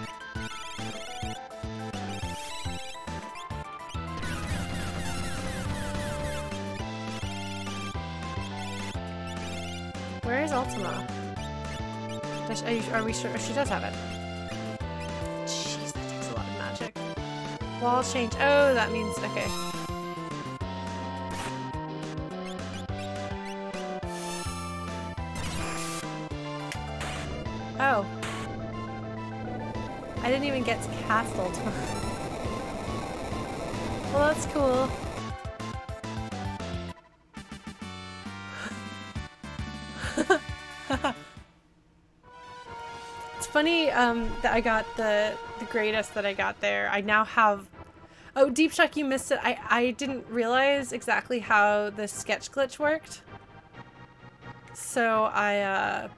A: Where is Ultima? Are we sure? She does have it. Jeez, that takes a lot of magic. Wall change. Oh, that means, okay. Oh. I didn't even get to cast Ultima. Well, that's cool. It's funny that I got the greatest that I got there. I now have... Oh, Deep Shock, you missed it. I didn't realize exactly how the sketch glitch worked. So I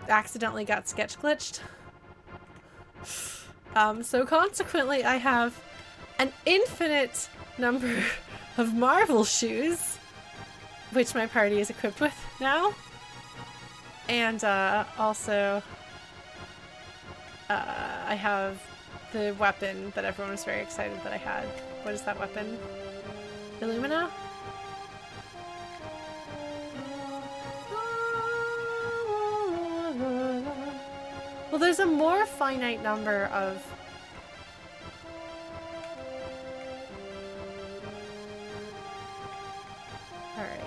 A: accidentally got sketch glitched. So consequently, I have an infinite number of Marvel shoes, which my party is equipped with now. And also, I have the weapon that everyone was very excited that I had. What is that weapon? Illumina? Well, there's a more finite number of... Alright.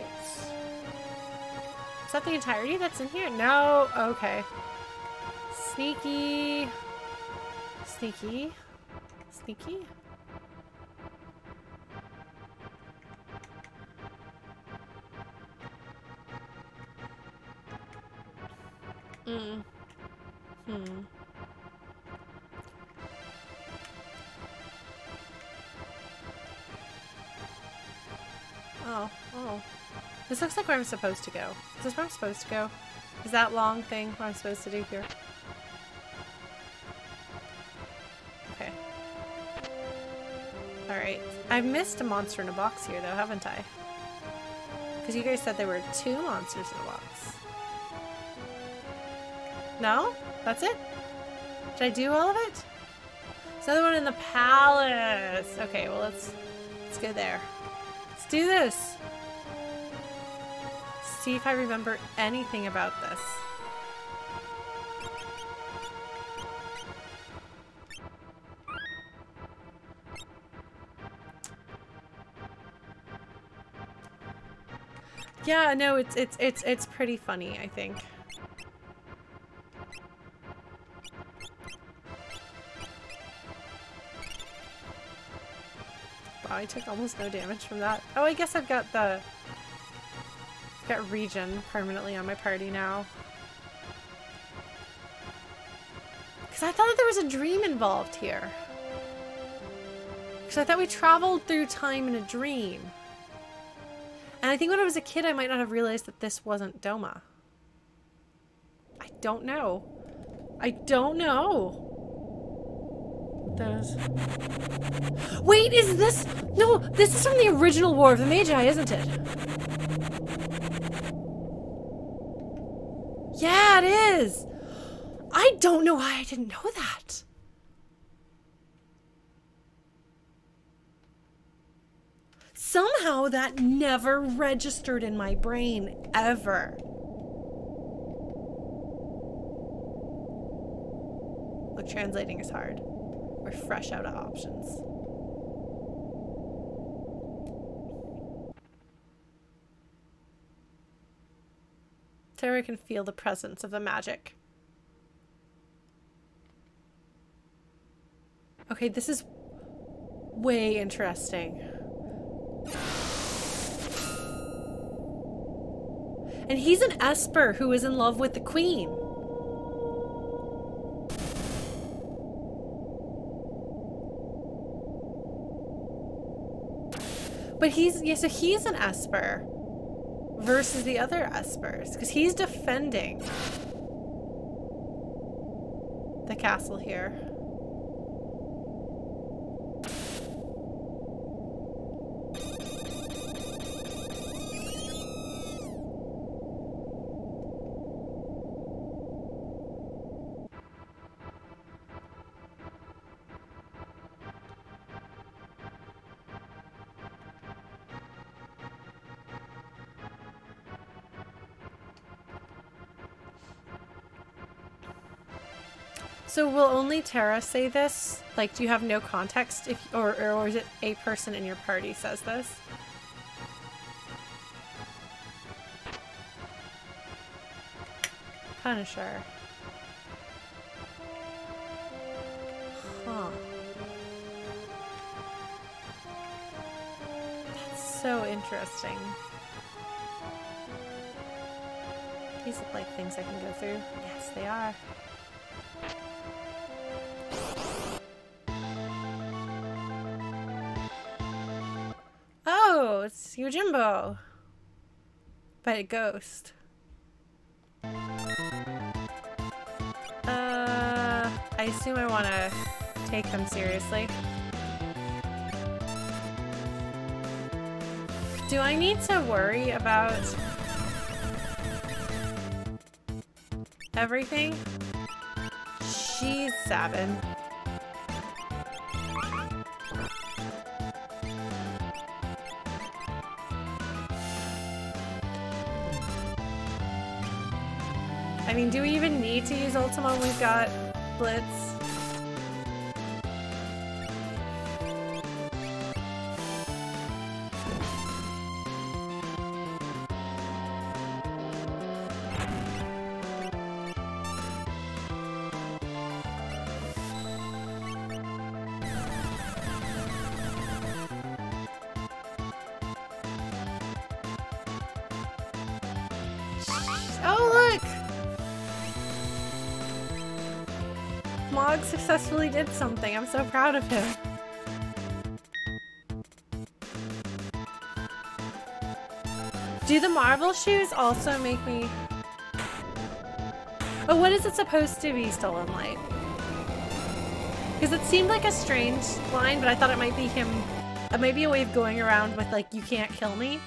A: Is that the entirety that's in here? No! Okay. Sneaky. Sneaky. Sneaky? Oh. This looks like where I'm supposed to go. Is this where I'm supposed to go? Is that long thing what I'm supposed to do here? Okay. Alright. I've missed a monster in a box here though, haven't I? Because you guys said there were 2 monsters in a box. No? That's it? Did I do all of it? There's another one in the palace. Okay, well let's go there. Let's do this. See if I remember anything about this. Yeah, no, it's pretty funny, I think. Wow, I took almost no damage from that. Oh, I guess I've got Regen permanently on my party now. Because I thought that there was a dream involved here. Because I thought we traveled through time in a dream. And I think when I was a kid, I might not have realized that this wasn't Doma. I don't know. I don't know. Those. Wait, is this? No, this is from the original War of the Magi, isn't it? Yeah, it is. I don't know why I didn't know that. Somehow that never registered in my brain, ever. Look, translating is hard. We're fresh out of options. Terra can feel the presence of the magic. Okay, this is way interesting. And he's an Esper who is in love with the Queen. But so he's an Esper versus the other Espers, because he's defending. the castle here. So will only Tara say this? Like, do you have no context if, or is it a person in your party says this? Punisher. Huh. That's so interesting. These look like things I can go through. Yes, they are. Oh, it's Yojimbo. But a ghost. I assume I want to take them seriously. Do I need to worry about everything? She's Sabin. I mean, do we even need to use Ultima when we've got Blitz? Oh, look! Mog successfully did something. I'm so proud of him. Do the Marvel shoes also make me... Oh, what is it supposed to be, Stolen Light? Because it seemed like a strange line, but I thought it might be him... It might be a way of going around with, like, you can't kill me.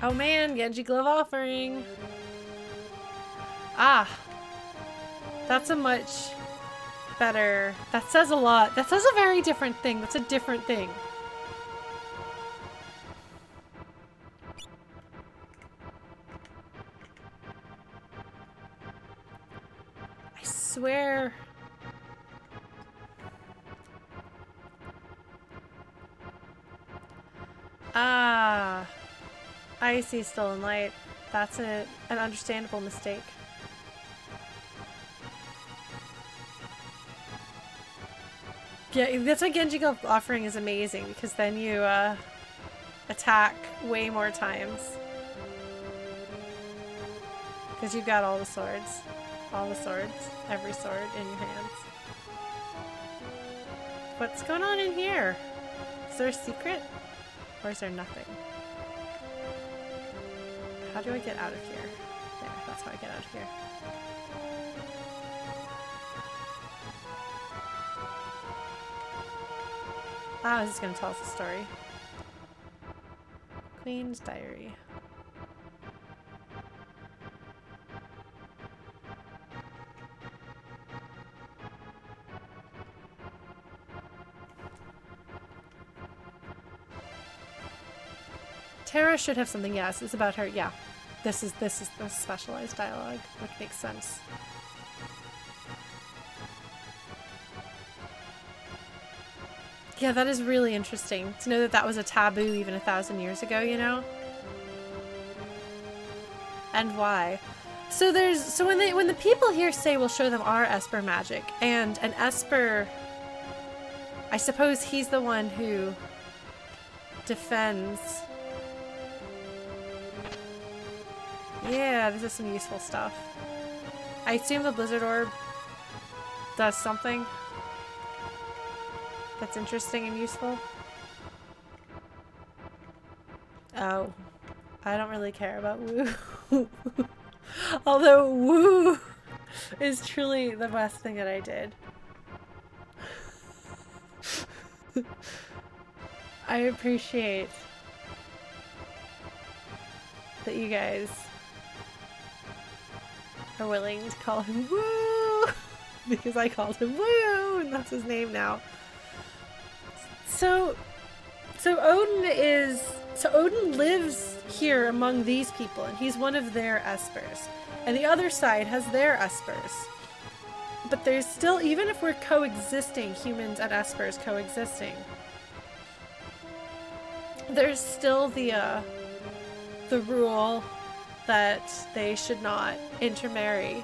A: Oh man, Genji Glove offering. Ah. That's a much better... That says a lot. That says a very different thing. That's a different thing. I swear... Ah. I see Stolen Light. That's an understandable mistake. Yeah, that's why Genji Glove offering is amazing, because then you attack way more times. Because you've got all the swords. All the swords. Every sword in your hands. What's going on in here? Is there a secret? Or is there nothing? How do I get out of here? There, that's how I get out of here. Ah, this is gonna tell us a story. Queen's Diary. Tara should have something, yes. It's about her, yeah. This is the specialized dialogue, which makes sense. Yeah, that is really interesting to know that that was a taboo even 1,000 years ago, you know? And why? So when the people here say we'll show them our Esper magic, and an Esper, I suppose he's the one who defends. Yeah, this is some useful stuff. I assume the Blizzard Orb does something that's interesting and useful. Oh, I don't really care about Woo. Although woo is truly the best thing that I did. I appreciate that you guys are willing to call him Woo because I called him Woo and that's his name now. So Odin lives here among these people and he's one of their espers. And the other side has their espers. But there's still, even if we're coexisting, humans and espers coexisting, there's still the rule that they should not intermarry.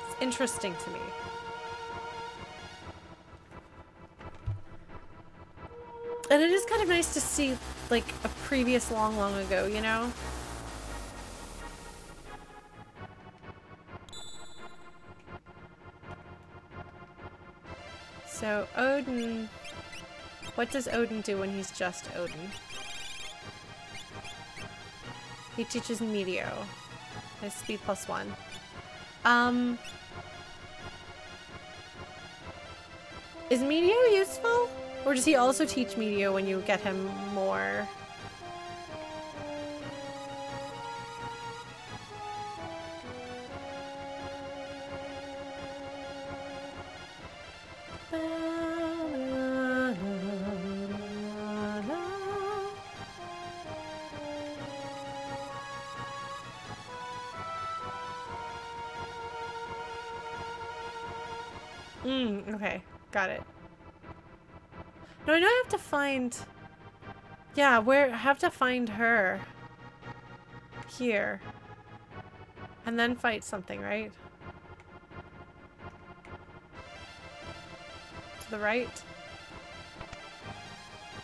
A: It's interesting to me. And it is kind of nice to see, like, a previous long ago, you know? So, Odin... What does Odin do when he's just Odin? He teaches Meteor. His speed +1. Is Meteor useful? Or does he also teach Meteor when you get him more? Okay, got it. No, I know I have to find... Yeah, I have to find her. Here. And then fight something, right? To the right?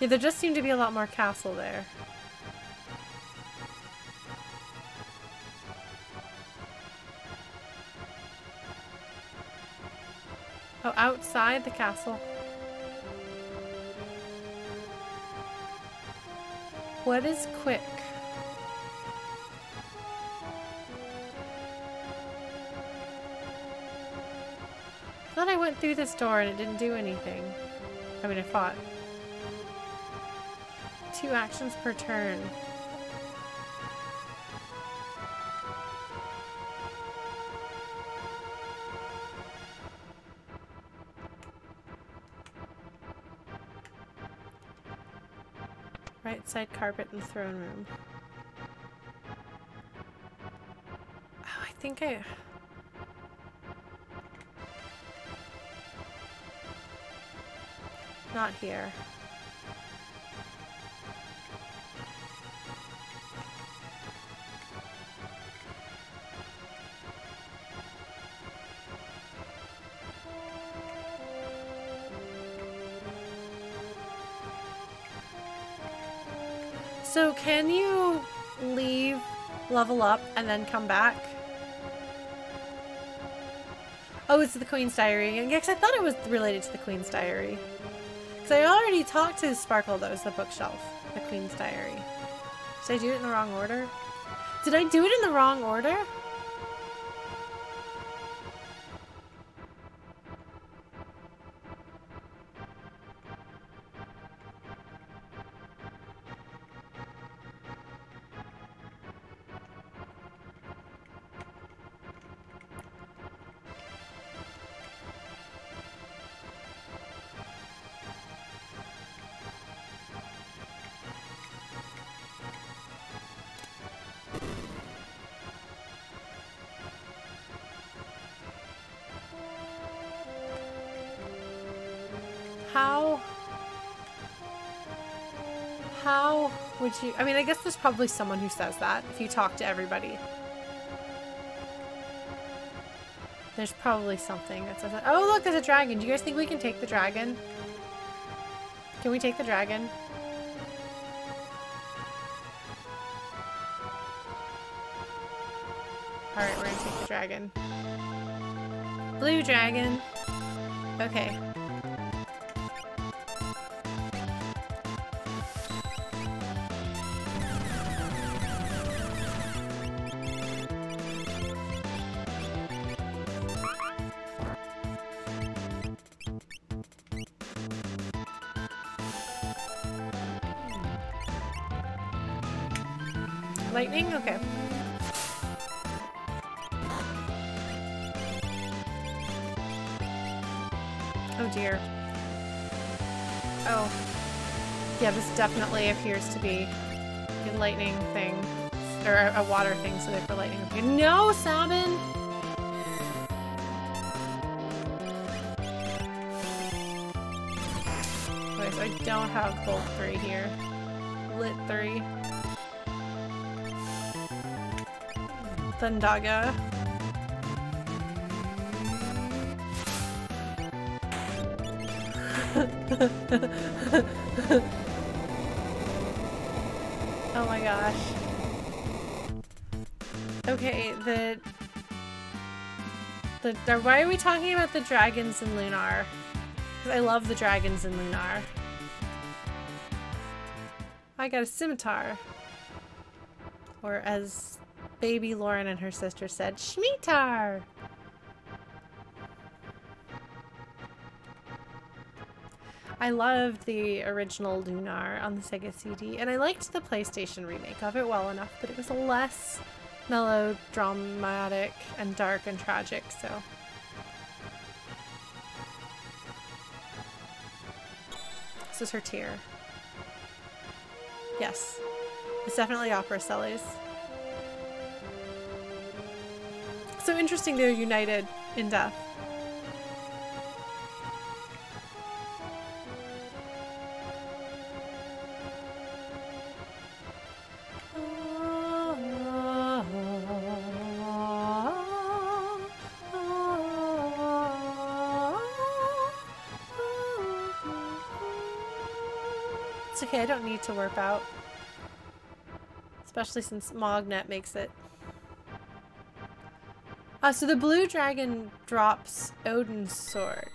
A: Yeah, there just seemed to be a lot more castle there. Oh, outside the castle. What is quick? I thought I went through this door and it didn't do anything. I mean, I fought. 2 actions per turn. Right side carpet in the throne room. Oh, I think not here. So can you leave, level up, and then come back? Oh, it's the Queen's Diary. Yeah, because I thought it was related to the Queen's Diary. Because I already talked to Sparkle, that was the bookshelf. The Queen's Diary. Did I do it in the wrong order? Did I do it in the wrong order? How would you... I mean, I guess there's probably someone who says that if you talk to everybody. There's probably something that says that. Oh, look, there's a dragon. Do you guys think we can take the dragon? Can we take the dragon? Alright, we're gonna take the dragon. Blue dragon. Okay. Lightning? Okay. Oh dear. Oh. Yeah, this definitely appears to be a lightning thing. Or a water thing, so therefore lightning. Okay. No, Sabin! Okay, so I don't have Bolt 3 here. Lit 3. Thundaga. Oh my gosh. Okay, why are we talking about the dragons in Lunar? Because I love the dragons in Lunar. I got a scimitar. Or as baby Lauren and her sister said, Shmitar! I loved the original Lunar on the Sega CD, and I liked the PlayStation remake of it well enough, but it was less melodramatic and dark and tragic, so. This is her tear. Yes. It's definitely Opera Celes. So interesting they're united in death. It's okay, I don't need to warp out. Especially since Mognet makes it. So the blue dragon drops Odin's sword.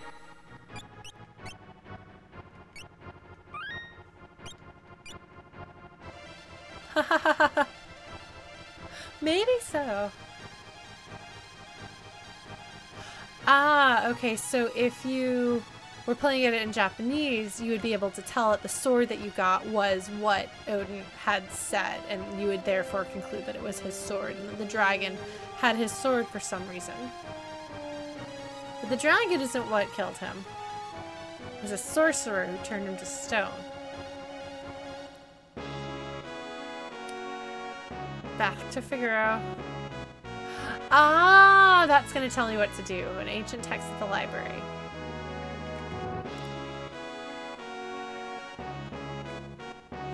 A: Maybe so. Ah, okay, so if you were playing it in Japanese, you would be able to tell that the sword that you got was what Odin had said, and you would therefore conclude that it was his sword, and that the dragon had his sword for some reason. But the dragon isn't what killed him. It was a sorcerer who turned him to stone. Back to Figaro. Ah, that's going to tell me what to do. An ancient text at the library.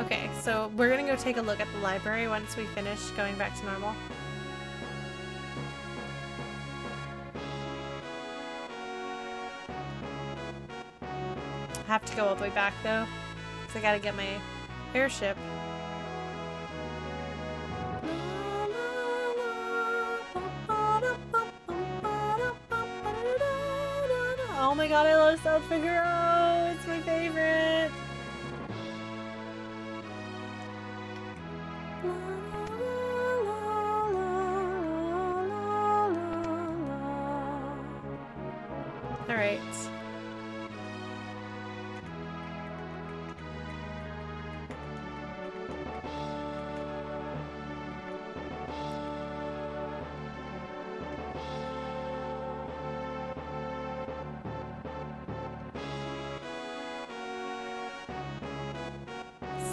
A: Okay, so we're going to go take a look at the library once we finish going back to normal. I have to go all the way back though, because I got to get my airship. Oh my god, I love South Figaro! It's my favorite! Alright.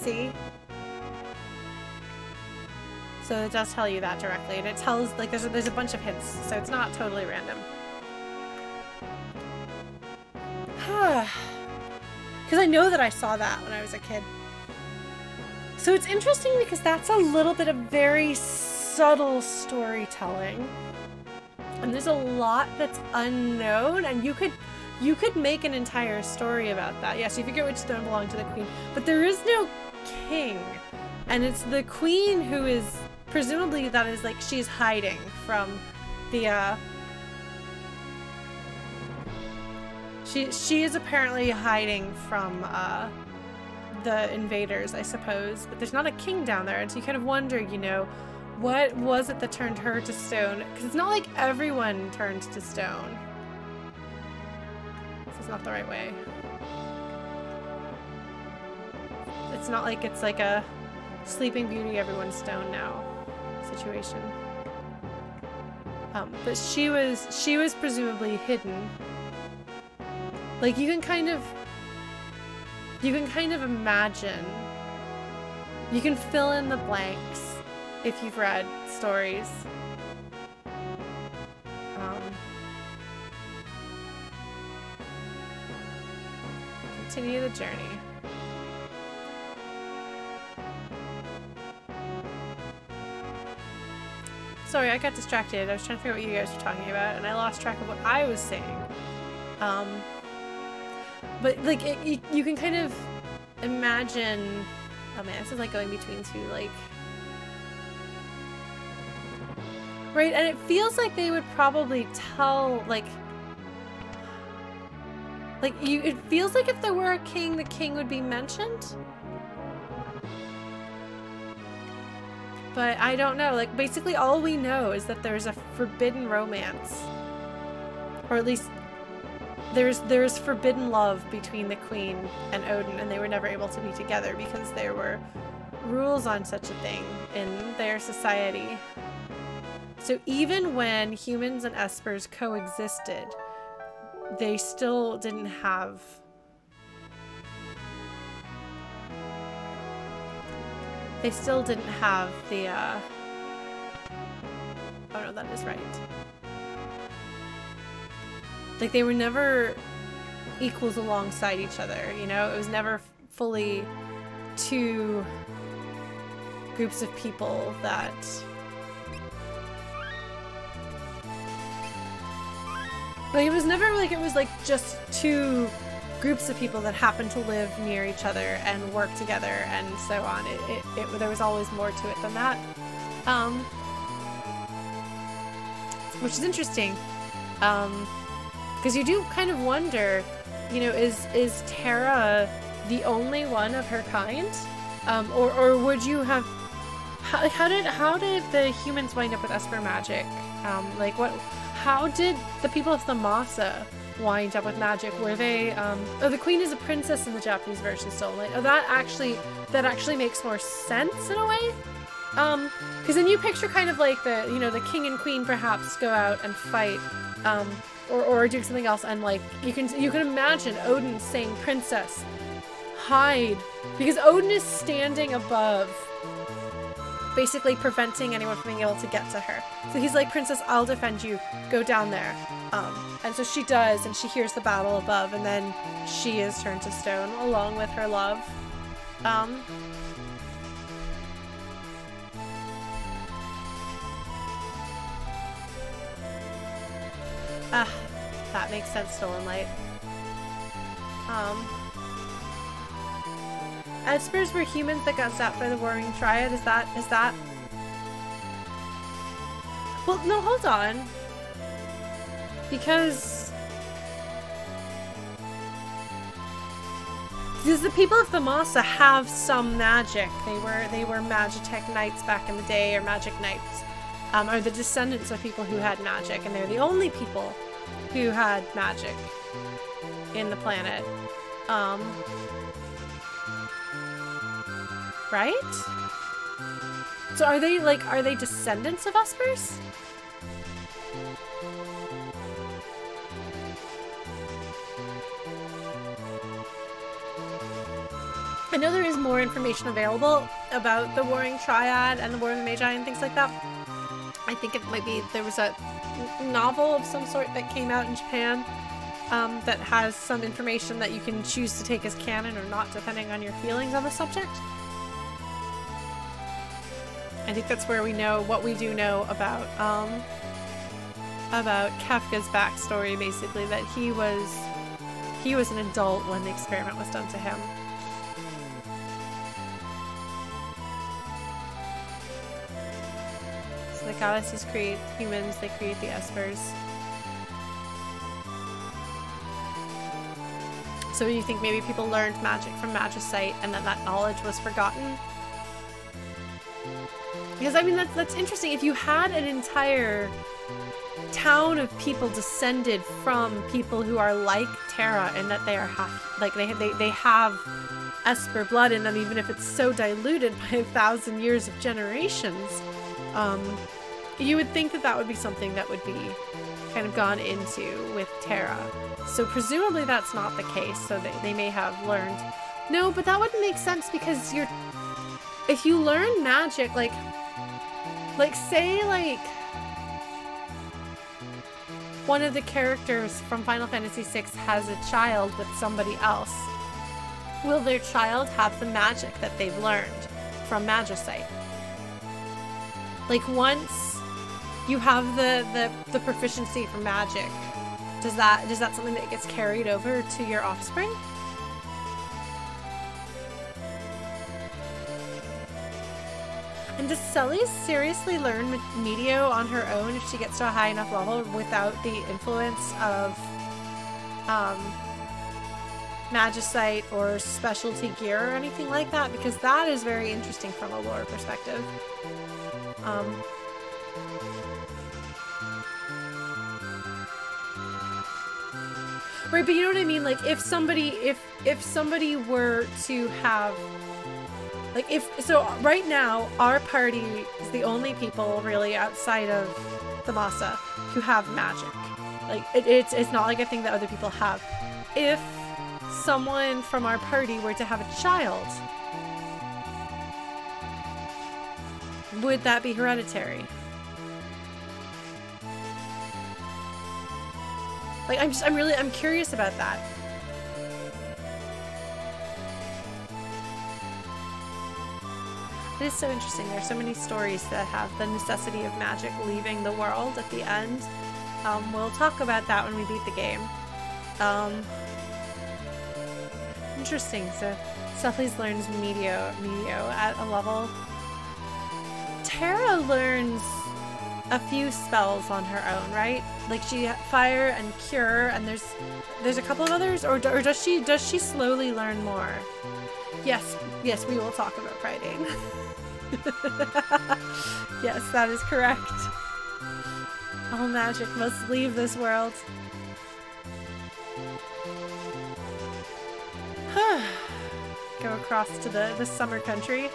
A: See? So it does tell you that directly, and it tells, like, there's a bunch of hints, so it's not totally random. Because I know that I saw that when I was a kid. So it's interesting because that's a little bit of very subtle storytelling. And there's a lot that's unknown, and you could make an entire story about that. Yes, you forget which throne belonged to the queen, but there is no king. And it's the queen who is, presumably that is like, she's hiding from the, She is apparently hiding from the invaders, I suppose, but there's not a king down there, and so you kind of wonder, you know, what was it that turned her to stone? Because it's not like everyone turns to stone. This is not the right way. It's not like it's like a Sleeping Beauty, everyone's stone now. situation. But she was presumably hidden. Like you can kind of imagine. You can fill in the blanks if you've read stories. Continue the journey. Sorry, I got distracted. I was trying to figure out what you guys were talking about, and I lost track of what I was saying. But like, you can kind of imagine. Oh man, this is like going between two, like, right? And it feels like they would probably tell, like you. It feels like if there were a king, the king would be mentioned. But I don't know, like basically all we know is that there's a forbidden romance. Or at least there's forbidden love between the queen and Odin, and they were never able to be together because there were rules on such a thing in their society. So even when humans and espers coexisted, they still didn't have the, oh no, that is right. Like, they were never equals alongside each other, you know? It was never fully two groups of people that... Like, it was never like, it was like just two groups of people that happened to live near each other and work together and so on. There was always more to it than that. Which is interesting. Because you do kind of wonder, you know, is Terra the only one of her kind? Or would you have... How did the humans wind up with Esper magic? Like, how did the people of Thamasa wind up with magic? Were they, oh, the queen is a princess in the Japanese version still. Like, oh, that actually makes more sense in a way. Because then you picture kind of like the, you know, the king and queen perhaps go out and fight, or do something else, and like, you can imagine Odin saying, "Princess, hide," because Odin is standing above, basically preventing anyone from being able to get to her. So he's like, "Princess, I'll defend you. Go down there." And so she does, and she hears the battle above, and then she is turned to stone along with her love. That makes sense, Stolen Light. Espers were humans that got zapped by the Warring Triad. Is that? Well, no, hold on. Because the people of Thamasa have some magic. They were Magitech knights back in the day, or magic knights. Are the descendants of people who had magic, and they're the only people who had magic in the planet. Right? So are they descendants of Espers? I know there is more information available about the Warring Triad and the War of the Magi and things like that. I think it might be, there was a novel of some sort that came out in Japan that has some information that you can choose to take as canon or not, depending on your feelings on the subject. I think that's where we know what we do know about Kafka's backstory, basically, that he was an adult when the experiment was done to him. So the goddesses create humans, they create the Espers. So you think maybe people learned magic from Magicite and then that knowledge was forgotten? Because I mean, that's interesting. If you had an entire town of people descended from people who are like Terra, and that they are they have Esper blood in them, even if it's so diluted by 1,000 years of generations, You would think that that would be something that would be kind of gone into with Terra. So presumably that's not the case, so they may have learned. No, but that wouldn't make sense because if you learn magic, like say like one of the characters from Final Fantasy VI has a child with somebody else, will their child have the magic that they've learned from Magicite? Like once you have the proficiency for magic, is that something that gets carried over to your offspring? And does Celie seriously learn Medio on her own if she gets to a high enough level without the influence of Magicite or specialty gear or anything like that? Because that is very interesting from a lore perspective. Right, but you know what I mean? Like if somebody were to have, like so right now our party is the only people really outside of the Masa who have magic. Like it's not like a thing that other people have. If someone from our party were to have a child, would that be hereditary? Like I'm curious about that. It is so interesting. There's so many stories that have the necessity of magic leaving the world at the end. We'll talk about that when we beat the game. Interesting. So Cephalies learns Medio at a level. Terra learns a few spells on her own, right? Like she fire and cure, and there's a couple of others, or does she slowly learn more? Yes, we will talk about Priding. Yes, that is correct. All magic must leave this world. Go across to the summer country.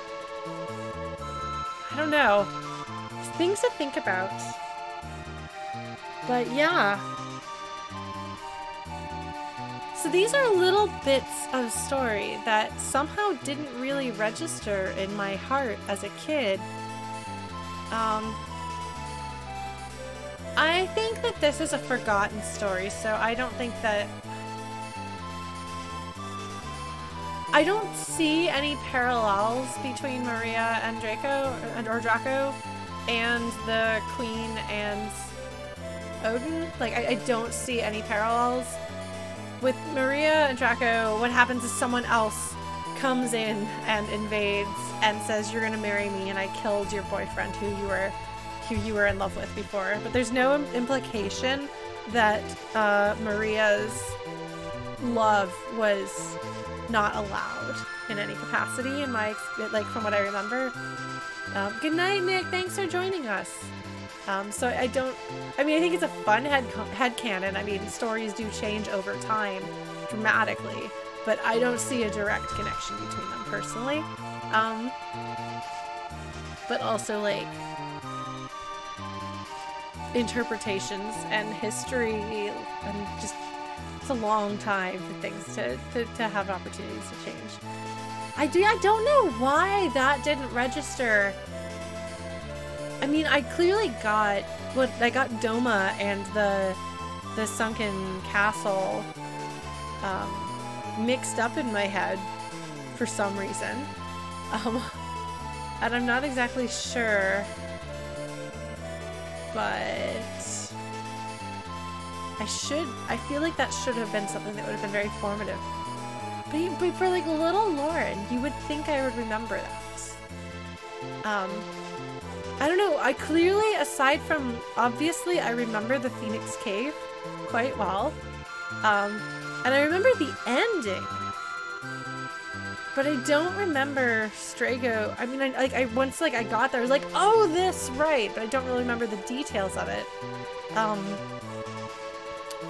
A: I don't know. Things to think about. But yeah. So these are little bits of story that somehow didn't really register in my heart as a kid. I think that this is a forgotten story, so I don't think that... I don't see any parallels between Maria and Draco, or Draco, and the Queen and Odin. Like, I don't see any parallels. With Maria and Draco, what happens is someone else comes in and invades and says, you're gonna marry me and I killed your boyfriend who you were in love with before. But there's no implication that Maria's love was not allowed in any capacity in my, like, from what I remember. Good night, Nick. Thanks for joining us. So I think it's a fun headcanon. I mean, stories do change over time dramatically, but I don't see a direct connection between them personally. But also, like, interpretations and history, and just, it's a long time for things to have opportunities to change. I don't know why that didn't register. I mean, I clearly got I got Doma and the sunken castle mixed up in my head for some reason, and I'm not exactly sure, but I feel like that should have been something that would have been very formative. But for, like, little Lauren, you would think I would remember that. I don't know, I clearly, aside from, obviously, I remember the Phoenix Cave quite well. And I remember the ending. But I don't remember Strago. I mean, once I got there, I was like, oh, this, right. But I don't really remember the details of it.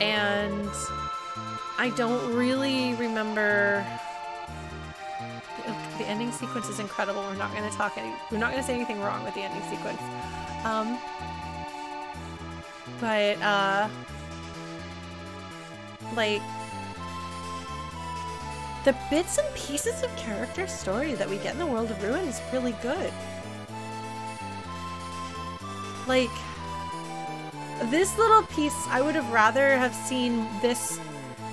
A: And I don't really remember the The ending sequence is incredible. We're not going to say anything wrong with the ending sequence. Like, the bits and pieces of character story that we get in the World of Ruin is really good. Like, this little piece, I would have rather have seen this.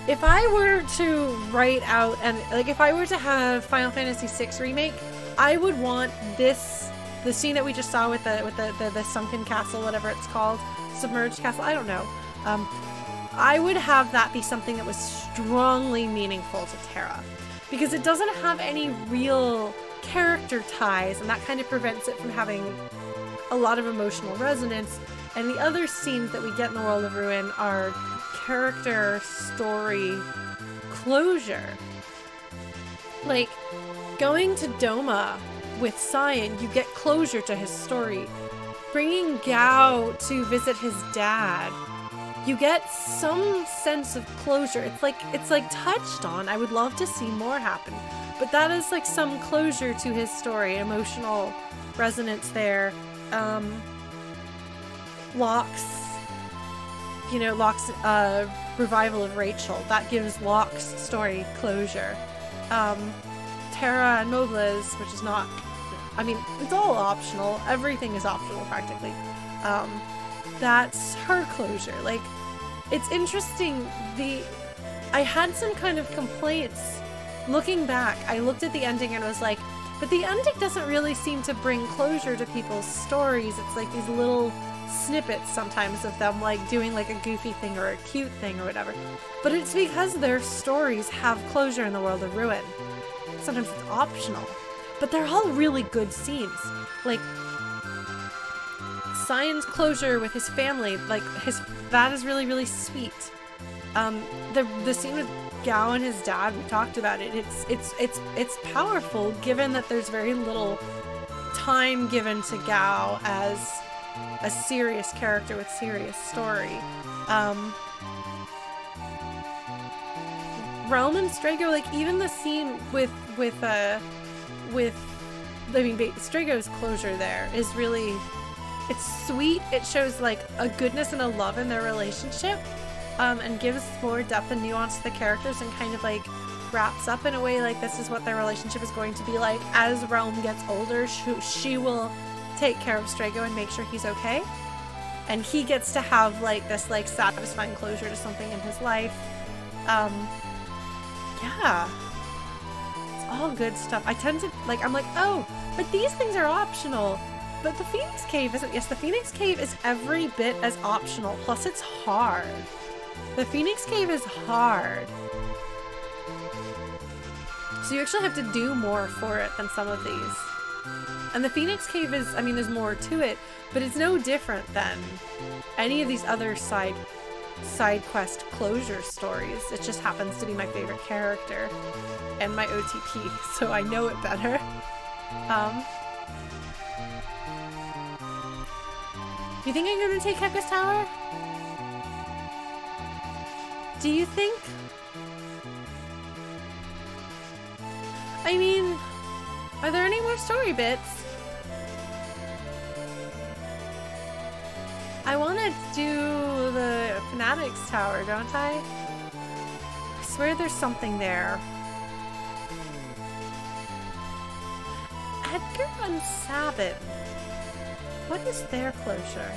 A: If I were to write out, and like if I were to have Final Fantasy VI Remake, I would want this, the scene that we just saw with the sunken castle, whatever it's called, submerged castle, I don't know. I would have that be something that was strongly meaningful to Terra, because it doesn't have any real character ties, and that kind of prevents it from having a lot of emotional resonance. And the other scenes that we get in the World of Ruin are character story closure. Like, going to Doma with Cyan, you get closure to his story. Bringing Gao to visit his dad, you get some sense of closure. It's like touched on. I would love to see more happen, but that is like some closure to his story, emotional resonance there. Locke's revival of Rachel, that gives Locke's story closure. Terra and Mobla's, which is not, I mean, it's all optional. Everything is optional practically. That's her closure. Like, it's interesting. I had some kind of complaints looking back. I looked at the ending and was like, but the ending doesn't really seem to bring closure to people's stories. It's like these little snippets sometimes of them like doing like a goofy thing or a cute thing or whatever. But it's because their stories have closure in the World of Ruin. Sometimes it's optional, but they're all really good scenes. Like, Cyan's closure with his family, like that is really, really sweet. The scene with Gao and his dad, we talked about it. It's powerful given that there's very little time given to Gao as a serious character with serious story. Realm and Strago, like even the scene with Strago's closure there is really, it's sweet. It shows like a goodness and a love in their relationship, and gives more depth and nuance to the characters, and kind of like wraps up in a way like this is what their relationship is going to be like. As Realm gets older, she will take care of Strago and make sure he's okay, and he gets to have like this like satisfying closure to something in his life. Yeah, it's all good stuff. I tend to like, I'm like, oh, but these things are optional. But the Phoenix Cave isn't. Yes, the Phoenix Cave is every bit as optional, plus it's hard. The Phoenix Cave is hard. So you actually have to do more for it than some of these. And the Phoenix Cave is, I mean, there's more to it, but it's no different than any of these other side quest closure stories. It just happens to be my favorite character and my OTP, so I know it better. You think I'm gonna take Heka's Tower? Do you think? I mean, are there any more story bits? I want to do the Fanatics Tower, don't I? I swear there's something there. Edgar and Sabin. What is their closure?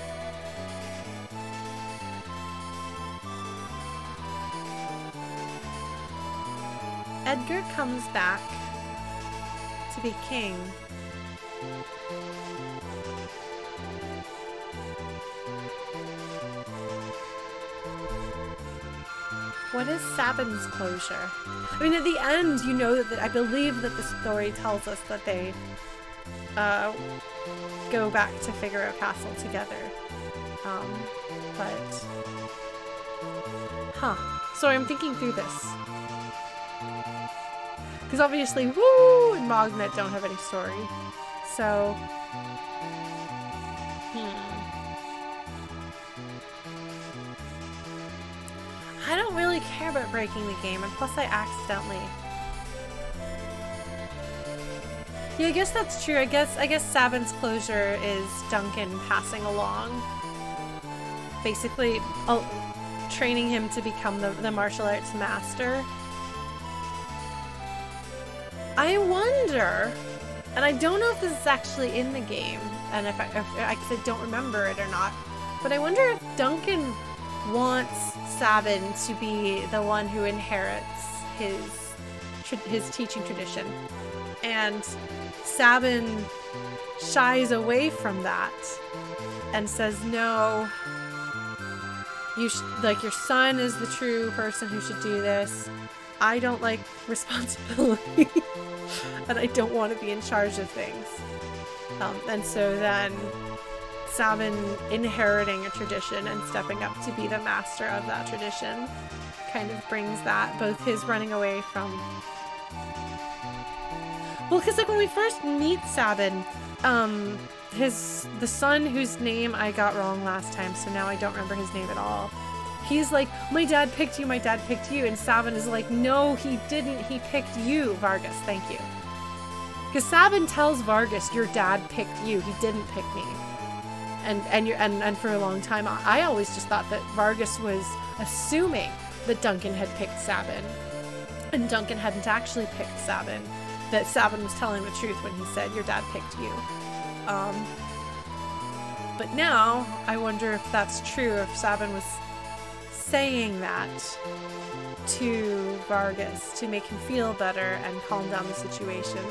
A: Edgar comes back to be king. What is Sabin's closure? I mean, at the end, you know that I believe that the story tells us that they go back to Figaro Castle together. So I'm thinking through this. Because obviously, Woo and Mognet don't have any story. So, I don't really care about breaking the game, and plus I accidentally. Yeah, I guess that's true. I guess Sabin's closure is Duncan passing along, basically training him to become the martial arts master. I wonder, and I don't know if this is actually in the game, and if I don't remember it or not, but I wonder if Duncan wants Sabin to be the one who inherits his teaching tradition, and Sabin shies away from that and says, no, like, your son is the true person who should do this. I don't like responsibility and I don't want to be in charge of things. And so then Sabin inheriting a tradition and stepping up to be the master of that tradition kind of brings that, both his running away from... Well, because like when we first meet Sabin, the son whose name I got wrong last time, so now I don't remember his name at all. He's like, my dad picked you, and Sabin is like, no, he didn't, he picked you, Vargas, thank you. Because Sabin tells Vargas, your dad picked you, he didn't pick me. And for a long time, I always just thought that Vargas was assuming that Duncan had picked Sabin, and Duncan hadn't actually picked Sabin, that Sabin was telling the truth when he said, your dad picked you. But now, I wonder if that's true, if Sabin was saying that to Vargas to make him feel better and calm down the situation.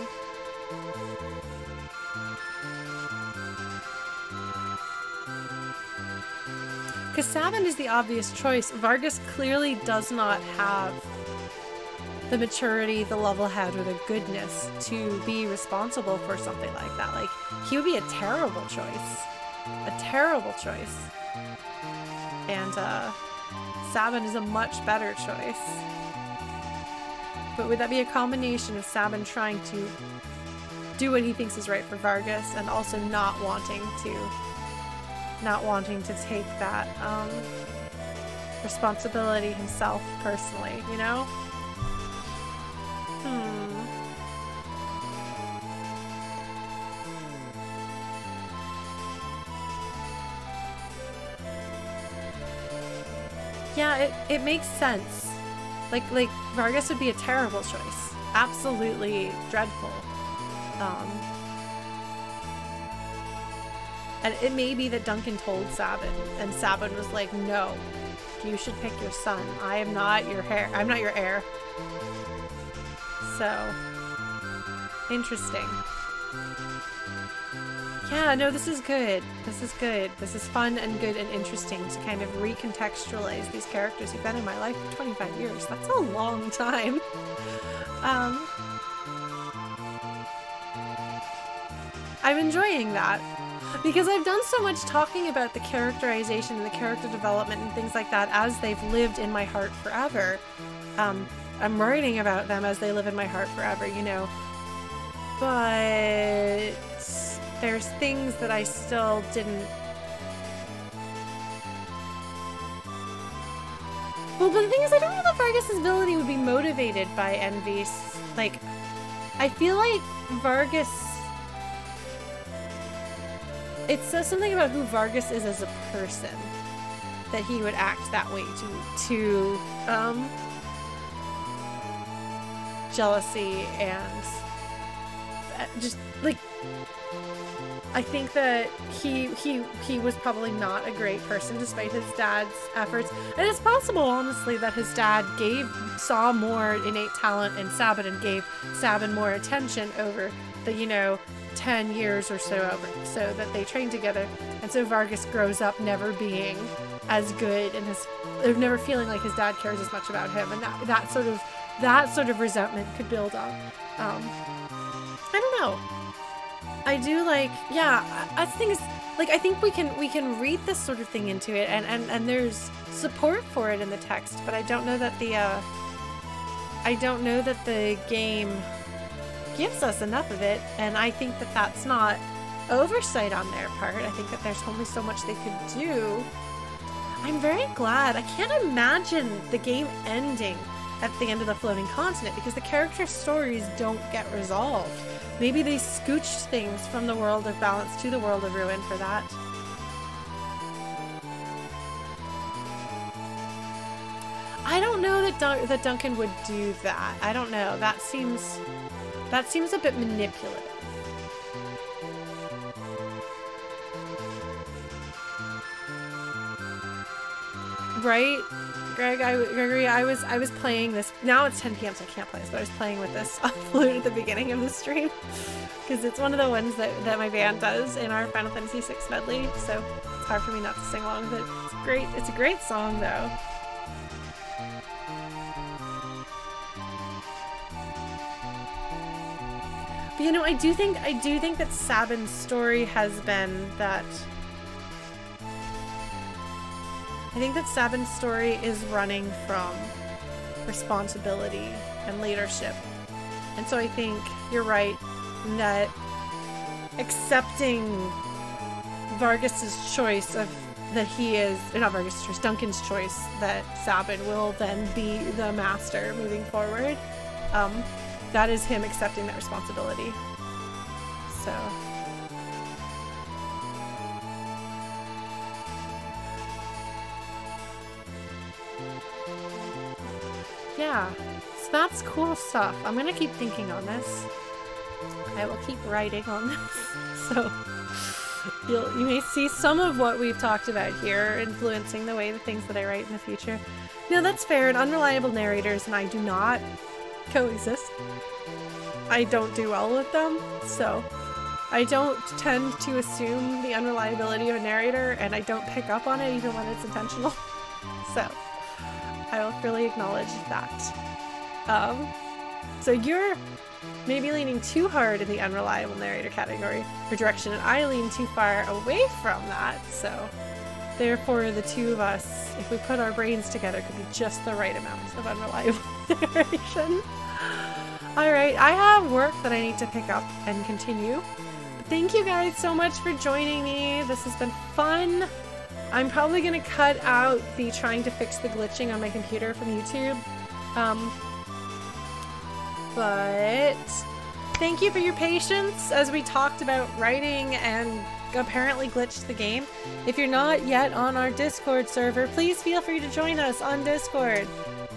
A: Because Sabin is the obvious choice. Vargas clearly does not have the maturity, the level head, or the goodness to be responsible for something like that. Like, he would be a terrible choice. A terrible choice. And, Sabin is a much better choice. But would that be a combination of Sabin trying to do what he thinks is right for Vargas and also not wanting to take that responsibility himself personally, you know? Yeah, it makes sense. Like Vargas would be a terrible choice. Absolutely dreadful. And it may be that Duncan told Sabin, and Sabin was like, no, you should pick your son. I am not your heir. I'm not your heir. So, interesting. Yeah, no, this is good. This is good. This is fun and good and interesting to kind of recontextualize these characters who've been in my life for 25 years. That's a long time. I'm enjoying that because I've done so much talking about the characterization and the character development and things like that as they've lived in my heart forever. I'm writing about them as they live in my heart forever, you know. But there's things that I still didn't... Well, but the thing is, I don't know that Vargas' ability would be motivated by envy. Like, I feel like Vargas... It says something about who Vargas is as a person that he would act that way to jealousy and just like I think that he was probably not a great person despite his dad's efforts, and it's possible honestly that his dad saw more innate talent in Sabin and gave Sabin more attention over the 10 years or so so that they trained together, and so Vargas grows up never being as good and never feeling like his dad cares as much about him, and that sort of resentment could build up. I don't know. I do like, yeah, I think I think we can read this sort of thing into it, and there's support for it in the text, but I don't know that the game gives us enough of it, and I think that that's not oversight on their part. I think that there's only so much they could do. I'm very glad. I can't imagine the game ending at the end of the floating continent because the character stories don't get resolved. Maybe they scooched things from the world of balance to the world of ruin for that. I don't know that Duncan would do that. I don't know. That seems a bit manipulative. Right? Gregory, I was playing this. Now it's 10 p.m. so I can't play this, but I was playing with this flute at the beginning of the stream because it's one of the ones that my band does in our Final Fantasy VI medley, so it's hard for me not to sing along with it. It's great. It's a great song though. But you know, I do think that Sabin's story has been that. I think that Sabin's story is running from responsibility and leadership. And so I think you're right that accepting Vargas's choice of that he is, or not Vargas's choice, Duncan's choice that Sabin will then be the master moving forward. That is him accepting that responsibility. So. Yeah, so that's cool stuff. I'm gonna keep thinking on this. I will keep writing on this. So you may see some of what we've talked about here influencing the way the things that I write in the future. No, that's fair. And unreliable narrators and I do not coexist. I don't do well with them, so I don't tend to assume the unreliability of a narrator, and I don't pick up on it even when it's intentional. So I will really acknowledge that. So you're maybe leaning too hard in the unreliable narrator category or direction, and I lean too far away from that, so therefore the two of us, if we put our brains together, could be just the right amount of unreliable narration. Alright, I have work that I need to pick up and continue. Thank you guys so much for joining me. This has been fun. I'm probably going to cut out the trying to fix the glitching on my computer from YouTube. But thank you for your patience as we talked about writing and apparently glitched the game. If you're not yet on our Discord server, please feel free to join us on Discord.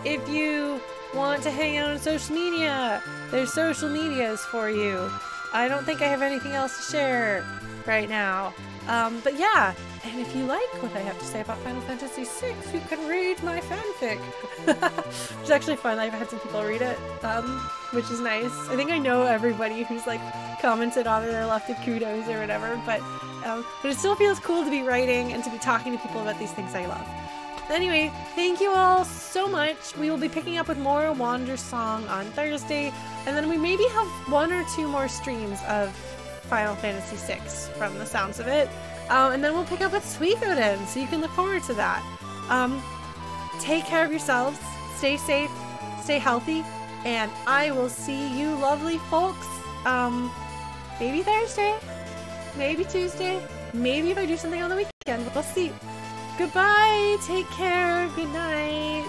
A: If you want to hang out on social media, there's social medias for you. I don't think I have anything else to share right now. But yeah, and if you like what I have to say about Final Fantasy VI, you can read my fanfic. Which is actually fun. I've had some people read it, which is nice. I think I know everybody who's like commented on it or left a kudos or whatever, but it still feels cool to be writing and to be talking to people about these things I love. Anyway, thank you all so much. We will be picking up with more Wander Song on Thursday, and then we maybe have 1 or 2 more streams of Final Fantasy VI from the sounds of it. And then we'll pick up with Suikoden, so you can look forward to that. Take care of yourselves, stay safe, stay healthy, and I will see you lovely folks, maybe Thursday, maybe Tuesday, maybe if I do something on the weekend, we'll see. Goodbye, take care, good night.